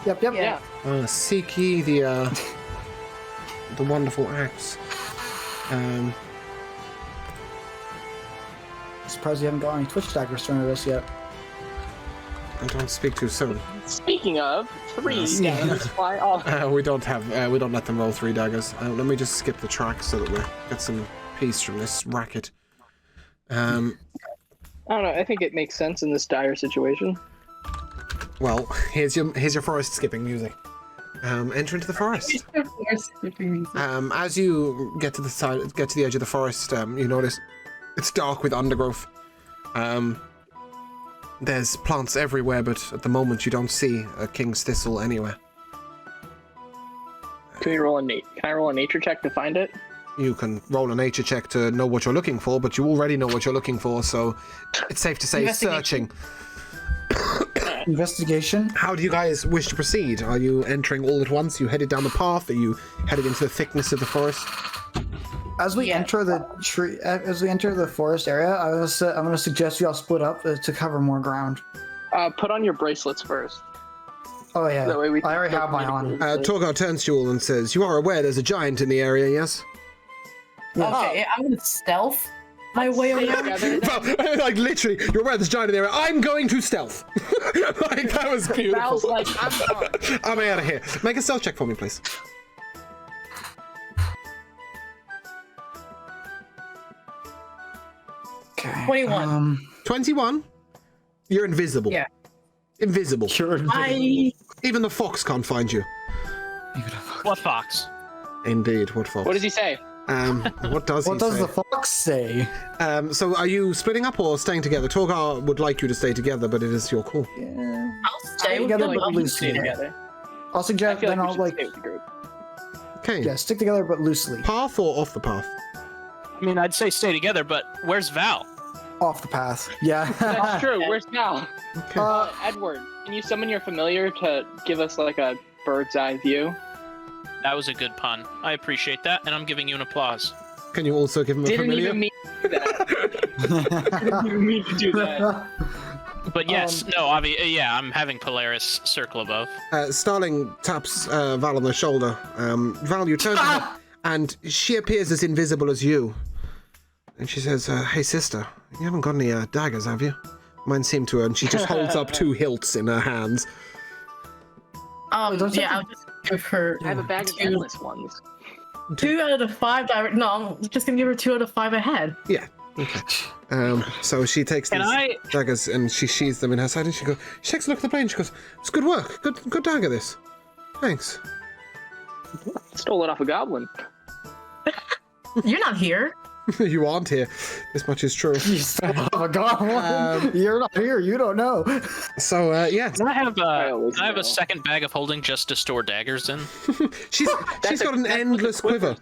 Yep. Yeah. Seek ye the wonderful axe. Surprised you haven't got any Twitch daggers thrown at us yet. I don't speak too soon. Speaking of, 3 daggers fly off. We don't let them roll 3 daggers. Let me just skip the track so that we get some peace from this racket. I don't know. I think it makes sense in this dire situation. Well, here's your forest skipping music. Enter into the forest. As you get to the edge of the forest, you notice it's dark with undergrowth. There's plants everywhere, but at the moment you don't see a King's Thistle anywhere. Can I roll a nature check to find it? You can roll a nature check to know what you're looking for, but you already know what you're looking for, so it's safe to say searching. Investigation. How do you guys wish to proceed? Are you entering all at once? You headed down the path? Are you headed into the thickness of the forest? As we enter the forest area, I'm going to suggest we all split up to cover more ground. Put on your bracelets first. Oh yeah, That way we I already have mine on. Torgar turns to you all and says, "You are aware there's a giant in the area, yes?" Okay, I'm gonna stealth my way around. Like literally, you're aware there's a giant in the area. I'm going to stealth. Like that was beautiful. Val's like, I'm done. I'm out of here. Make a stealth check for me, please. Okay. 21. 21. You're invisible. Yeah. Invisible. You're invisible. Even the fox can't find you. What fox? Indeed, what fox? What does he say? What does he What does say? the fox say? So are you splitting up or staying together? Torgar would like you to stay together, but it is your call. I'll stay with together, you. but loosely. Together. I'll I suggest feel then like I'll we should like stay with the group. Okay. stick together but loosely. Path or off the path? I mean, I'd say stay together, but where's Val? off the path. Yeah. That's true. Where's Val? Okay. Edward, can you summon your familiar to give us like a bird's eye view? That was a good pun. I appreciate that, and I'm giving you an applause. Can you also give him a Didn't familiar? even mean to do that. Didn't even mean to do that. But yes, yeah, I'm having Polaris circle above. Starling taps Val on the shoulder. Val, you turn to her, and she appears as invisible as you. And she says, hey sister, you haven't got any daggers, have you? Mine seem to, and she just holds up 2 hilts in her hands. I'll just give her. I have a bag of endless ones. 2 out of 5 direct. No, I'm just gonna give her 2 out of 5 ahead. Yeah. Okay. So she takes these daggers and she sheathes them in her side, and she takes a look at the blade and she goes, "It's good work. Good dagger, this. Thanks." Stole it off a goblin. You're not here. You aren't here. This much is true. You still have a goblin. You're not here. You don't know. So yeah. Can I have a second bag of holding just to store daggers in? she's got an endless quiver.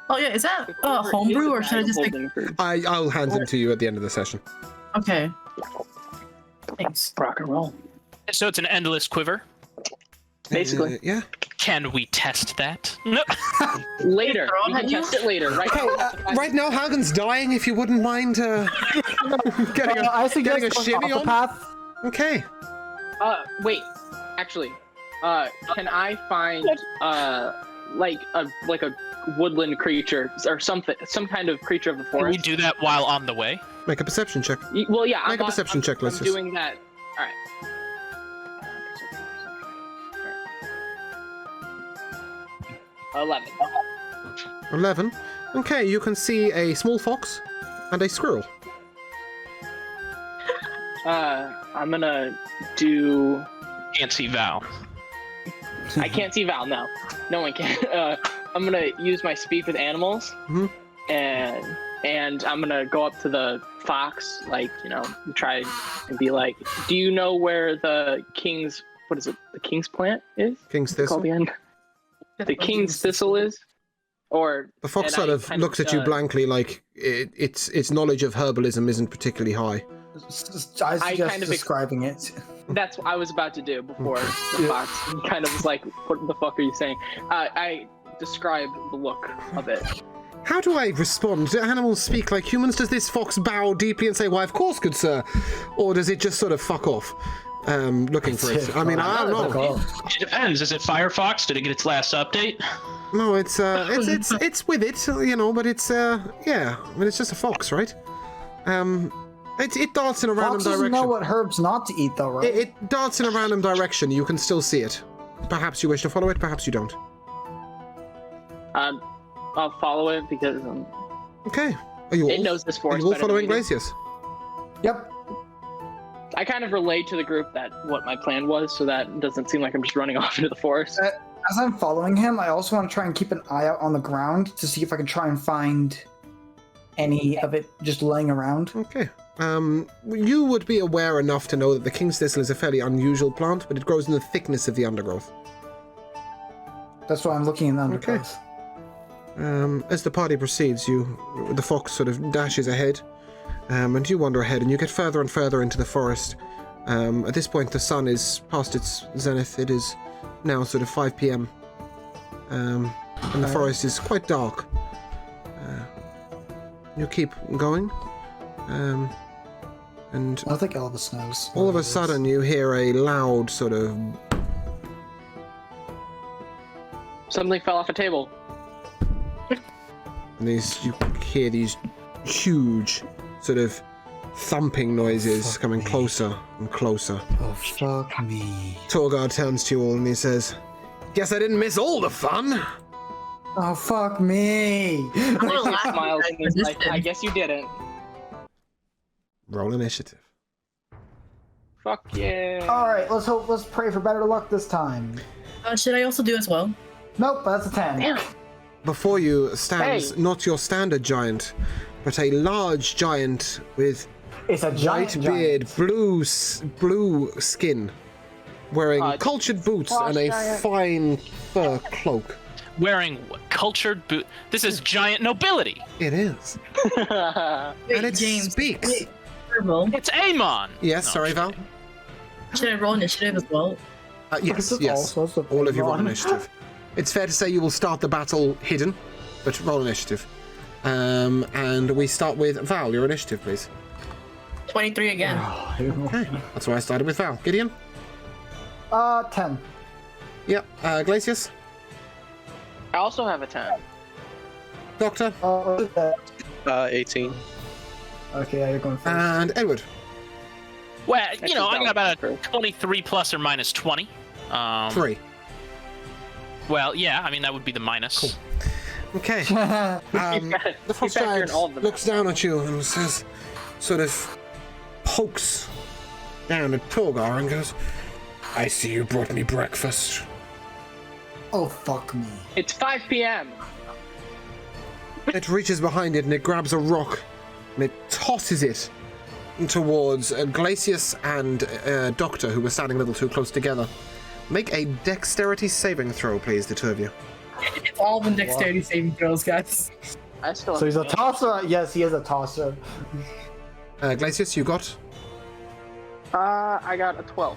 Oh yeah, is that homebrew or should I just like? I'll hand them to you at the end of the session. Okay. Thanks. Rock and roll. So it's an endless quiver. Basically. Yeah. Can we test that? No. Later. We can test it later. Right now. Right now, Hagen's dying. If you wouldn't mind getting I suggest a going shimmy off the on. path. Okay. Wait. Actually, can I find like a woodland creature or something, some kind of creature of the Can forest? we do that while on the way? Make a perception check. Well, yeah. Make a perception check, I'm let's just- doing that. All right. 11. 11. Okay, you can see a small fox and a squirrel. I'm gonna do. Can't see Val. I can't see Val. No one can. I'm gonna use my speak with animals, and I'm gonna go up to the fox, like try and be like, "Do you know where the king's the king's plant is? King's It's called thistle. the end. The king's thistle is." Or The fox and sort I of kind looks at you blankly, like its knowledge of herbalism isn't particularly high. I suggest kind of describing it. That's what I was about to do before the fox kind of was like, "What the fuck are you saying?" I describe the look of it. How do I respond? Do animals speak like humans? Does this fox bow deeply and say, "Why, of course, good sir," or does it just sort of fuck off, looking for it? I mean, I don't know. It depends. Is it Firefox? Did it get its last update? No, it's with it, but it's yeah. I mean, it's just a fox, right? It darts in a random Foxes direction. know what herbs not to eat, though, right? It darts in a random direction. You can still see it. Perhaps you wish to follow it. Perhaps you don't. I'll follow it because Okay. Are you it all? knows this Are forest you all better than following we do. Glacius? Yep. I kind of relayed to the group what my plan was, so that it doesn't seem like I'm just running off into the forest. As I'm following him, I also want to try and keep an eye out on the ground to see if I can try and find any of it just laying around. Okay. You would be aware enough to know that the king's thistle is a fairly unusual plant, but it grows in the thickness of the undergrowth. That's why I'm looking in the undergrowth. As the party proceeds, the fox sort of dashes ahead, and you wander ahead, and you get further and further into the forest. At this point, the sun is past its zenith. It is now sort of 5 p.m., and the forest is quite dark. You keep going, and I don't think Elvis knows. all of a sudden you hear a loud sort of... Something fell off a table. And you hear these huge sort of thumping noises coming closer and closer. Oh, fuck me. Torgard turns to you all and he says, "Guess I didn't miss all the fun." Oh, fuck me. He smiles and he's like, "I guess you didn't." Roll initiative. Fuck yeah. Alright, let's pray for better luck this time. Should I also do as well? Nope, that's a 10. Damn it. Before you stands Hey. not your standard giant, but a large giant with It's a giant white beard, blue skin, wearing cultured boots and a giant. fine fur cloak. Wearing cultured boot. This is giant nobility. It is. Wait, And it speaks. wait, should I roll? It's Amon. Yes, No, sorry, Val. Should I roll initiative as well? Yes, This is yes. also the All of you roll Pokemon. initiative. It's fair to say you will start the battle hidden, but roll initiative. And we start with Val. Your initiative, please. 23 again. Okay, that's why I started with Val. Gideon? 10. Yep. Glacius? I also have a 10. Doctor? What is that? 18. Okay, yeah, you're going first. And Edward? Well, Actually, I got about that a was 23 plus or minus 20. 3. Well, yeah, I mean, that would be the minus. Cool. Okay. The frost factor in giant all of them. looks down at you and says, sort of pokes down at Torgar and goes, I see you brought me breakfast. Oh, fuck me. It's 5 p.m. It reaches behind it and it grabs a rock and it tosses it towards Glacius and Doctor, who were standing a little too close together. Make a dexterity saving throw, please, the two of you. It's all the dexterity saving throws, guys. I still So he's a have tosser? Yes, he is a tosser. Glacius, you got? I got a 12.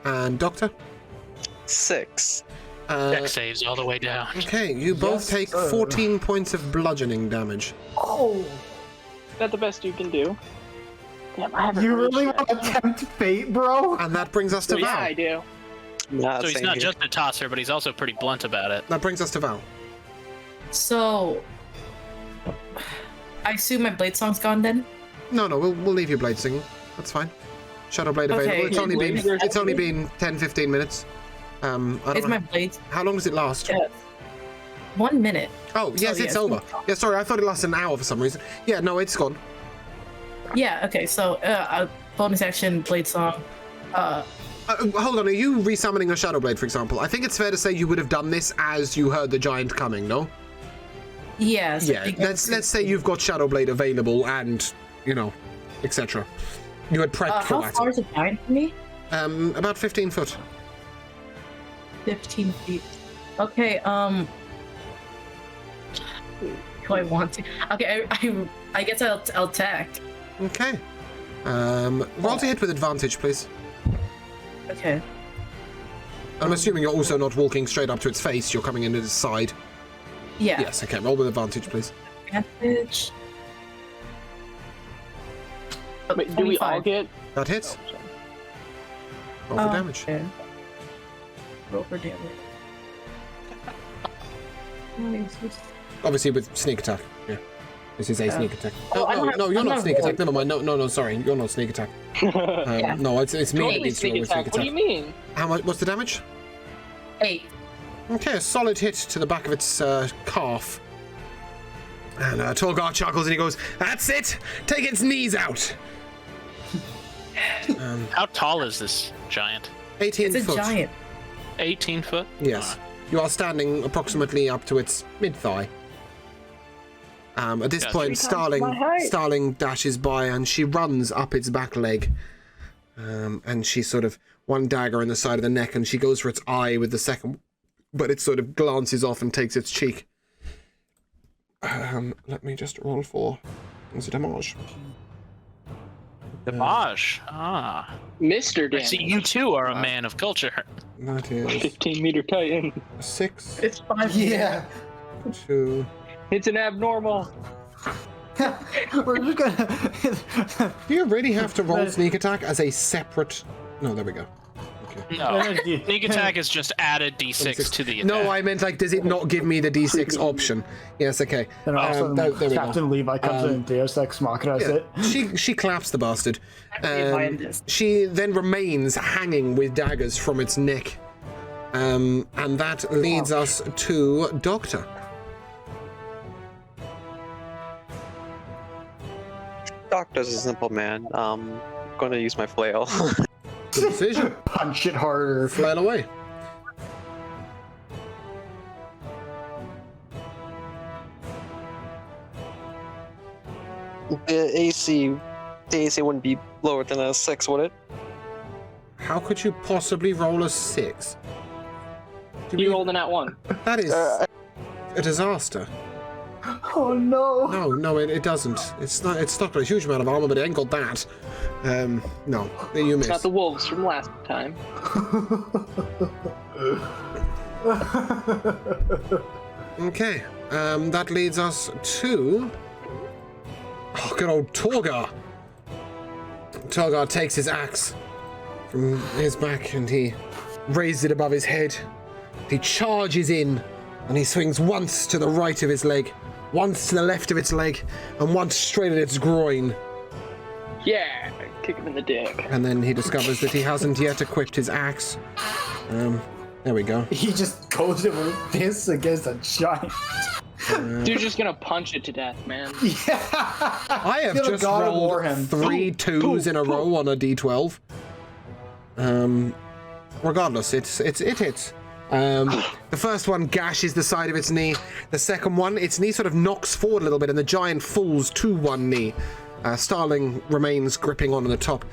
And Doctor? 6. Deck saves all the way down. Okay, you both Yes, take sir. 14 points of bludgeoning damage. Oh, Is that the best you can do? Damn, I haven't you heard really shit. want to tempt fate, bro? And that brings us to Yeah, Val. I do. Nah, So he's same not here. just a tosser, but he's also pretty blunt about it. That brings us to Val. So, I assume my blade song's gone then? No, we'll leave you blade singing. That's fine. Shadow Blade Okay. available. Yeah, It's only been 10-15 minutes. I don't Is know. my blade? How long does it last? Yeah. 1 minute. Oh, yes, Oh, it's yes. over. Yeah, sorry, I thought it lasted an hour for some reason. Yeah, no, it's gone. Yeah, okay, so, bonus action, blade song. Hold on, are you resummoning a Shadow Blade, for example? I think it's fair to say you would have done this as you heard the giant coming, no? Yeah, so Yeah, let's say you've got Shadow Blade available and, etc. You had prepped for how that. far is it behind from me? About 15 foot. 15 feet. Okay, do I want to? Okay, I guess I'll attack. Okay. Roll to hit with advantage, please. Okay. I'm assuming you're also not walking straight up to its face, you're coming in at its side. Yeah. Yes, okay, roll with advantage, please. Advantage. Wait, do we all 25. get? That hits. Roll for damage. Okay. Roll for damage. Obviously with sneak attack. Yeah. This is a sneak attack. Oh, I don't have- No, you're I'm not not sneak attack. rolling. Never mind. No, sorry. You're not sneak attack. Yeah. No, it's me that Totally needs to roll sneak with attack. sneak What do you attack. mean? How much? What's the damage? 8. Okay, a solid hit to the back of its calf. And Torgar chuckles and he goes, "That's it! Take its knees out!" How tall is this giant? 18 It's a foot. giant. 18 foot? Yes. You are standing approximately up to its mid-thigh. At this Yeah, point, 3 times my height. Starling dashes by and she runs up its back leg. And she sort of, one dagger in the side of the neck, and she goes for its eye with the second, but it sort of glances off and takes its cheek. Let me just roll for the damage. Damage. Ah. Mr. I Dan. see you too are a man of culture. That is 15-meter titan. 6, It's 5. Yeah. 2. It's an abnormal. We're just gonna. Do you really have to roll sneak attack as a separate? No, there we go. Okay. No. Sneak attack is just added d6 to the attack. No, I meant like, does it not give me the d6 option? Yes, okay. And also, there we go. Captain Levi comes in and Deus Ex Machina it. She claps the bastard. behind this. She then remains hanging with daggers from its neck. And that leads us to Doctor. Doctor's a simple man. Going to use my flail. Good decision. Punch it harder. Flail away. The AC wouldn't be lower than a 6, would it? How could you possibly roll a 6? You rolled an at 1. That is a disaster. Oh no! No, it doesn't. It's not got a huge amount of armor, but it ain't got that. No, you It's miss. not the wolves from last time. Okay, that leads us to... Oh, good old Torgar. Torgar takes his axe from his back and he raises it above his head. He charges in and he swings once to the right of his leg, once to the left of its leg, and once straight at its groin. Yeah, kick him in the dick. And then he discovers that he hasn't yet equipped his axe. There we go. He just goes in with fists against a giant. Dude's just gonna punch it to death, man. Yeah. I have Gonna just God of War rolled him. 3 2s in a row on a d12. Regardless, it hits. The first one gashes the side of its knee. The second one, its knee sort of knocks forward a little bit, and the giant falls to one knee. Starling remains gripping on the top,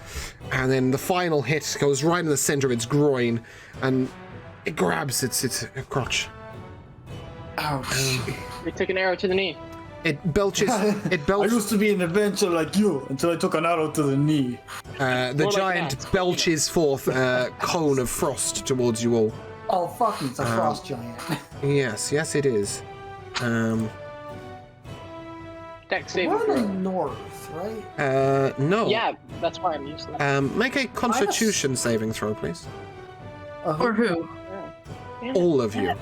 and then the final hit goes right in the center of its groin, and it grabs its crotch. Ouch. They took an arrow to the knee. It belches. It I belches. used to be an adventurer like you until I took an arrow to the knee. The More like giant that. belches forth a cone of frost towards you all. Oh fuck, it's a frost giant. Yes, it is. Dex saving We're in the throw. north, right? No. Yeah, that's why I'm useless. Make a Constitution saving throw, please. For who? All of you.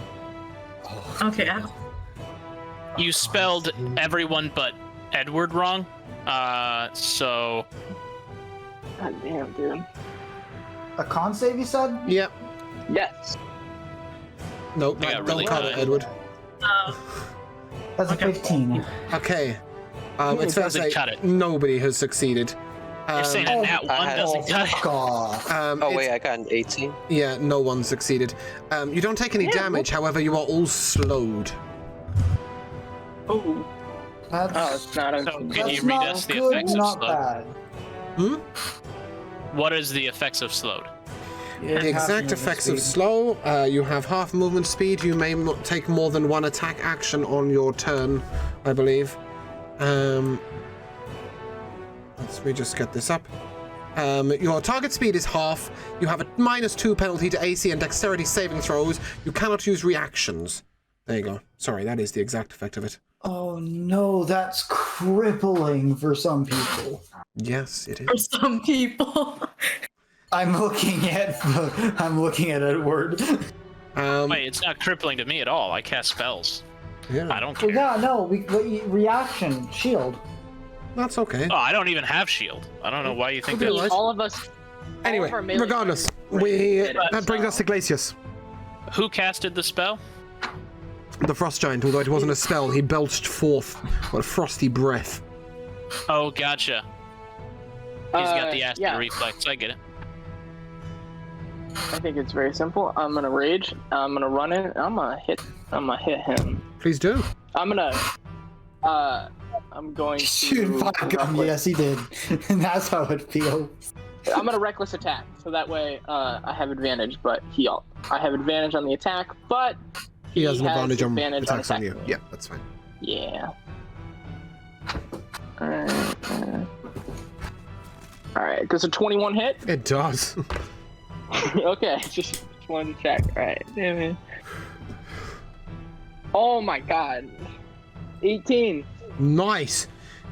Okay. You spelled everyone but Edward wrong. So God damn, dude. A con save, you said? Yep. Yes. Nope. I got Don't really cut it, good. Edward. That's a Okay. 15. Okay. It's It fair to doesn't say cut it. nobody has succeeded. you're saying a nat I 1 had- doesn't cut it. Fuck off. Oh it's- wait, I got an 18. Yeah, no one succeeded. You don't take any damage, however, you are all slowed. Oh. That's, Oh, it's not. So can that's you read not us the good, effects of not slow? bad. Hmm? What is the effects of slowed? The exact effects of slow, you have half movement speed, you may not take more than one attack action on your turn, I believe. Let me just get this up. Your target speed is half, you have a -2 penalty to AC and dexterity saving throws, you cannot use reactions. There you go. Sorry, that is the exact effect of it. Oh no, that's crippling for some people. Yes, it For is. some people. I'm looking at Edward. Wait, it's not crippling to me at all. I cast spells. Yeah, I don't care. Yeah, no, reaction, shield. that's okay. Oh, I don't even have shield. I don't know why you think Okay, that. right. All of us. Anyway, all of our melee regardless, friends that brings us to Glacius. Who casted the spell? The frost giant, although it wasn't a spell, he belched forth a frosty breath. Oh, gotcha. He's got the acid yeah. reflex. I get it. I think it's very simple. I'm gonna rage. I'm gonna run in. I'm gonna hit him. Please do. I'm going to. Shoot, fuck him. Yes, he did. And that's how it feels. I'm gonna reckless attack, so that way I have advantage. But I have advantage on the attack, but He has an advantage on advantage attacks on you. attacking. Yeah, that's fine. Yeah. Alright, does a 21 hit? It does. Okay, just one check. Alright, damn it. Oh my god. 18. Nice.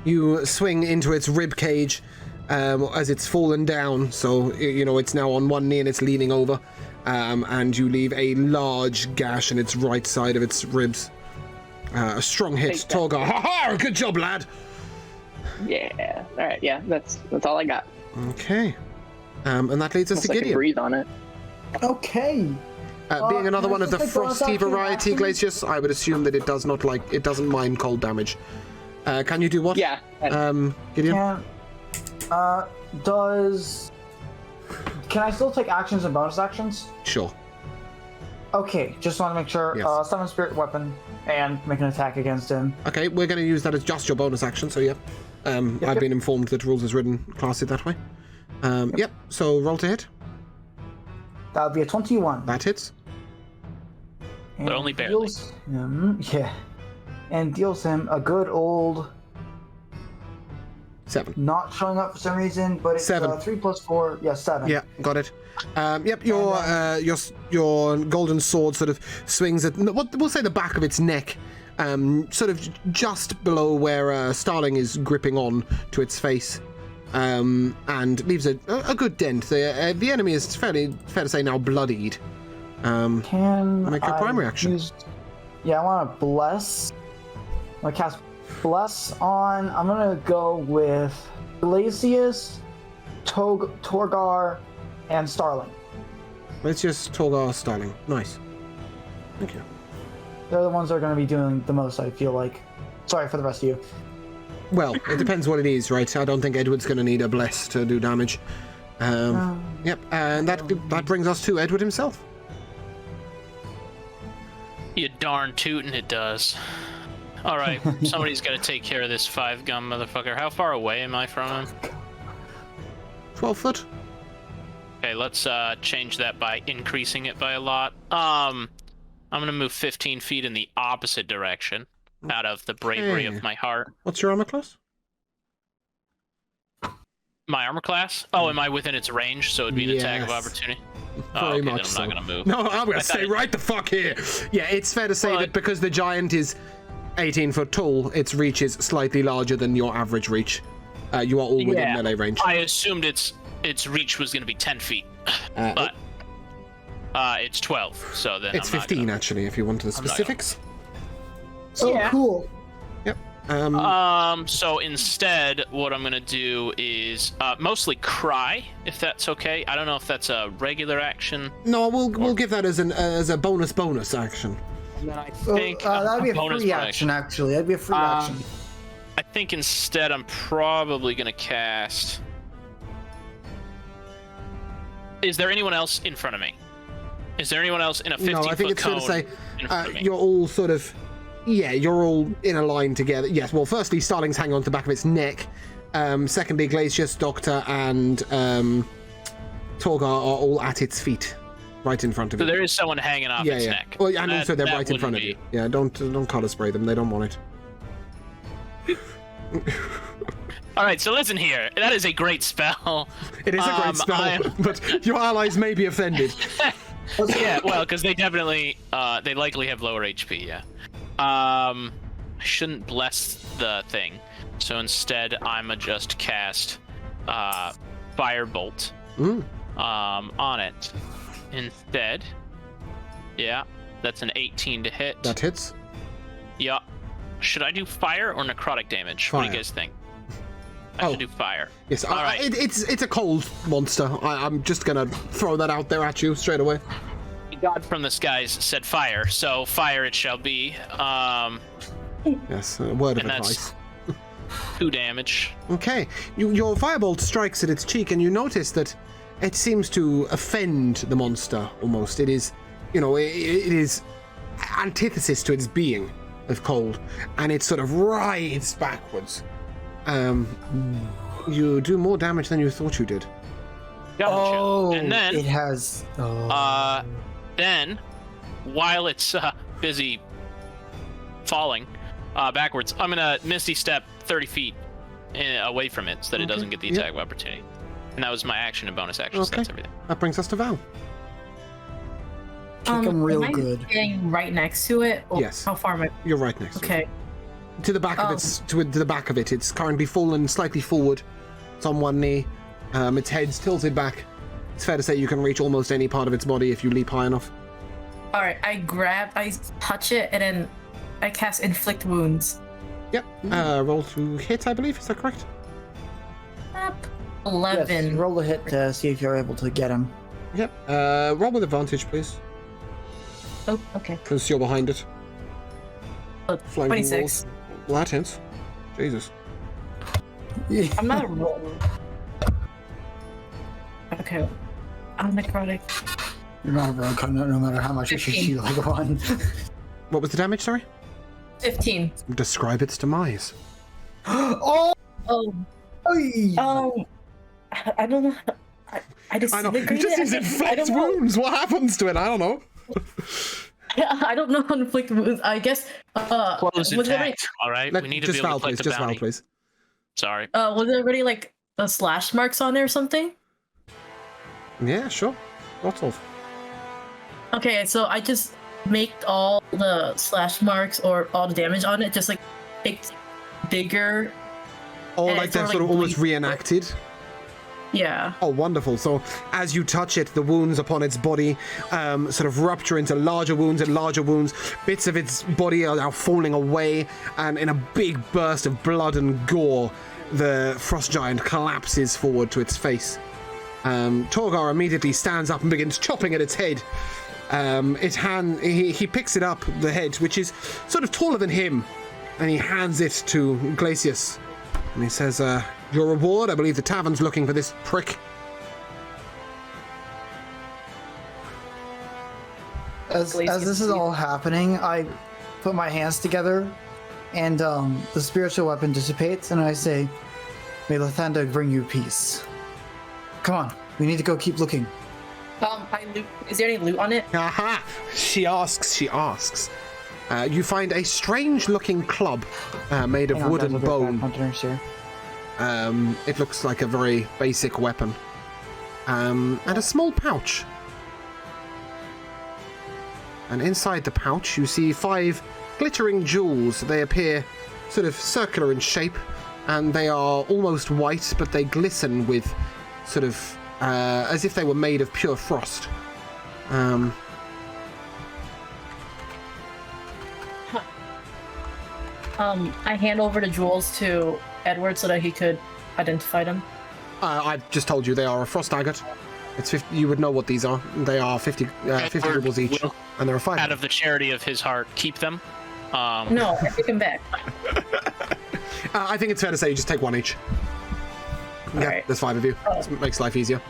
You swing into its rib cage as it's fallen down, so you know it's now on one knee and it's leaning over, and you leave a large gash in its right side of its ribs. A strong hit, Take that. Torgar. Ha ha! Good job, lad. Yeah. Alright, yeah, that's all I got. Okay. And that leads us Unless to I can Gideon. breathe on it. Okay. Being another can I one of the just take bonus frosty action variety after? Glacius, I would assume that it doesn't mind cold damage. Can you do what? Yeah. Gideon? Can I still take actions and bonus actions? Sure. Okay, just want to make sure. Yes. Summon spirit weapon and make an attack against him. Okay, we're going to use that as just your bonus action, so yeah. I've been informed that rules as written class it that way. Yep, so roll to hit. That would be a 21. That hits. And But only barely. deals him, and deals him a good old 7. not showing up for some reason, but it's 7. 3 plus 4. Yeah, 7. Yeah, got it. Yep, your golden sword sort of swings at we'll say the back of its neck, sort of just below where Starling is gripping on to its face, and leaves a good dent. The enemy is fair to say now bloodied. Can make your primary action. I want to bless. I'm gonna cast bless on. I'm gonna go with Glacius, Torgar, and Starling. Let's just Torgar, Starling. Nice. Thank you. They're the ones that are going to be doing the most, I feel like. Sorry for the rest of you. Well, it depends what it is, right? I don't think Edward's going to need a bless to do damage. Yep, and that brings us to Edward himself. You darn tootin' it does. Alright, somebody's got to take care of this 5-gun motherfucker. How far away am I from him? 12 foot. Okay, let's change that by increasing it by a lot. I'm gonna move 15 feet in the opposite direction out of the bravery of my heart. What's your armor class? My armor class? Oh, am I within its range? So it'd be an attack of Yes. opportunity? Very okay, much then so. I'm not gonna move. No, I'm gonna I stay thought- right the fuck here. Yeah, it's fair to say But- that because the giant is 18 foot tall, its reach is slightly larger than your average reach. You are all within melee range. I assumed its reach was gonna be 10 feet, but it's 12. So then It's I'm not 15 gonna- actually, if you want the not gonna- specifics. Oh, cool. Yep. So instead, what I'm gonna do is mostly cry, if that's okay. I don't know if that's a regular action. No, we'll give that as a bonus action. And then I think That'd be a bonus free bonus. action, actually. That'd be a free action. I think instead I'm probably gonna cast. Is there anyone else in front of me? Is there anyone else in a 15 No, I think foot it's fair to cone say in front of me? you're all sort of, you're all in a line together. Yes, well, firstly, Starling's hanging on to the back of its neck. Secondly, Glacius, Doctor, and Torgar are all at its feet, right in front of So it. there is someone hanging off its neck. Well, and That- also they're that right in front of wouldn't you. Yeah, don't color spray them. They don't want it. All right, so listen here. That is a great spell. It is a great spell, but your allies may be offended. Yeah, well, because they definitely, they likely have lower HP. Yeah. I shouldn't bless the thing, so instead I'm just cast Firebolt on it instead. Yeah, that's an 18 to hit. That hits. Yeah. Should I do fire or necrotic damage? What do you Fire. guys think? I should do fire. Yes, All right. it's a cold monster. I'm just gonna throw that out there at you straight away. God from the skies said fire, so fire it shall be. Yes, a word of And that's- advice. 2 damage. Okay, your firebolt strikes at its cheek, and you notice that it seems to offend the monster almost. It is, it is antithesis to its being of cold, and it sort of writhes backwards. You do more damage than you thought you did. Gotcha. Oh, and then, it has. then, while it's busy falling backwards, I'm gonna Misty Step 30 feet away from it so that it doesn't get the attack of opportunity. And that was my action and bonus action. So Okay. that's everything. That brings us to Val. Kick him real am I good. Getting right next to it. Or Yes. How far am I? You're right next to it. Okay. To the back of to the back of it. It's currently fallen slightly forward. It's on one knee. Its head's tilted back. It's fair to say you can reach almost any part of its body if you leap high enough. All right. I touch it, and then I cast Inflict Wounds. Yep. Roll to hit, I believe. Is that correct? 11. Yes, roll a hit to see if you're able to get him. Yep. Roll with advantage, please, Oh, okay. because you're behind it. Oh, Flanking 26. Well, that hits. Jesus. I'm not rolling. Okay. I'm necrotic. You're not a rogue, no matter how much it shoots you like one. What was the damage? Sorry. 15. Describe its demise. Oh! Oh. Oy. I don't know. I I know. disintegrated. You just use I inflict don't know. wounds. What happens to it? I don't know. I don't know how to inflict wounds. I guess. Close was there intact. All right, we need to be just able Val, to collect please. the Just Val, bounty. please. Sorry. was there already like slash marks on there or something? Yeah, sure. Lots of. Okay, so I just make all the slash marks or all the damage on it just like bigger. Oh, And like it's they're sort of sort of almost bleed. reenacted. Yeah. Oh, wonderful. So as you touch it, the wounds upon its body sort of rupture into larger wounds and larger wounds. Bits of its body are now falling away, and in a big burst of blood and gore, the frost giant collapses forward to its face. Torgar immediately stands up and begins chopping at its head. He picks it up, the head, which is sort of taller than him, and he hands it to Glacius. And he says, your reward? I believe the tavern's looking for this prick. As this is all happening, I put my hands together, and the spiritual weapon dissipates, and I say, "May Lathander bring you peace." Come on, we need to go keep looking. Is there any loot on it? Aha! She asks. You find a strange-looking club made of Hang on, wood guys, and I'll be back. bone. Hunters here. It looks like a very basic weapon. And a small pouch. And inside the pouch, you see 5 glittering jewels. They appear sort of circular in shape, and they are almost white, but they glisten with sort of as if they were made of pure frost. I hand over the jewels to Edward so that he could identify them. I've just told you they are a frost agate. It's 50, you would know what these are. They are 50 rubles each, will, and there are 5. out of the charity of his heart, keep them. No, I take them back. I think it's fair to say you just take 1 each. Yeah, Alright. there's 5 of you. Oh. This makes life easier.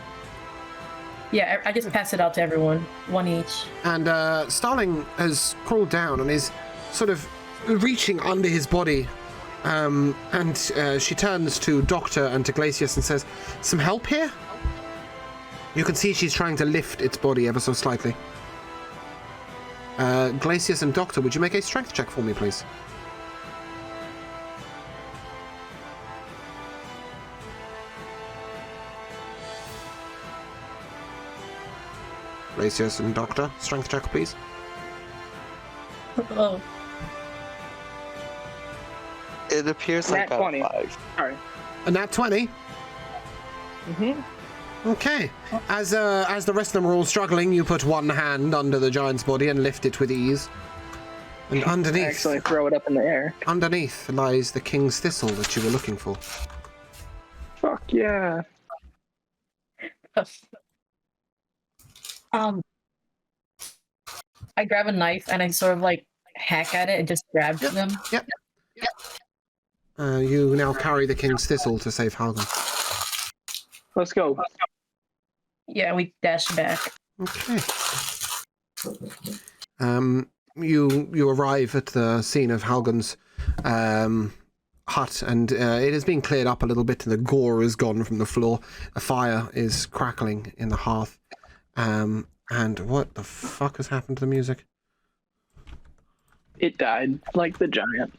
Yeah, I just pass it out to everyone. 1 each. And Starling has crawled down and is sort of reaching under his body. And she turns to Doctor and to Glacius and says, "Some help here?" You can see she's trying to lift its body ever so slightly. Glacius and Doctor, would you make a strength check for me, please? Glacius and Doctor, strength check, please. Oh. It appears Nat like 20. 5. Sorry. A nat 20? Mm-hmm. Okay. As the rest of them are all struggling, you put 1 hand under the giant's body and lift it with ease. And underneath, Actually, throw it up in the air. underneath lies the king's thistle that you were looking for. Fuck yeah. I grab a knife and I sort of like hack at it and just grab them. Yep. You now carry the king's thistle to save Halgan. Let's go. Yeah, we dash back. Okay. You arrive at the scene of Halgan's hut, and it has been cleared up a little bit, and the gore is gone from the floor. A fire is crackling in the hearth. And what the fuck has happened to the music? It died like the giant.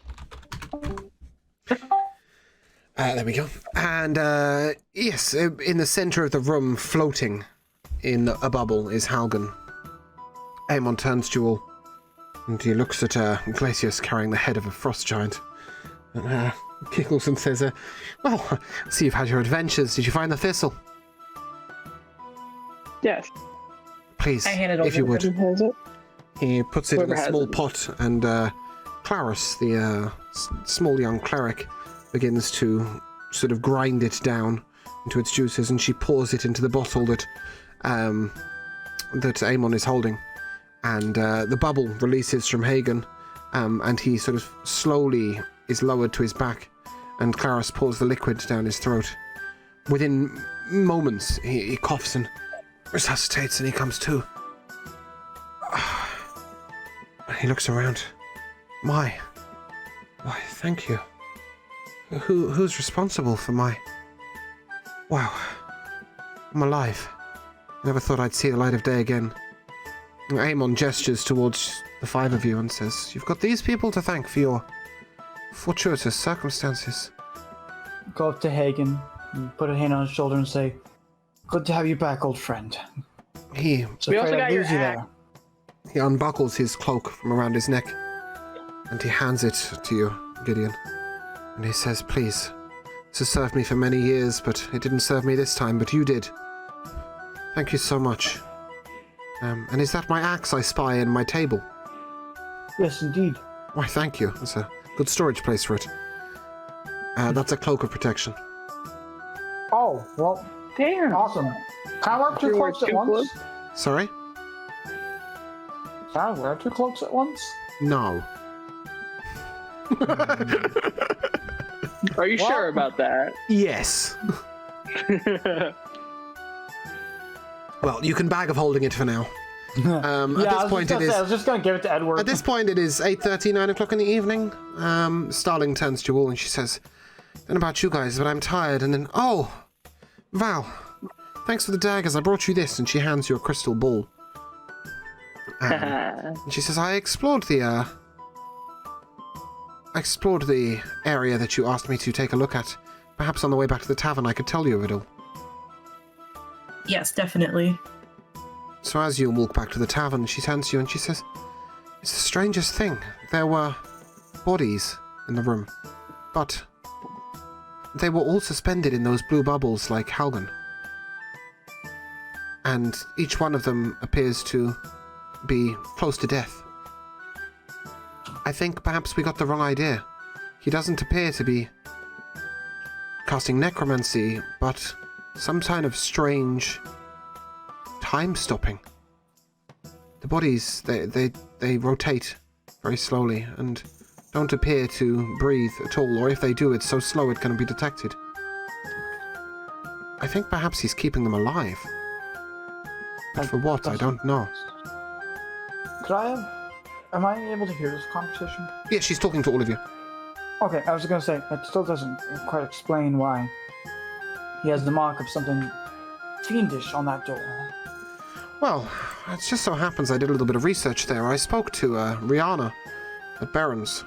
There we go. And yes, in the center of the room, floating in a bubble, is Halgan. Aemon turns to you all, and he looks at Glacius carrying the head of a frost giant, and giggles and says, "Well, I see you've had your adventures. Did you find the thistle? Yes. Please, I hand it over if you to would." Who has it? He puts it in Whoever a has small it. pot, and Clarus, the small young cleric, begins to sort of grind it down into its juices, and she pours it into the bottle that Aemon is holding. And the bubble releases from Hagen, and he sort of slowly is lowered to his back, and Clarus pours the liquid down his throat. Within moments, he coughs and resuscitates, and he comes to. He looks around. Why, thank you. Who's responsible for my... Wow. I'm alive. Never thought I'd see the light of day again. Amon gestures towards the 5 of you and says, "You've got these people to thank for your fortuitous circumstances." Go up to Hagen, and put a hand on his shoulder and say, "Good to have you back, old friend." He We also got your axe. unbuckles his cloak from around his neck, and he hands it to you, Gideon. And he says, "Please, this has served me for many years, but it didn't serve me this time, but you did. Thank you so much. And is that my axe I spy in my table?" Yes, indeed. Why, thank you. That's a good storage place for it. That's a cloak of protection. Oh, well, Damn. awesome. Can I wear 2 You wear cloaks at 2 once? Sorry? Can I wear 2 cloaks at once? No. Are you sure about that? Yes. Well, you can bag of holding it for now. At this point, it is. I was just gonna give it to Edward. At this point, it is 8:30, 9 o'clock in the evening. Starling turns to you all and she says, "Then about you guys, but I'm tired." And then, "Oh, Val, thanks for the daggers. I brought you this." And she hands you a crystal ball. And she says, I explored the area that you asked me to take a look at. Perhaps on the way back to the tavern, I could tell you of it all." Yes, definitely. So as you walk back to the tavern, she turns to you and she says, "It's the strangest thing. There were bodies in the room, but they were all suspended in those blue bubbles like Halgan. And each one of them appears to be close to death. I think perhaps we got the wrong idea. He doesn't appear to be casting necromancy, but some kind of strange time stopping. The bodies, they rotate very slowly and don't appear to breathe at all, or if they do, it's so slow it cannot be detected. I think perhaps he's keeping them alive. But for what, I don't know." Am I able to hear this conversation? Yeah, she's talking to all of you. Okay, I was gonna say, that still doesn't quite explain why he has the mark of something fiendish on that door. Well, it just so happens I did a little bit of research there. I spoke to Rihanna at Baron's.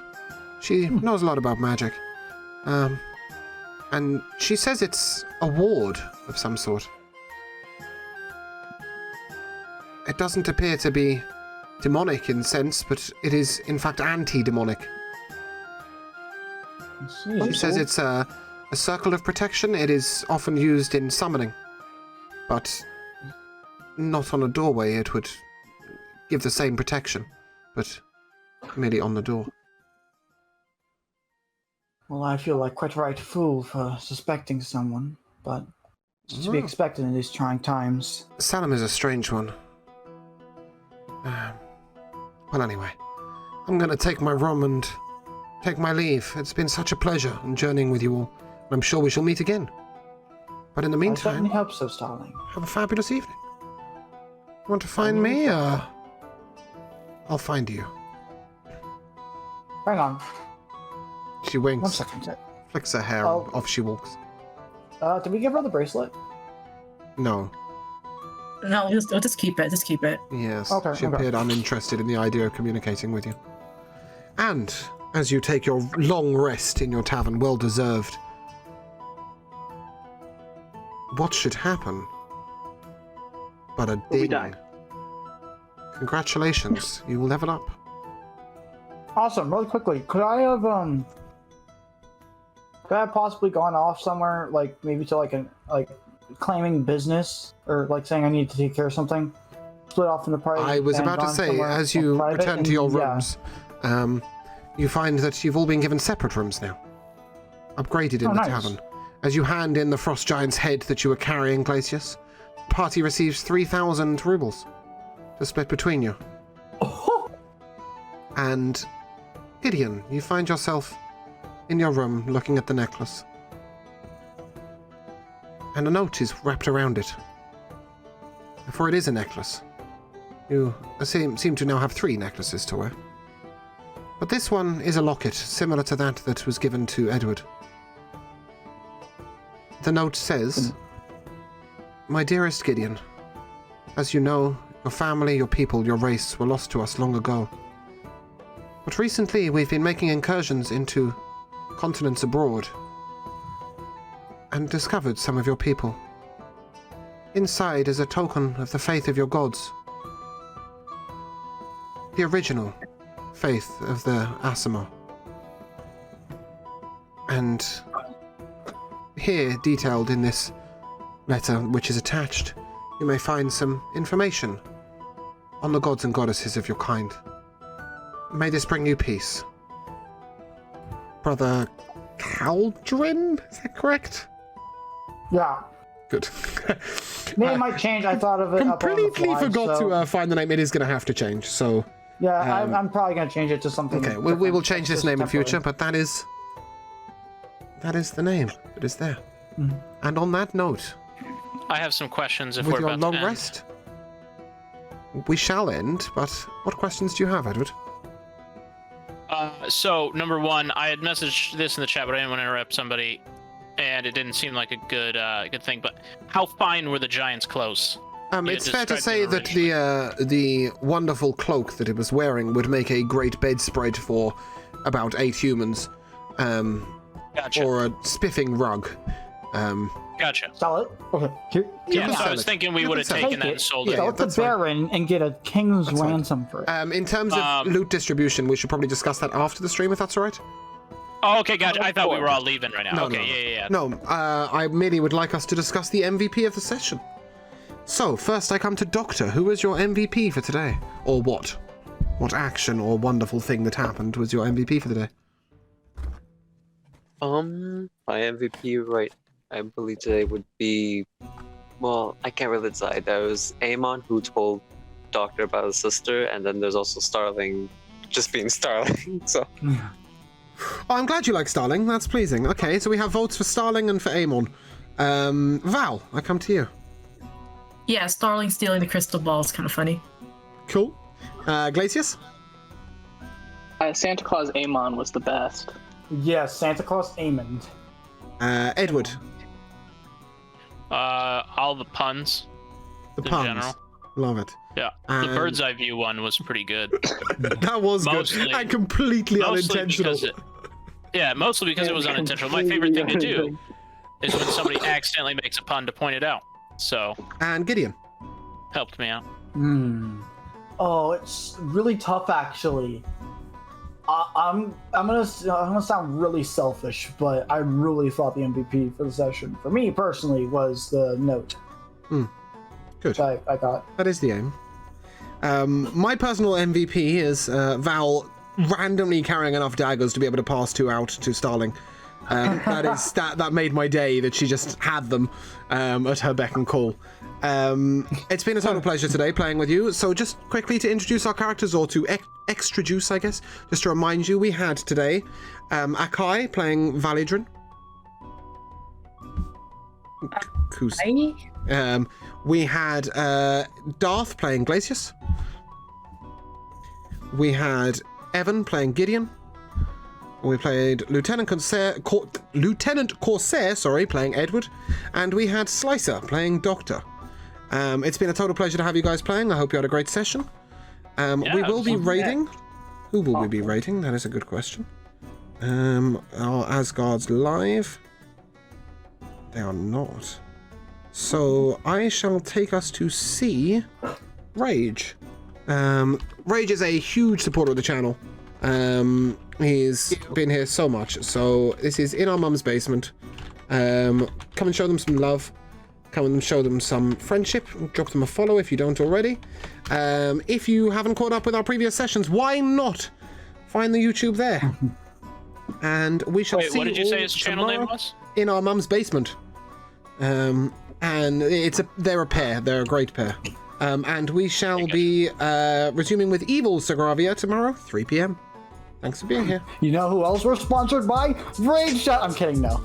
She knows a lot about magic. And she says it's a ward of some sort. It doesn't appear to be demonic in sense, but it is in fact anti-demonic. She says it's a circle of protection. It is often used in summoning, but not on a doorway. It would give the same protection, but merely on the door. Well, I feel like quite a right fool for suspecting someone, but it's to be expected in these trying times. Salem is a strange one. Well, anyway, I'm going to take my room and take my leave. It's been such a pleasure journeying with you all, and I'm sure we shall meet again. But in the I meantime, certainly hope so, Starling. have a fabulous evening. Want to find me? I'll find you. Hang on, She winks, 1 second. flicks her hair, Oh. and off she walks. Did we give her the bracelet? No. No, we'll just keep it. Just keep it. Yes, Okay, she okay. appeared uninterested in the idea of communicating with you. And as you take your long rest in your tavern, well deserved, what should happen but a we ding? die. Congratulations, you will level up. Awesome. Really quickly, could I have possibly gone off somewhere, like maybe to like claiming business, or like saying I need to take care of something, split off in the party? I was and about to gone say, somewhere as you private return to your and- yeah. rooms, you find that you've all been given separate rooms now, upgraded in Oh, the nice. tavern. As you hand in the frost giant's head that you were carrying, Glacius, the party receives 3,000 rubles to split between you. And Gideon, you find yourself in your room looking at the necklace. And a note is wrapped around it. For it is a necklace. You seem to now have 3 necklaces to wear. But this one is a locket, similar to that was given to Edward. The note says, My dearest Gideon, as you know, your family, your people, your race were lost to us long ago. But recently we've been making incursions into continents abroad and discovered some of your people. Inside is a token of the faith of your gods. The original faith of the Asimo. And here, detailed in this letter which is attached, you may find some information on the gods and goddesses of your kind. May this bring you peace. Brother Caldrin? Is that correct? Yeah. Good. Name might change. I thought of it. Completely forgot to find the name. It is going to have to change, so... Yeah, I'm probably going to change it to something. Okay, we will change this name in future, but that is the name. It is there. Mm-hmm. And on that note, I have some questions if with we're your about long to end. rest, we shall end, but what questions do you have, Edward? So, number one, I had messaged this in the chat, but I didn't want to interrupt somebody, and it didn't seem like a good thing, but how fine were the giants' clothes? It's fair to say that the wonderful cloak that it was wearing would make a great bedspread for about 8 humans, Gotcha. or a spiffing rug. Gotcha. Sell it. Okay. Here, Yeah, so I sell was it. thinking we You would can have sell it. taken Take that it. and sold Yeah, it. Sell it to that's fine. Baron and get a king's That's fine. ransom for it. In terms of loot distribution, we should probably discuss that after the stream, if that's all right. Oh, okay, gotcha. I thought we were all leaving right now. Yeah. No, I merely would like us to discuss the MVP of the session. So, first I come to Doctor. Who was your MVP for today? Or what? What action or wonderful thing that happened was your MVP for the day? My MVP, right, I believe today would be, well, I can't really decide. There was Amon who told Doctor about his sister, and then there's also Starling just being Starling, so. Oh, I'm glad you like Starling. That's pleasing. Okay, so we have votes for Starling and for Amon. Val, I come to you. Yeah, Starling stealing the crystal ball is kind of funny. Cool. Glacius? Santa Claus Amon was the best. Yes, Santa Claus Amond. Edward? All the puns. The In puns. general. Love it. Yeah. The bird's eye view one was pretty good. That was Mostly- good. And completely unintentional. Mostly because it was unintentional. My favorite thing to do is when somebody accidentally makes a pun to point it out. So, And Gideon? helped me out. Oh, it's really tough actually. I'm gonna sound really selfish, but I really thought the MVP for the session, for me personally, was the note. Good. I got. That is the aim. My personal MVP is Val randomly carrying enough daggers to be able to pass 2 out to Starling. That made my day that she just had them at her beck and call. It's been a total pleasure today playing with you. So just quickly to introduce our characters, or to extraduce, I guess, just to remind you, we had today Akai playing Validrin. We had Darth playing Glacius. We had Evan playing Gideon. We played Lieutenant Corsair, playing Edward, and we had Slicer playing Doctor. It's been a total pleasure to have you guys playing. I hope you had a great session. We will be raiding. Who will we be raiding? That is a good question. Are Asgard's live? They are not. So I shall take us to see Rage. Rage is a huge supporter of the channel. He's been here so much. So this is in our mum's basement. Come and show them some love. Come and show them some friendship. Drop them a follow if you don't already. If you haven't caught up with our previous sessions, why not find the YouTube there? And we shall see. Wait, what did you all say his channel name tomorrow was? In our mum's basement. And they're a pair. They're a great pair. And we shall be resuming with Evil Sogravia tomorrow, 3 p.m. Thanks for being here. You know who else we're sponsored by? Rage Shot. I'm kidding, no.